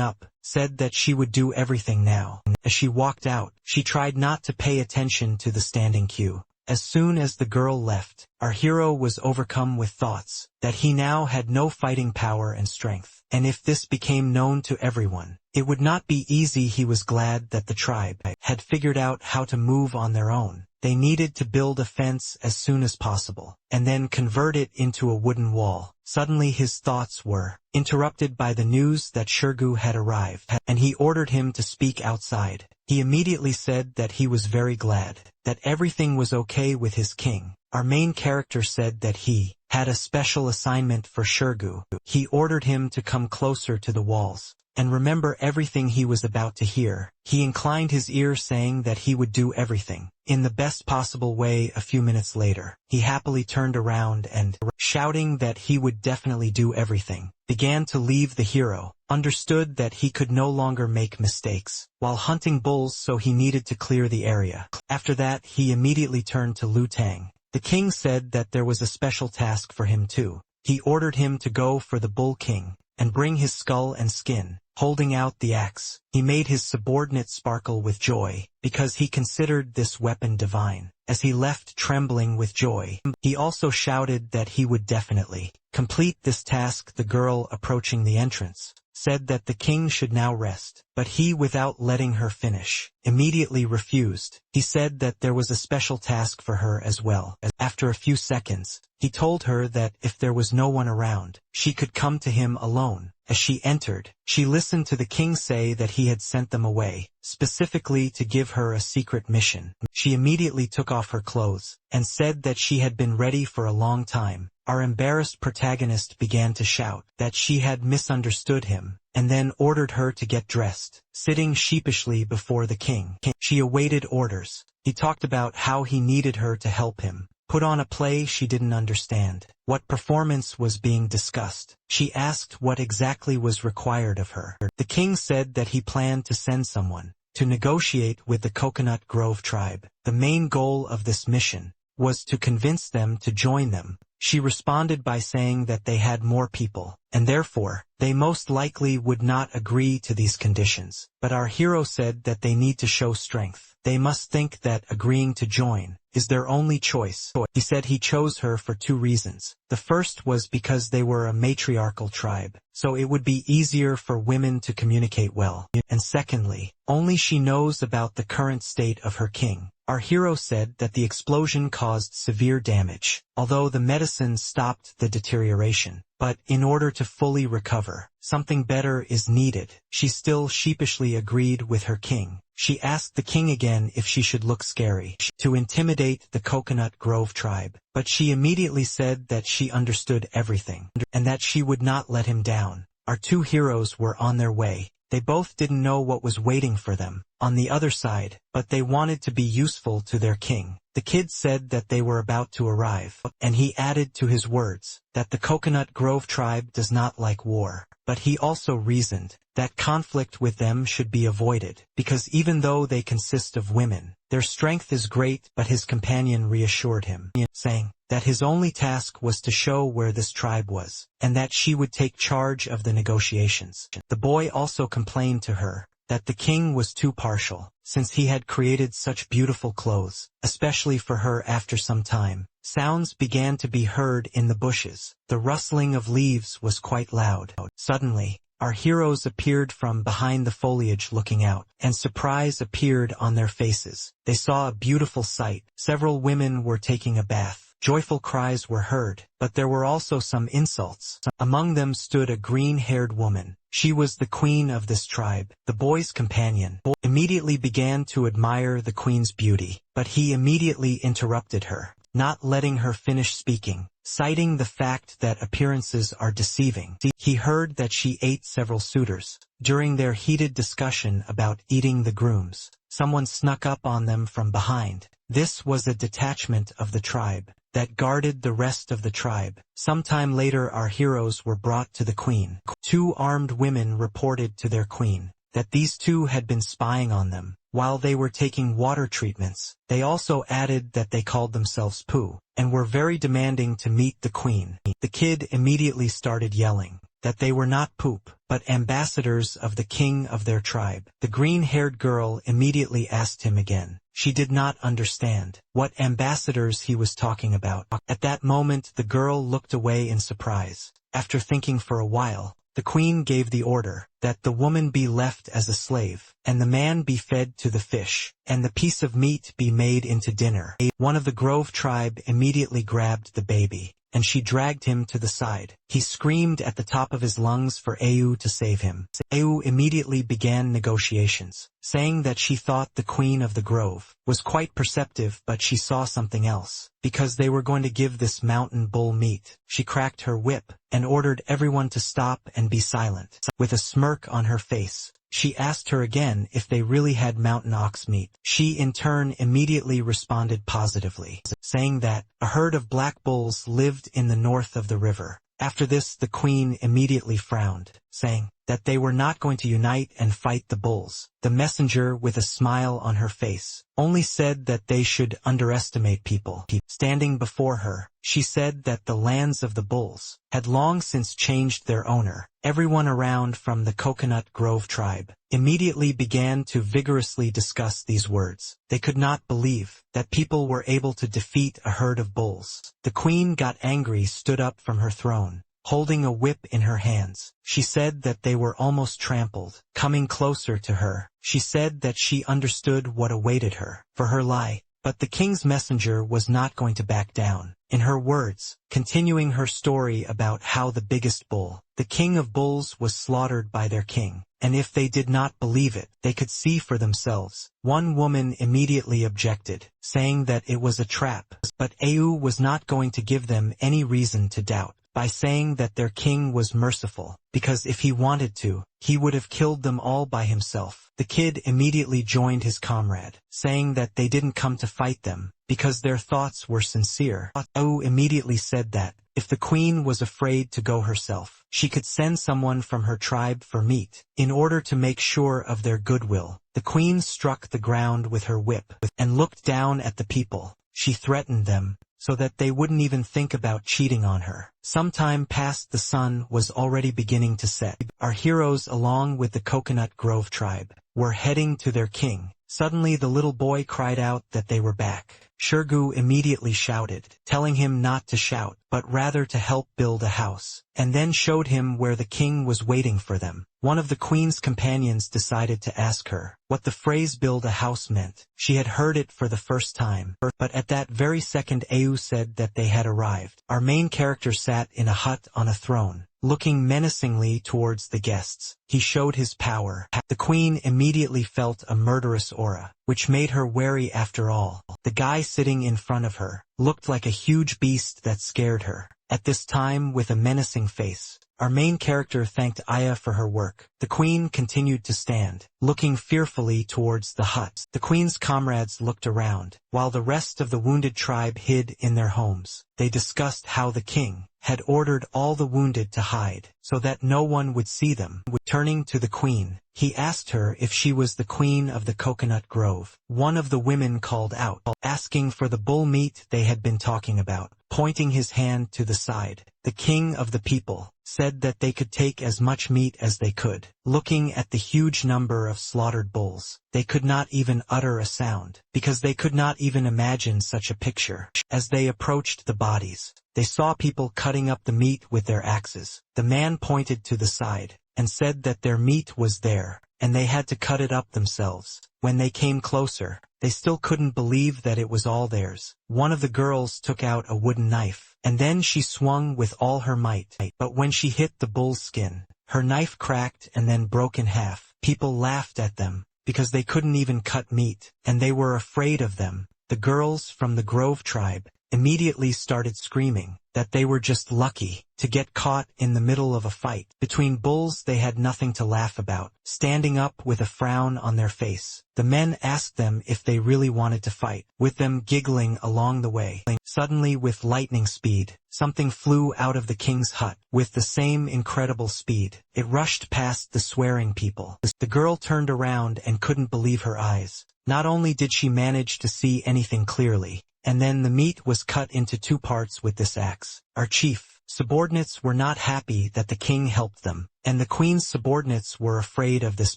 up, said that she would do everything now. As she walked out, she tried not to pay attention to the standing queue. As soon as the girl left, our hero was overcome with thoughts that he now had no fighting power and strength. And if this became known to everyone, it would not be easy. He was glad that the tribe had figured out how to move on their own. They needed to build a fence as soon as possible, and then convert it into a wooden wall. Suddenly his thoughts were interrupted by the news that Shirgu had arrived, and he ordered him to speak outside. He immediately said that he was very glad that everything was okay with his king. Our main character said that he had a special assignment for Shirgu. He ordered him to come closer to the walls and remember everything he was about to hear. He inclined his ear, saying that he would do everything in the best possible way. A few minutes later, he happily turned around and, shouting that he would definitely do everything, began to leave. The hero understood that he could no longer make mistakes while hunting bulls, so he needed to clear the area. After that, he immediately turned to Lu Tang. The king said that there was a special task for him too. He ordered him to go for the Bull King and bring his skull and skin. Holding out the axe, he made his subordinate sparkle with joy, because he considered this weapon divine. As he left trembling with joy, he also shouted that he would definitely complete this task. The girl, approaching the entrance, said that the king should now rest, but he, without letting her finish, immediately refused. He said that there was a special task for her as well. After a few seconds, he told her that if there was no one around, she could come to him alone. As she entered, she listened to the king say that he had sent them away, specifically to give her a secret mission. She immediately took off her clothes and said that she had been ready for a long time. Our embarrassed protagonist began to shout that she had misunderstood him, and then ordered her to get dressed. Sitting sheepishly before the king, she awaited orders. He talked about how he needed her to help him put on a play. She didn't understand what performance was being discussed. She asked what exactly was required of her. The king said that he planned to send someone to negotiate with the Coconut Grove tribe. The main goal of this mission was to convince them to join them, She responded by saying that they had more people, and therefore, they most likely would not agree to these conditions. But our hero said that they need to show strength. They must think that agreeing to join is their only choice. He said he chose her for 2 reasons. The first was because they were a matriarchal tribe, so it would be easier for women to communicate well. And secondly, only she knows about the current state of her king. Our hero said that the explosion caused severe damage, although the medicine stopped the deterioration. But in order to fully recover, something better is needed. She still sheepishly agreed with her king. She asked the king again if she should look scary to intimidate the Coconut Grove tribe, but she immediately said that she understood everything, and that she would not let him down. Our 2 heroes were on their way. They both didn't know what was waiting for them on the other side, but they wanted to be useful to their king. The kid said that they were about to arrive, and he added to his words that the Coconut Grove tribe does not like war. But he also reasoned that conflict with them should be avoided, because even though they consist of women, their strength is great. But his companion reassured him, saying that his only task was to show where this tribe was, and that she would take charge of the negotiations. The boy also complained to her that the king was too partial, since he had created such beautiful clothes, especially for her. After some time, sounds began to be heard in the bushes. The rustling of leaves was quite loud. Suddenly, our heroes appeared from behind the foliage looking out, and surprise appeared on their faces. They saw a beautiful sight. Several women were taking a bath. Joyful cries were heard, but there were also some insults. Among them stood a green-haired woman. She was the queen of this tribe. The boy's companion immediately began to admire the queen's beauty, but he immediately interrupted her, not letting her finish speaking, citing the fact that appearances are deceiving. He heard that she ate several suitors. During their heated discussion about eating the grooms, someone snuck up on them from behind. This was a detachment of the tribe that guarded the rest of the tribe. Sometime later, our heroes were brought to the queen. 2 armed women reported to their queen that these 2 had been spying on them while they were taking water treatments. They also added that they called themselves Pooh, and were very demanding to meet the queen. The kid immediately started yelling that they were not Poop, but ambassadors of the king of their tribe. The green-haired girl immediately asked him again. She did not understand what ambassadors he was talking about. At that moment, the girl looked away in surprise. After thinking for a while, the queen gave the order that the woman be left as a slave, and the man be fed to the fish, and the piece of meat be made into dinner. One of the Grove tribe immediately grabbed the baby, and she dragged him to the side. He screamed at the top of his lungs for Au to save him. Au immediately began negotiations, saying that she thought the queen of the grove was quite perceptive, but she saw something else, because they were going to give this mountain bull meat. She cracked her whip and ordered everyone to stop and be silent. With a smirk on her face, she asked her again if they really had mountain ox meat. She in turn immediately responded positively, saying that a herd of black bulls lived in the north of the river. After this, the queen immediately frowned, saying that they were not going to unite and fight the bulls. The messenger, with a smile on her face, only said that they should underestimate people. Standing before her, she said that the lands of the bulls had long since changed their owner. Everyone around from the Coconut Grove tribe immediately began to vigorously discuss these words. They could not believe that people were able to defeat a herd of bulls. The queen got angry, stood up from her throne, holding a whip in her hands. She said that they were almost trampled. Coming closer to her, she said that she understood what awaited her for her lie. But the king's messenger was not going to back down. In her words, continuing her story about how the biggest bull, the king of bulls, was slaughtered by their king, and if they did not believe it, they could see for themselves. One woman immediately objected, saying that it was a trap, but Au was not going to give them any reason to doubt, by saying that their king was merciful, because if he wanted to, he would have killed them all by himself. The kid immediately joined his comrade, saying that they didn't come to fight them, because their thoughts were sincere. Au immediately said that, if the queen was afraid to go herself, she could send someone from her tribe for meat. In order to make sure of their goodwill, the queen struck the ground with her whip, and looked down at the people. She threatened them so that they wouldn't even think about cheating on her. Some time passed, the sun was already beginning to set. Our heroes, along with the Coconut Grove tribe, were heading to their king. Suddenly the little boy cried out that they were back. Shirgu immediately shouted, telling him not to shout, but rather to help build a house, and then showed him where the king was waiting for them. One of the queen's companions decided to ask her what the phrase "build a house" meant. She had heard it for the first time, but at that very second Au said that they had arrived. Our main character sat in a hut on a throne, looking menacingly towards the guests. He showed his power. The queen immediately felt a murderous aura, which made her wary after all. The guy sitting in front of her looked like a huge beast that scared her. At this time, with a menacing face, our main character thanked Aya for her work. The queen continued to stand, looking fearfully towards the hut. The queen's comrades looked around, while the rest of the wounded tribe hid in their homes. They discussed how the king had ordered all the wounded to hide, so that no one would see them. Turning to the queen, he asked her if she was the queen of the Coconut Grove. One of the women called out, asking for the bull meat they had been talking about. Pointing his hand to the side, the king of the people said that they could take as much meat as they could. Looking at the huge number of slaughtered bulls, they could not even utter a sound, because they could not even imagine such a picture. As they approached the bodies, they saw people cutting up the meat with their axes. The man pointed to the side and said that their meat was there, and they had to cut it up themselves. When they came closer, they still couldn't believe that it was all theirs. One of the girls took out a wooden knife, and then she swung with all her might. But when she hit the bull's skin, her knife cracked and then broke in half. People laughed at them, because they couldn't even cut meat, and they were afraid of them. The girls from the Grove tribe immediately started screaming that they were just lucky to get caught in the middle of a fight between bulls they had nothing to laugh about. Standing up with a frown on their face, the men asked them if they really wanted to fight, with them giggling along the way. Suddenly, with lightning speed, something flew out of the king's hut. With the same incredible speed, it rushed past the swearing people. The girl turned around and couldn't believe her eyes. Not only did she manage to see anything clearly, and then the meat was cut into 2 parts with this axe. Our chief subordinates were not happy that the king helped them, and the queen's subordinates were afraid of this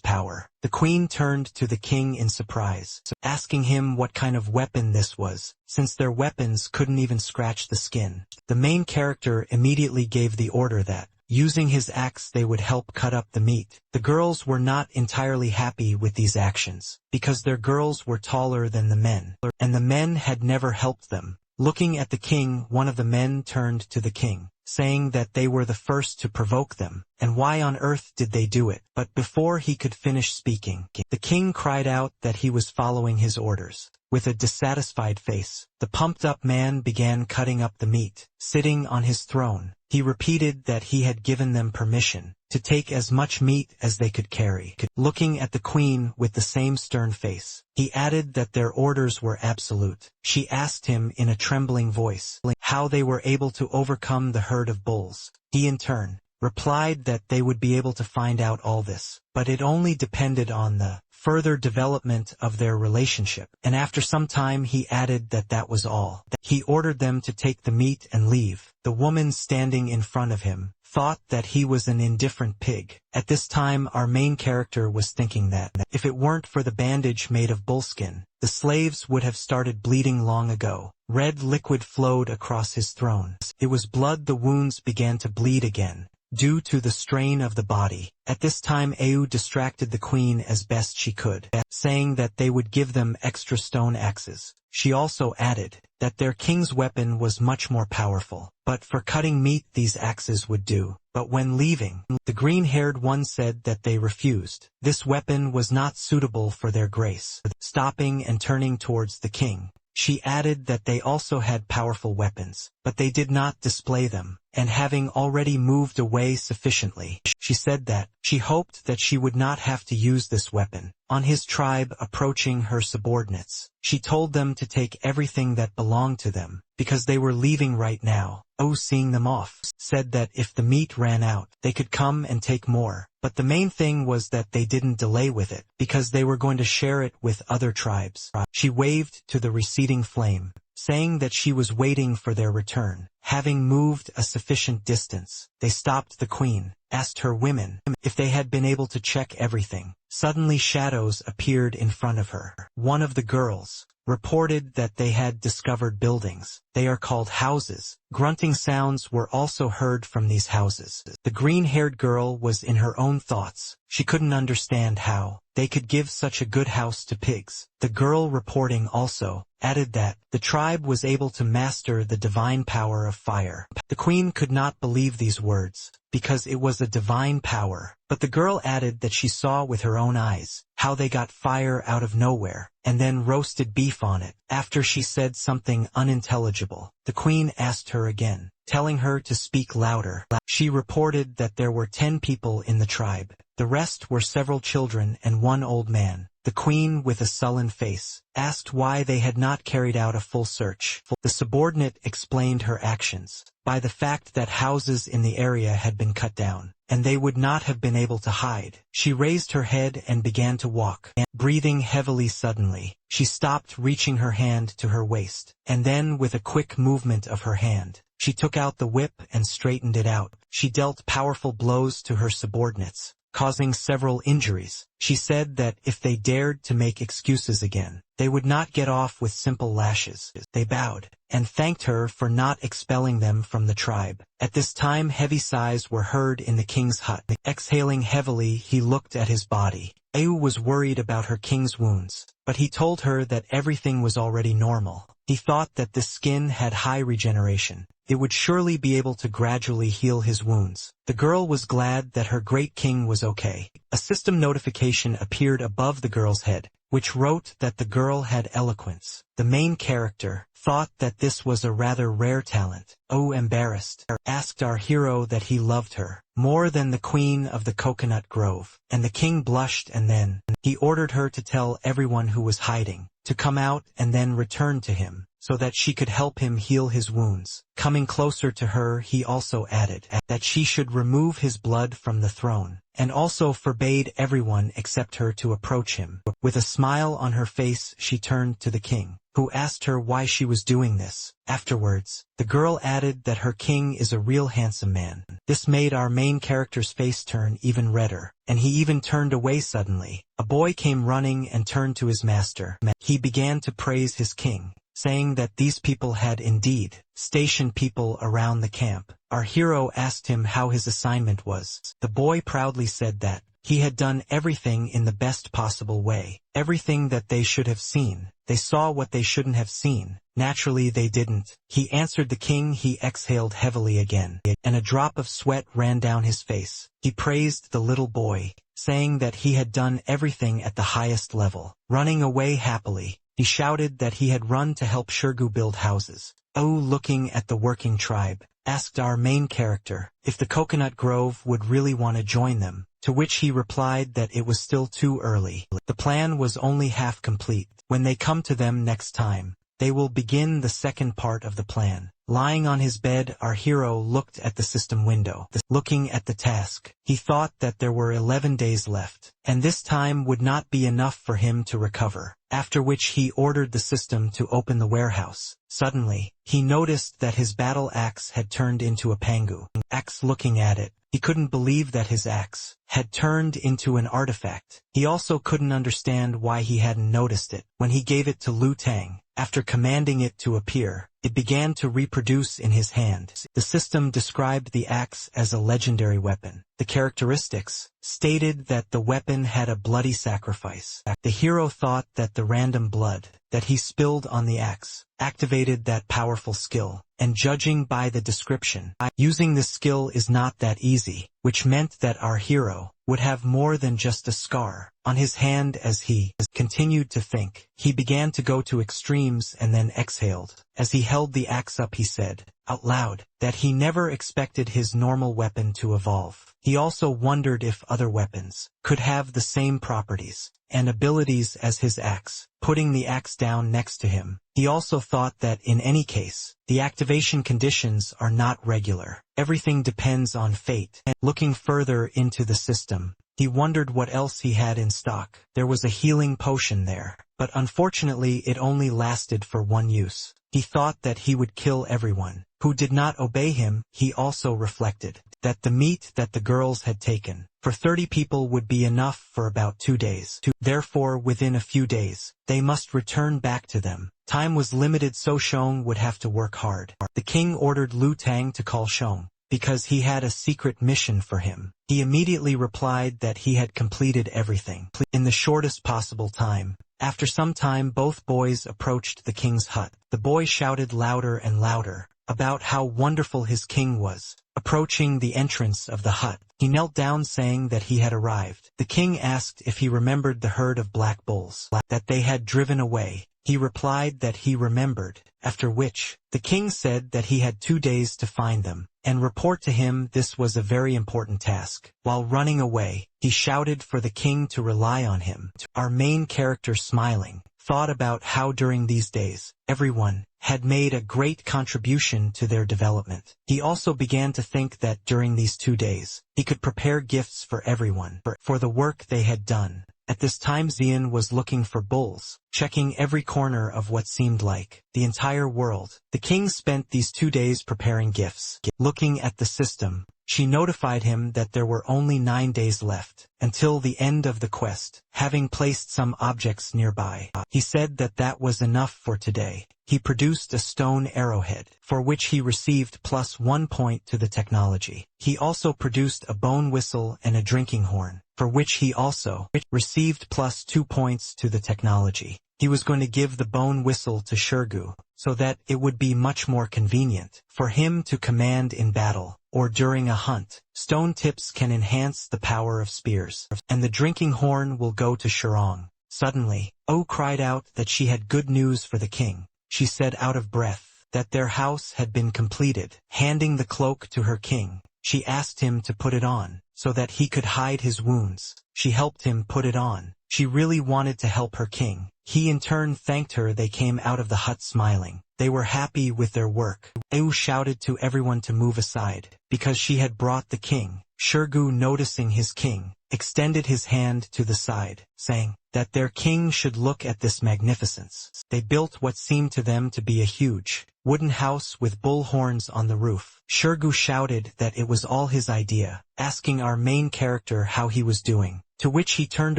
power. The queen turned to the king in surprise, asking him what kind of weapon this was, since their weapons couldn't even scratch the skin. The main character immediately gave the order that, using his axe, they would help cut up the meat. The girls were not entirely happy with these actions, because their girls were taller than the men, and the men had never helped them. Looking at the king, one of the men turned to the king, saying that they were the first to provoke them, and why on earth did they do it? But before he could finish speaking, the king cried out that he was following his orders. With a dissatisfied face, the pumped-up man began cutting up the meat. Sitting on his throne, he repeated that he had given them permission to take as much meat as they could carry. Looking at the queen with the same stern face, he added that their orders were absolute. She asked him in a trembling voice how they were able to overcome the herd of bulls. He in turn replied that they would be able to find out all this, but it only depended on the further development of their relationship. And after some time he added that that was all. He ordered them to take the meat and leave. The woman standing in front of him thought that he was an indifferent pig. At this time our main character was thinking that, if it weren't for the bandage made of bullskin, the slaves would have started bleeding long ago. Red liquid flowed across his throne. It was blood. The wounds began to bleed again, due to the strain of the body. At this time Au distracted the queen as best she could, saying that they would give them extra stone axes. She also added that their king's weapon was much more powerful, but for cutting meat these axes would do. But when leaving, the green-haired one said that they refused. This weapon was not suitable for their grace. Stopping and turning towards the king, she added that they also had powerful weapons, but they did not display them, and having already moved away sufficiently, she said that she hoped that she would not have to use this weapon on his tribe. Approaching her subordinates, she told them to take everything that belonged to them, because they were leaving right now. Seeing them off, said that if the meat ran out, they could come and take more. But the main thing was that they didn't delay with it, because they were going to share it with other tribes. She waved to the receding flame, saying that she was waiting for their return. Having moved a sufficient distance, they stopped the queen, asked her women if they had been able to check everything. Suddenly shadows appeared in front of her. One of the girls reported that they had discovered buildings. They are called houses. Grunting sounds were also heard from these houses. The green-haired girl was in her own thoughts. She couldn't understand how they could give such a good house to pigs. The girl reporting also added that the tribe was able to master the divine power of fire. The queen could not believe these words, because it was a divine power. But the girl added that she saw with her own eyes how they got fire out of nowhere, and then roasted beef on it. After she said something unintelligible, the queen asked her again, telling her to speak louder. She reported that there were 10 people in the tribe. The rest were several children and one old man. The queen, with a sullen face, asked why they had not carried out a full search. The subordinate explained her actions by the fact that houses in the area had been cut down, and they would not have been able to hide. She raised her head and began to walk, breathing heavily. Suddenly, she stopped, reaching her hand to her waist, and then with a quick movement of her hand, she took out the whip and straightened it out. She dealt powerful blows to her subordinates, causing several injuries. She said that if they dared to make excuses again, they would not get off with simple lashes. They bowed and thanked her for not expelling them from the tribe. At this time heavy sighs were heard in the king's hut. Exhaling heavily, he looked at his body. Au was worried about her king's wounds, but he told her that everything was already normal. He thought that the skin had high regeneration. It would surely be able to gradually heal his wounds. The girl was glad that her great king was okay. A system notification appeared above the girl's head, which wrote that the girl had eloquence. The main character thought that this was a rather rare talent. Oh, embarrassed, asked our hero that he loved her more than the queen of the coconut grove. And the king blushed, and then he ordered her to tell everyone who was hiding to come out and then return to him, so that she could help him heal his wounds. Coming closer to her, he also added that she should remove his blood from the throne, and also forbade everyone except her to approach him. With a smile on her face, she turned to the king, who asked her why she was doing this. Afterwards, the girl added that her king is a real handsome man. This made our main character's face turn even redder, and he even turned away suddenly. A boy came running and turned to his master. He began to praise his king, saying that these people had indeed stationed people around the camp. Our hero asked him how his assignment was. The boy proudly said that he had done everything in the best possible way. Everything that they should have seen. They saw what they shouldn't have seen. Naturally they didn't. He answered the king. He exhaled heavily again, and a drop of sweat ran down his face. He praised the little boy, saying that he had done everything at the highest level. Running away happily, he shouted that he had run to help Shirgu build houses. Oh, looking at the working tribe, asked our main character if the coconut grove would really want to join them, to which he replied that it was still too early. The plan was only half complete. When they come to them next time, they will begin the second part of the plan. Lying on his bed, our hero looked at the system window. Looking at the task, he thought that there were 11 days left, and this time would not be enough for him to recover, after which he ordered the system to open the warehouse. Suddenly, he noticed that his battle axe had turned into a pangu. Axe looking at it, he couldn't believe that his axe had turned into an artifact. He also couldn't understand why he hadn't noticed it. When he gave it to Lu Tang, after commanding it to appear, it began to reproduce in his hand. The system described the axe as a legendary weapon. The characteristics stated that the weapon had a bloody sacrifice. The hero thought that the random blood that he spilled on the axe activated that powerful skill, and judging by the description, using this skill is not that easy, which meant that our hero would have more than just a scar on his hand. As he continued to think, he began to go to extremes and then exhaled. As he held the axe up, he said out loud that he never expected his normal weapon to evolve. He also wondered if other weapons could have the same properties and abilities as his axe. Putting the axe down next to him, he also thought that in any case, the activation conditions are not regular. Everything depends on fate. And looking further into the system, He wondered what else he had in stock. There was a healing potion there, but unfortunately it only lasted for one use. He thought that he would kill everyone who did not obey him. He also reflected that the meat that the girls had taken for 30 people would be enough for about 2 days. Therefore, within a few days, they must return back to them. Time was limited, so Shong would have to work hard. The king ordered Lu Tang to call Shong, because he had a secret mission for him. He immediately replied that he had completed everything in the shortest possible time. After some time, both boys approached the king's hut. The boy shouted louder and louder about how wonderful his king was. Approaching the entrance of the hut, he knelt down saying that he had arrived. The king asked if he remembered the herd of black bulls that they had driven away. He replied that he remembered, after which, the king said that he had 2 days to find them and report to him. This was a very important task. While running away, he shouted for the king to rely on him. Our main character, smiling, thought about how during these days, everyone had made a great contribution to their development. He also began to think that during these 2 days, he could prepare gifts for everyone for the work they had done. At this time, Xian was looking for bulls, checking every corner of what seemed like the entire world. The king spent these 2 days preparing gifts. Looking at the system, she notified him that there were only 9 days left until the end of the quest. Having placed some objects nearby, he said that that was enough for today. He produced a stone arrowhead, for which he received +1 point to the technology. He also produced a bone whistle and a drinking horn, for which he also received +2 points to the technology. He was going to give the bone whistle to Shirgu, so that it would be much more convenient for him to command in battle or during a hunt. Stone tips can enhance the power of spears, and the drinking horn will go to Shirong. Suddenly, Oh cried out that she had good news for the king. She said out of breath that their house had been completed. Handing the cloak to her king, she asked him to put it on, so that he could hide his wounds. She helped him put it on. She really wanted to help her king. He in turn thanked her. They came out of the hut smiling. They were happy with their work. Eu shouted to everyone to move aside, because she had brought the king. Shirgu, noticing his king, extended his hand to the side, saying that their king should look at this magnificence. They built what seemed to them to be a huge wooden house with bull horns on the roof. Shirgu shouted that it was all his idea, asking our main character how he was doing, to which he turned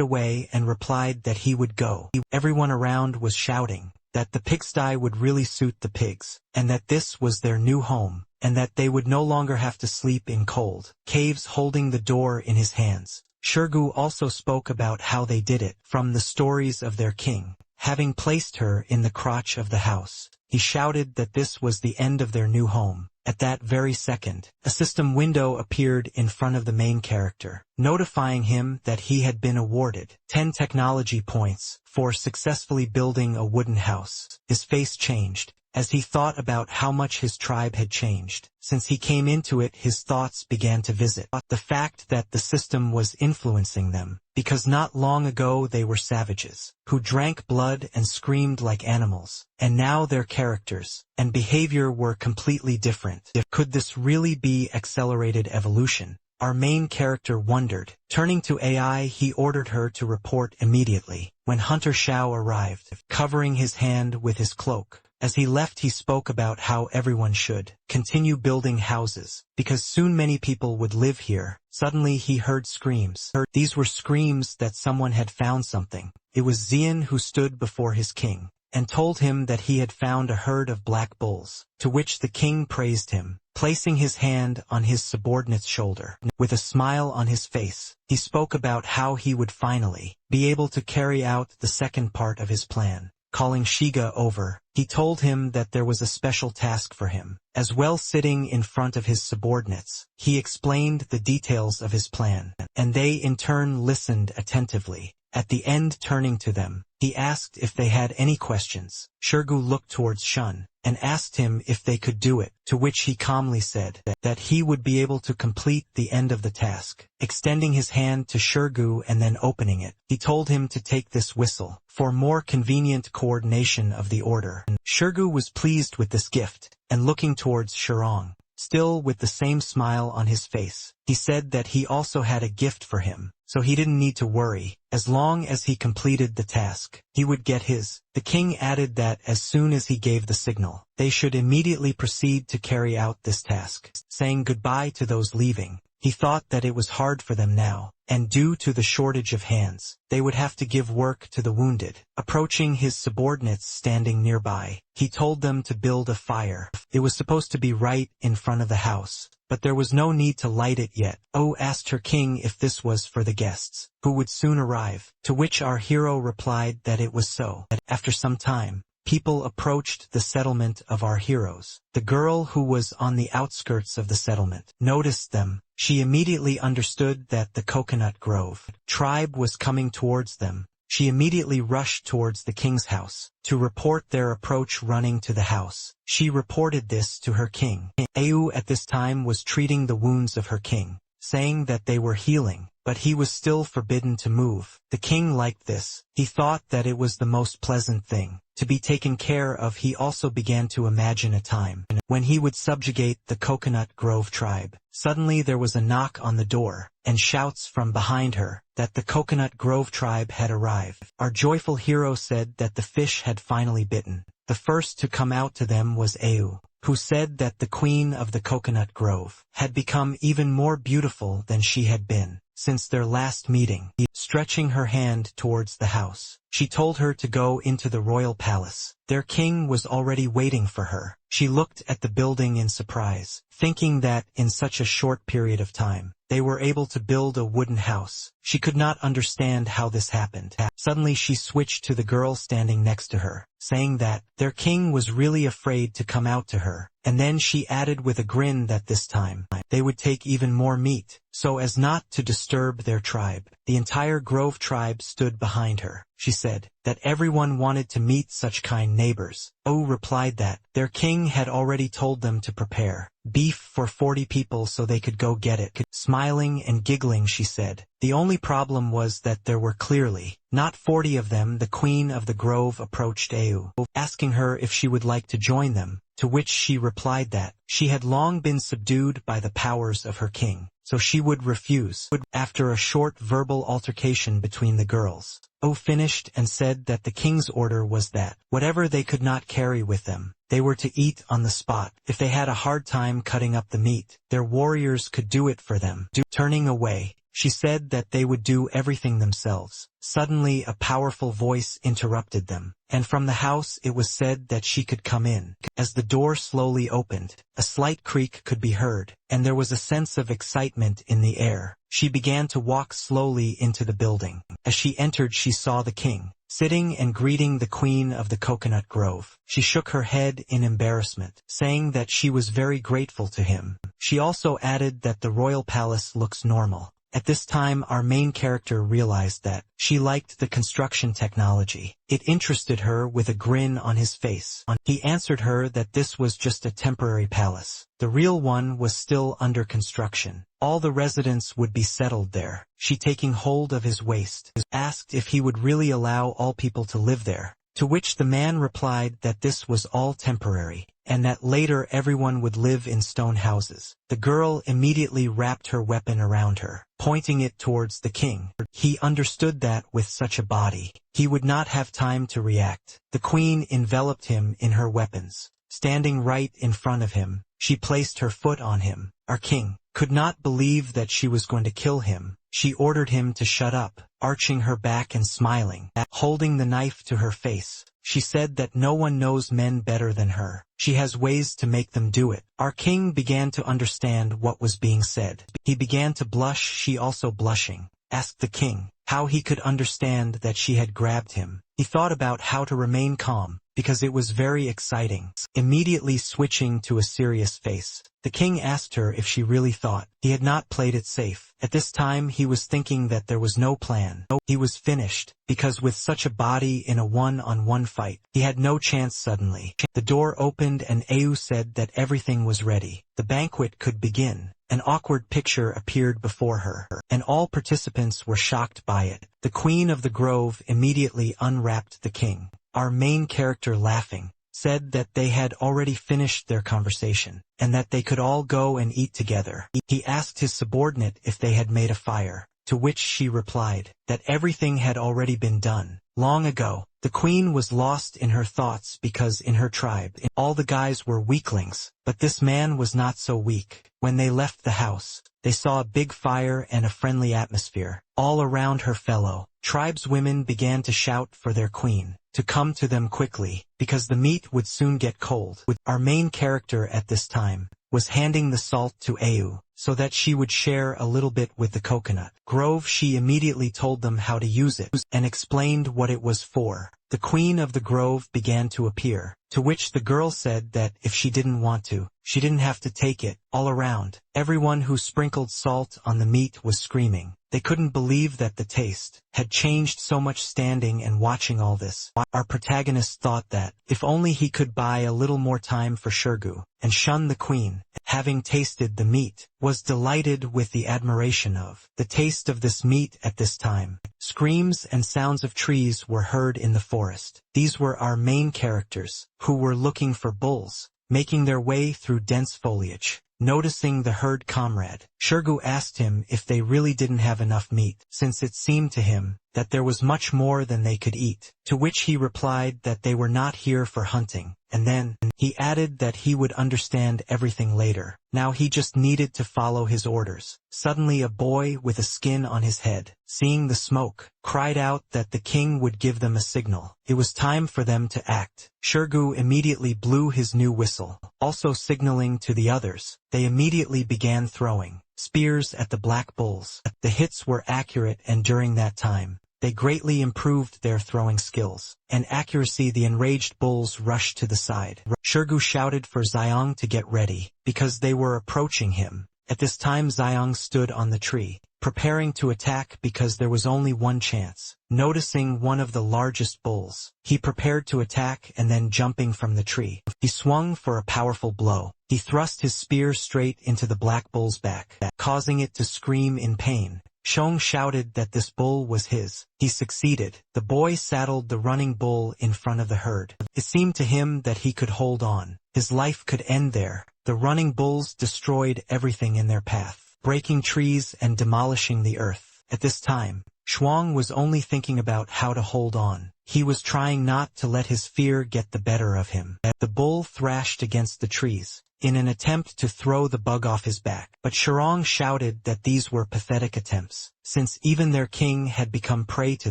away and replied that he would go. Everyone around was shouting that the pigsty would really suit the pigs, and that this was their new home, and that they would no longer have to sleep in cold caves. Holding the door in his hands, Shirgu also spoke about how they did it from the stories of their king. Having placed her in the crotch of the house, he shouted that this was the end of their new home. At that very second, a system window appeared in front of the main character, notifying him that he had been awarded 10 technology points for successfully building a wooden house. His face changed as he thought about how much his tribe had changed. Since he came into it, his thoughts began to visit the fact that the system was influencing them, because not long ago they were savages who drank blood and screamed like animals, and now their characters and behavior were completely different. Could this really be accelerated evolution? Our main character wondered. Turning to AI, he ordered her to report immediately. When Hunter Shao arrived, covering his hand with his cloak, as he left, he spoke about how everyone should continue building houses, because soon many people would live here. Suddenly he heard screams. These were screams that someone had found something. It was Xian who stood before his king and told him that he had found a herd of black bulls, to which the king praised him. Placing his hand on his subordinate's shoulder, with a smile on his face, he spoke about how he would finally be able to carry out the second part of his plan. Calling Shiga over, he told him that there was a special task for him. As well, sitting in front of his subordinates, he explained the details of his plan, and they in turn listened attentively. At the end, turning to them, he asked if they had any questions. Shirgu looked towards Shun and asked him if they could do it, to which he calmly said that he would be able to complete the end of the task. Extending his hand to Shirgu and then opening it, he told him to take this whistle for more convenient coordination of the order. Shirgu was pleased with this gift, and looking towards Shirong, still with the same smile on his face. He said that he also had a gift for him, so he didn't need to worry. As long as he completed the task, he would get his. The king added that as soon as he gave the signal, they should immediately proceed to carry out this task, saying goodbye to those leaving. He thought that it was hard for them now, and due to the shortage of hands, they would have to give work to the wounded. Approaching his subordinates standing nearby, he told them to build a fire. It was supposed to be right in front of the house, but there was no need to light it yet. Oh asked her king if this was for the guests, who would soon arrive, to which our hero replied that it was so. After some time, people approached the settlement of our heroes. The girl who was on the outskirts of the settlement noticed them. She immediately understood that the Coconut Grove tribe was coming towards them. She immediately rushed towards the king's house to report their approach. Running to the house, she reported this to her king. Au at this time was treating the wounds of her king, saying that they were healing, but he was still forbidden to move. The king liked this. He thought that it was the most pleasant thing to be taken care of. He also began to imagine a time when he would subjugate the Coconut Grove tribe. Suddenly there was a knock on the door, and shouts from behind her that the Coconut Grove tribe had arrived. Our joyful hero said that the fish had finally bitten. The first to come out to them was Au, who said that the queen of the Coconut Grove had become even more beautiful than she had been since their last meeting. Stretching her hand towards the house, she told her to go into the royal palace. Their king was already waiting for her. She looked at the building in surprise, thinking that in such a short period of time, they were able to build a wooden house. She could not understand how this happened. Suddenly she switched to the girl standing next to her, saying that their king was really afraid to come out to her, and then she added with a grin that this time, they would take even more meat, so as not to disturb their tribe. The entire Grove tribe stood behind her. She said that everyone wanted to meet such kind neighbors. O replied that their king had already told them to prepare beef for 40 people so they could go get it. Smiling and giggling she said, the only problem was that there were clearly not 40 of them. The queen of the grove approached Au, asking her if she would like to join them, to which she replied that she had long been subdued by the powers of her king, so she would refuse. After a short verbal altercation between the girls, O finished and said that the king's order was that whatever they could not carry with them, they were to eat on the spot. If they had a hard time cutting up the meat, their warriors could do it for them. Turning away, she said that they would do everything themselves. Suddenly a powerful voice interrupted them, and from the house it was said that she could come in. As the door slowly opened, a slight creak could be heard, and there was a sense of excitement in the air. She began to walk slowly into the building. As she entered, she saw the king sitting and greeting the queen of the Coconut Grove. She shook her head in embarrassment, saying that she was very grateful to him. She also added that the royal palace looks normal. At this time our main character realized that she liked the construction technology. It interested her. With a grin on his face, he answered her that this was just a temporary palace. The real one was still under construction. All the residents would be settled there. She, taking hold of his waist, asked if he would really allow all people to live there, to which the man replied that this was all temporary, and that later everyone would live in stone houses. The girl immediately wrapped her weapon around her, pointing it towards the king. He understood that with such a body, he would not have time to react. The queen enveloped him in her weapons. Standing right in front of him, she placed her foot on him. Our king could not believe that she was going to kill him. She ordered him to shut up, arching her back and smiling. Holding the knife to her face, she said that no one knows men better than her. She has ways to make them do it. Our king began to understand what was being said. He began to blush. She, also blushing, asked the king how he could understand that she had grabbed him. He thought about how to remain calm, because it was very exciting. Immediately switching to a serious face, the king asked her if she really thought he had not played it safe. At this time he was thinking that there was no plan. He was finished, because with such a body in a one-on-one fight, he had no chance. Suddenly, the door opened and Au said that everything was ready. The banquet could begin. An awkward picture appeared before her, and all participants were shocked by it. The queen of the grove immediately unwrapped the king. Our main character laughing, said that they had already finished their conversation, and that they could all go and eat together. He asked his subordinate if they had made a fire, to which she replied that everything had already been done long ago. The queen was lost in her thoughts because in her tribe all the guys were weaklings, but this man was not so weak. When they left the house, they saw a big fire and a friendly atmosphere. All around her fellow tribeswomen began to shout for their queen to come to them quickly, because the meat would soon get cold. Our main character at this time was handing the salt to Au, so that she would share a little bit with the coconut grove. She immediately told them how to use it, and explained what it was for. The queen of the grove began to appear, to which the girl said that if she didn't want to, she didn't have to take it. All around, everyone who sprinkled salt on the meat was screaming. They couldn't believe that the taste had changed so much. Standing and watching all this, our protagonist thought that, if only he could buy a little more time for Shirgu, and shun the queen, having tasted the meat, was delighted with the admiration of the taste of this meat. At this time, screams and sounds of trees were heard in the forest. These were our main characters, who were looking for bulls, making their way through dense foliage. Noticing the herd comrade, Shirgu asked him if they really didn't have enough meat, since it seemed to him that there was much more than they could eat, to which he replied that they were not here for hunting, and then he added that he would understand everything later. Now he just needed to follow his orders. Suddenly a boy with a skin on his head, seeing the smoke, cried out that the king would give them a signal. It was time for them to act. Shirgu immediately blew his new whistle, also signaling to the others. They immediately began throwing spears at the black bulls. The hits were accurate, and during that time, they greatly improved their throwing skills and accuracy. The enraged bulls rushed to the side. Shirgu shouted for Xiong to get ready, because they were approaching him. At this time Xiong stood on the tree, preparing to attack because there was only one chance. Noticing one of the largest bulls, he prepared to attack, and then jumping from the tree, he swung for a powerful blow. He thrust his spear straight into the black bull's back, causing it to scream in pain. Shong shouted that this bull was his. He succeeded. The boy saddled the running bull in front of the herd. It seemed to him that he could hold on. His life could end there. The running bulls destroyed everything in their path, breaking trees and demolishing the earth. At this time, Shuang was only thinking about how to hold on. He was trying not to let his fear get the better of him. The bull thrashed against the trees in an attempt to throw the bug off his back, but Shirong shouted that these were pathetic attempts, since even their king had become prey to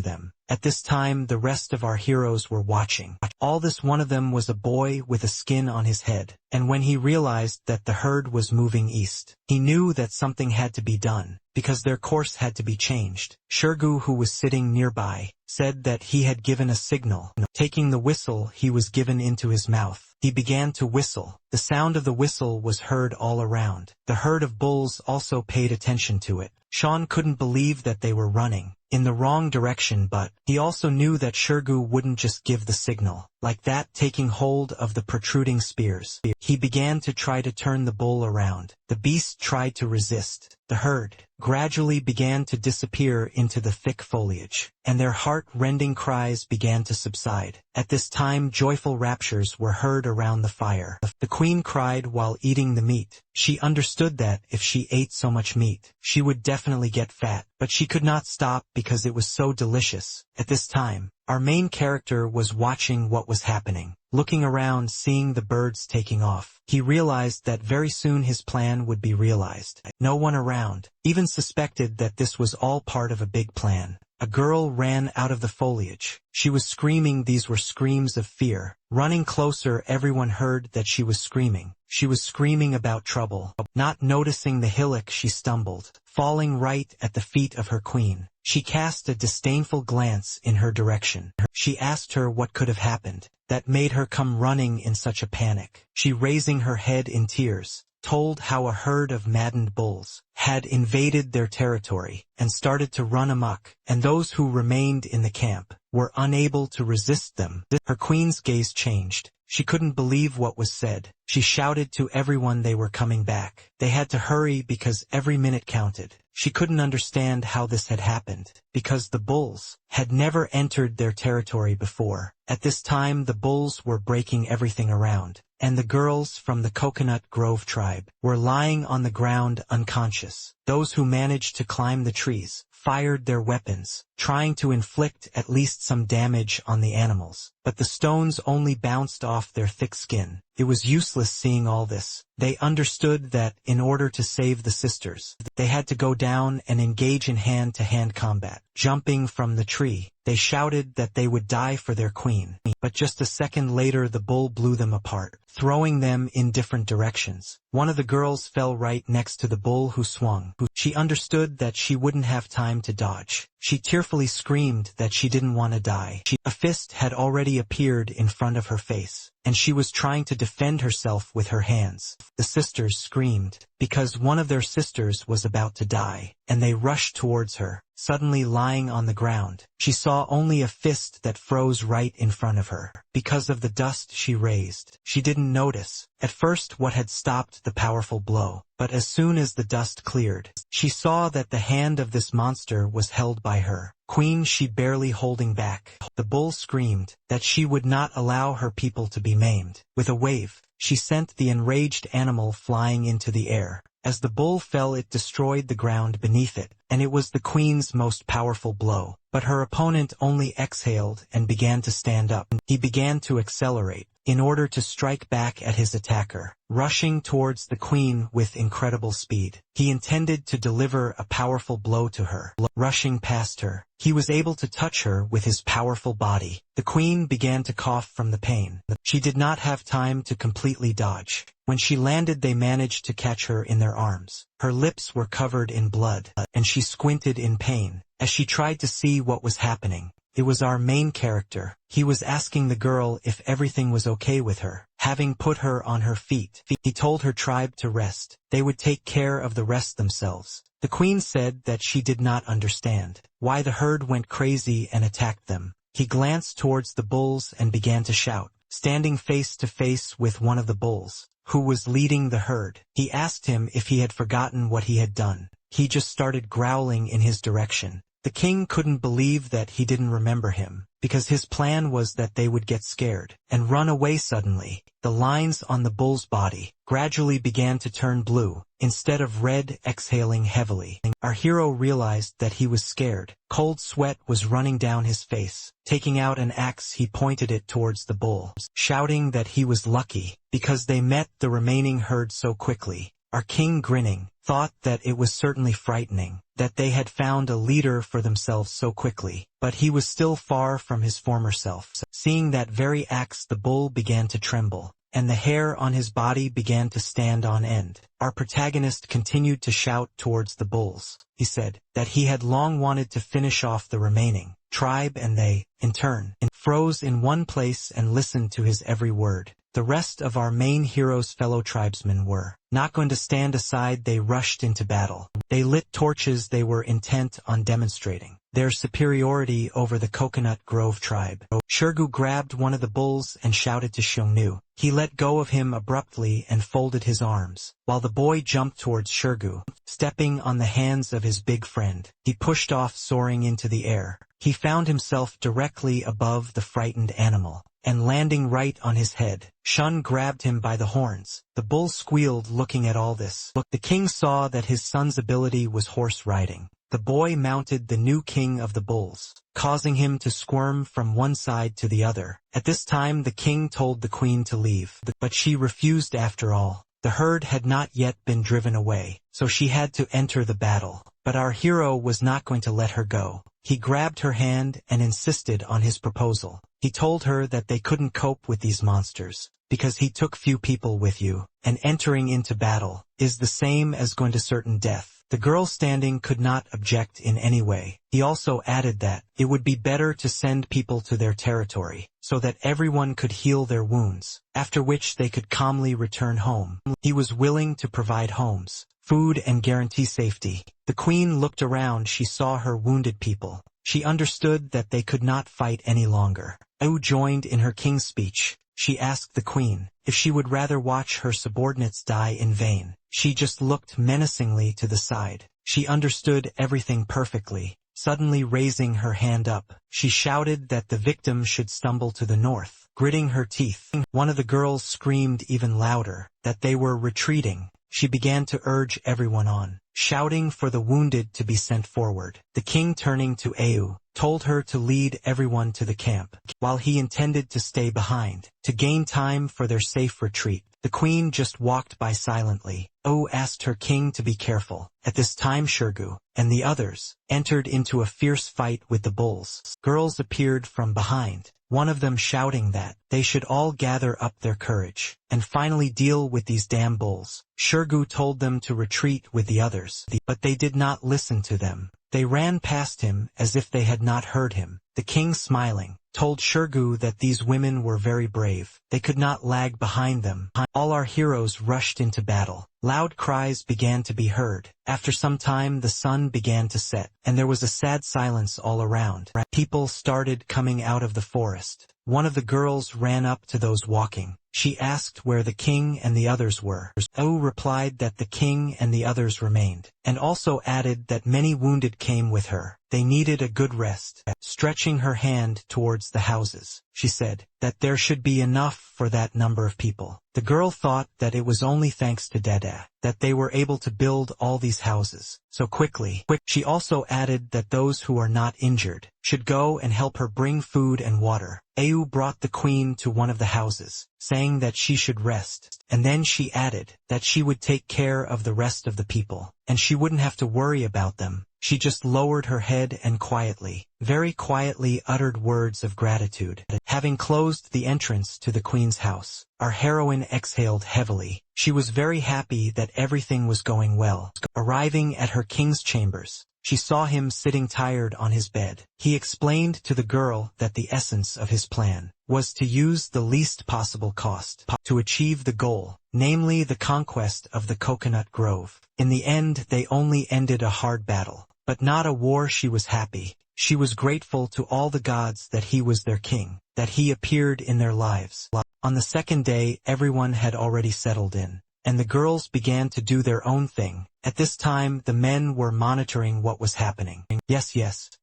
them. At this time the rest of our heroes were watching. All this, one of them was a boy with a skin on his head, and when he realized that the herd was moving east, he knew that something had to be done, because their course had to be changed. Shirgu, who was sitting nearby, said that he had given a signal. Taking the whistle he was given into his mouth, he began to whistle. The sound of the whistle was heard all around. The herd of bulls also paid attention to it. Sean couldn't believe that they were running in the wrong direction, but he also knew that Shirgu wouldn't just give the signal like that. Taking hold of the protruding spears, he began to try to turn the bull around. The beast tried to resist. The herd gradually began to disappear into the thick foliage, and their heart-rending cries began to subside. At this time joyful raptures were heard around the fire. The queen cried while eating the meat. She understood that if she ate so much meat, she would definitely get fat, but she could not stop because it was so delicious. At this time, our main character was watching what was happening. Looking around, seeing the birds taking off, he realized that very soon his plan would be realized. No one around even suspected that this was all part of a big plan. A girl ran out of the foliage. She was screaming. These were screams of fear. Running closer, everyone heard that she was screaming. She was screaming about trouble. Not noticing the hillock, she stumbled, falling right at the feet of her queen. She cast a disdainful glance in her direction. She asked her what could have happened that made her come running in such a panic. She, raising her head in tears, told how a herd of maddened bulls had invaded their territory and started to run amok, and those who remained in the camp were unable to resist them. Her queen's gaze changed. She couldn't believe what was said. She shouted to everyone they were coming back. They had to hurry because every minute counted. She couldn't understand how this had happened, because the bulls had never entered their territory before. At this time the bulls were breaking everything around, and the girls from the Coconut Grove tribe were lying on the ground unconscious. Those who managed to climb the trees fired their weapons, trying to inflict at least some damage on the animals, but the stones only bounced off their thick skin. It was useless seeing all this. They understood that, in order to save the sisters, they had to go down and engage in hand-to-hand combat. Jumping from the tree, they shouted that they would die for their queen, but just a second later the bull blew them apart, throwing them in different directions. One of the girls fell right next to the bull who swung. She understood that she wouldn't have time to dodge. She tearfully screamed that she didn't want to die. A fist had already appeared in front of her face, and she was trying to defend herself with her hands. The sisters screamed, because one of their sisters was about to die, and they rushed towards her. Suddenly lying on the ground, she saw only a fist that froze right in front of her. Because of the dust she raised, she didn't notice at first what had stopped the powerful blow, but as soon as the dust cleared, she saw that the hand of this monster was held by her queen, she barely holding back. The bull screamed that she would not allow her people to be maimed. With a wave, she sent the enraged animal flying into the air. As the bull fell, it destroyed the ground beneath it, and it was the queen's most powerful blow. But her opponent only exhaled and began to stand up. He began to accelerate in order to strike back at his attacker, rushing towards the queen with incredible speed. He intended to deliver a powerful blow to her. Rushing past her, he was able to touch her with his powerful body. The queen began to cough from the pain. She did not have time to completely dodge. When she landed, they managed to catch her in their arms. Her lips were covered in blood, and she squinted in pain as she tried to see what was happening. It was our main character. He was asking the girl if everything was okay with her. Having put her on her feet, he told her tribe to rest. They would take care of the rest themselves. The queen said that she did not understand why the herd went crazy and attacked them. He glanced towards the bulls and began to shout, standing face to face with one of the bulls, who was leading the herd. He asked him if he had forgotten what he had done. He just started growling in his direction. The king couldn't believe that he didn't remember him, because his plan was that they would get scared and run away suddenly. The lines on the bull's body gradually began to turn blue, instead of red, exhaling heavily. Our hero realized that he was scared. Cold sweat was running down his face. Taking out an axe, he pointed it towards the bull, shouting that he was lucky, because they met the remaining herd so quickly. Our king, grinning, thought that it was certainly frightening that they had found a leader for themselves so quickly, but he was still far from his former self. Seeing that very axe, the bull began to tremble, and the hair on his body began to stand on end. Our protagonist continued to shout towards the bulls. He said that he had long wanted to finish off the remaining tribe, and they, in turn, froze in one place and listened to his every word. The rest of our main hero's fellow tribesmen were not going to stand aside. They rushed into battle. They lit torches. They were intent on demonstrating their superiority over the Coconut Grove tribe. Shirgu grabbed one of the bulls and shouted to Xiongnu. He let go of him abruptly and folded his arms, while the boy jumped towards Shirgu, stepping on the hands of his big friend. He pushed off, soaring into the air. He found himself directly above the frightened animal, and landing right on his head. Shun grabbed him by the horns. The bull squealed, looking at all this. The king saw that his son's ability was horse riding. The boy mounted the new king of the bulls, causing him to squirm from one side to the other. At this time the king told the queen to leave, but she refused after all. The herd had not yet been driven away, so she had to enter the battle. But our hero was not going to let her go. He grabbed her hand and insisted on his proposal. He told her that they couldn't cope with these monsters, because he took few people with you, and entering into battle is the same as going to certain death. The girl standing could not object in any way. He also added that it would be better to send people to their territory, so that everyone could heal their wounds, after which they could calmly return home. He was willing to provide homes, food, and guarantee safety. The queen looked around. She saw her wounded people, She understood that they could not fight any longer. Au joined in her king's speech. She asked the queen if she would rather watch her subordinates die in vain. She just looked menacingly to the side. She understood everything perfectly. Suddenly raising her hand up, she shouted that the victim should stumble to the north. Gritting her teeth, one of the girls screamed even louder that they were retreating. She began to urge everyone on, shouting for the wounded to be sent forward. The king, turning to Au, told her to lead everyone to the camp, while he intended to stay behind, to gain time for their safe retreat. The queen just walked by silently. Au asked her king to be careful. At this time Shirgu and the others entered into a fierce fight with the bulls. Girls appeared from behind, one of them shouting that they should all gather up their courage and finally deal with these damn bulls. Shirgu told them to retreat with the others, but they did not listen to them. They ran past him as if they had not heard him. The king, smiling, told Shirgu that these women were very brave. They could not lag behind them. All our heroes rushed into battle. Loud cries began to be heard. After some time the sun began to set, and there was a sad silence all around. People started coming out of the forest. One of the girls ran up to those walking. She asked where the king and the others were. Au replied that the king and the others remained, and also added that many wounded came with her. They needed a good rest. Stretching her hand towards the houses, she said that there should be enough for that number of people. The girl thought that it was only thanks to Dada that they were able to build all these houses so quickly. She also added that those who are not injured should go and help her bring food and water. Au brought the queen to one of the houses, saying that she should rest, and then she added that she would take care of the rest of the people, and she wouldn't have to worry about them. She just lowered her head and quietly, very quietly uttered words of gratitude. Having closed the entrance to the queen's house, our heroine exhaled heavily. She was very happy that everything was going well. Arriving at her king's chambers, she saw him sitting tired on his bed. He explained to the girl that the essence of his plan was to use the least possible cost to achieve the goal, namely the conquest of the coconut grove. In the end, they only ended a hard battle, but not a war. She was happy. She was grateful to all the gods that he was their king, that he appeared in their lives. On the second day, everyone had already settled in, and the girls began to do their own thing. At this time, the men were monitoring what was happening. Yes,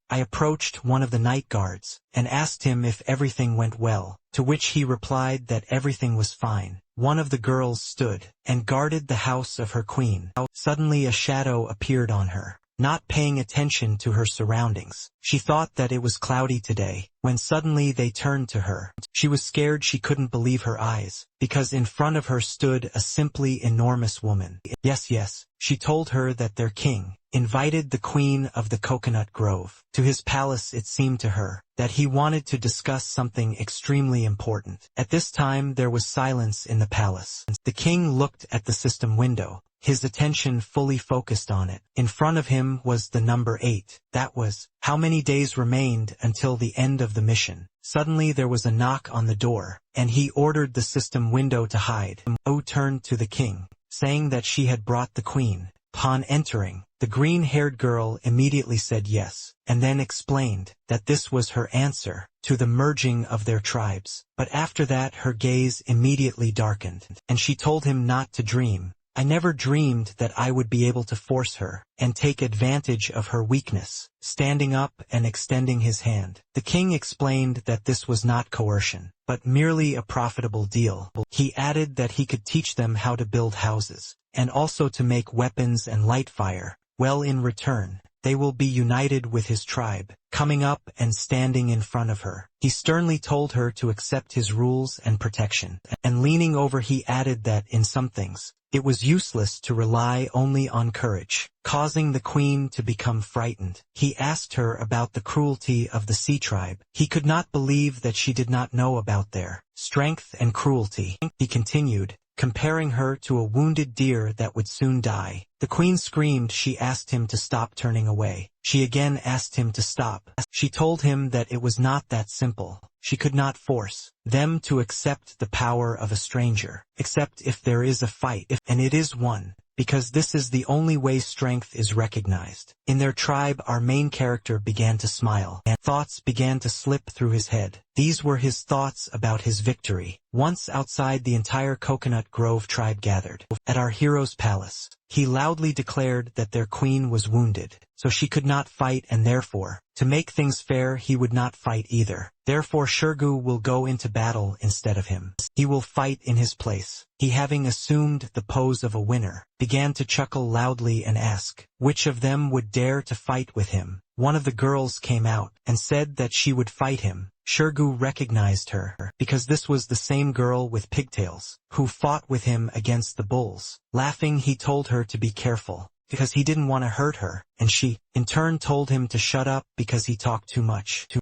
I approached one of the night guards and asked him if everything went well, to which he replied that everything was fine. One of the girls stood and guarded the house of her queen. Suddenly a shadow appeared on her. Not paying attention to her surroundings, she thought that it was cloudy today, when suddenly they turned to her. She was scared. She couldn't believe her eyes, because in front of her stood a simply enormous woman. Yes, she told her that their king invited the queen of the coconut grove to his palace. It seemed to her that he wanted to discuss something extremely important. At this time there was silence in the palace. The king looked at the system window, his attention fully focused on it. In front of him was the number 8. That was how many days remained until the end of the mission. Suddenly there was a knock on the door, and he ordered the system window to hide. O turned to the king, saying that she had brought the queen. Upon entering, the green-haired girl immediately said yes, and then explained that this was her answer to the merging of their tribes. But after that her gaze immediately darkened, and she told him not to dream. I never dreamed that I would be able to force her and take advantage of her weakness. Standing up and extending his hand, the king explained that this was not coercion, but merely a profitable deal. He added that he could teach them how to build houses, and also to make weapons and light fire. Well, in return, they will be united with his tribe. Coming up and standing in front of her, he sternly told her to accept his rules and protection. And leaning over, he added that in some things, it was useless to rely only on courage, causing the queen to become frightened. He asked her about the cruelty of the sea tribe. He could not believe that she did not know about their strength and cruelty. He continued, comparing her to a wounded deer that would soon die. The queen screamed. She asked him to stop, turning away. She again asked him to stop. She told him that it was not that simple. She could not force them to accept the power of a stranger, except if there is a fight, and it is one, because this is the only way strength is recognized. In their tribe, our main character began to smile, and thoughts began to slip through his head. These were his thoughts about his victory. Once outside, the entire Coconut Grove tribe gathered. At our hero's palace, he loudly declared that their queen was wounded, so she could not fight, and therefore, to make things fair, he would not fight either. Therefore Shirgu will go into battle instead of him. He will fight in his place. He, having assumed the pose of a winner, began to chuckle loudly and ask, which of them would dare to fight with him? One of the girls came out and said that she would fight him. Shirgu recognized her, because this was the same girl with pigtails, who fought with him against the bulls. Laughing, he told her to be careful, because he didn't want to hurt her, and she, in turn, told him to shut up because he talked too much.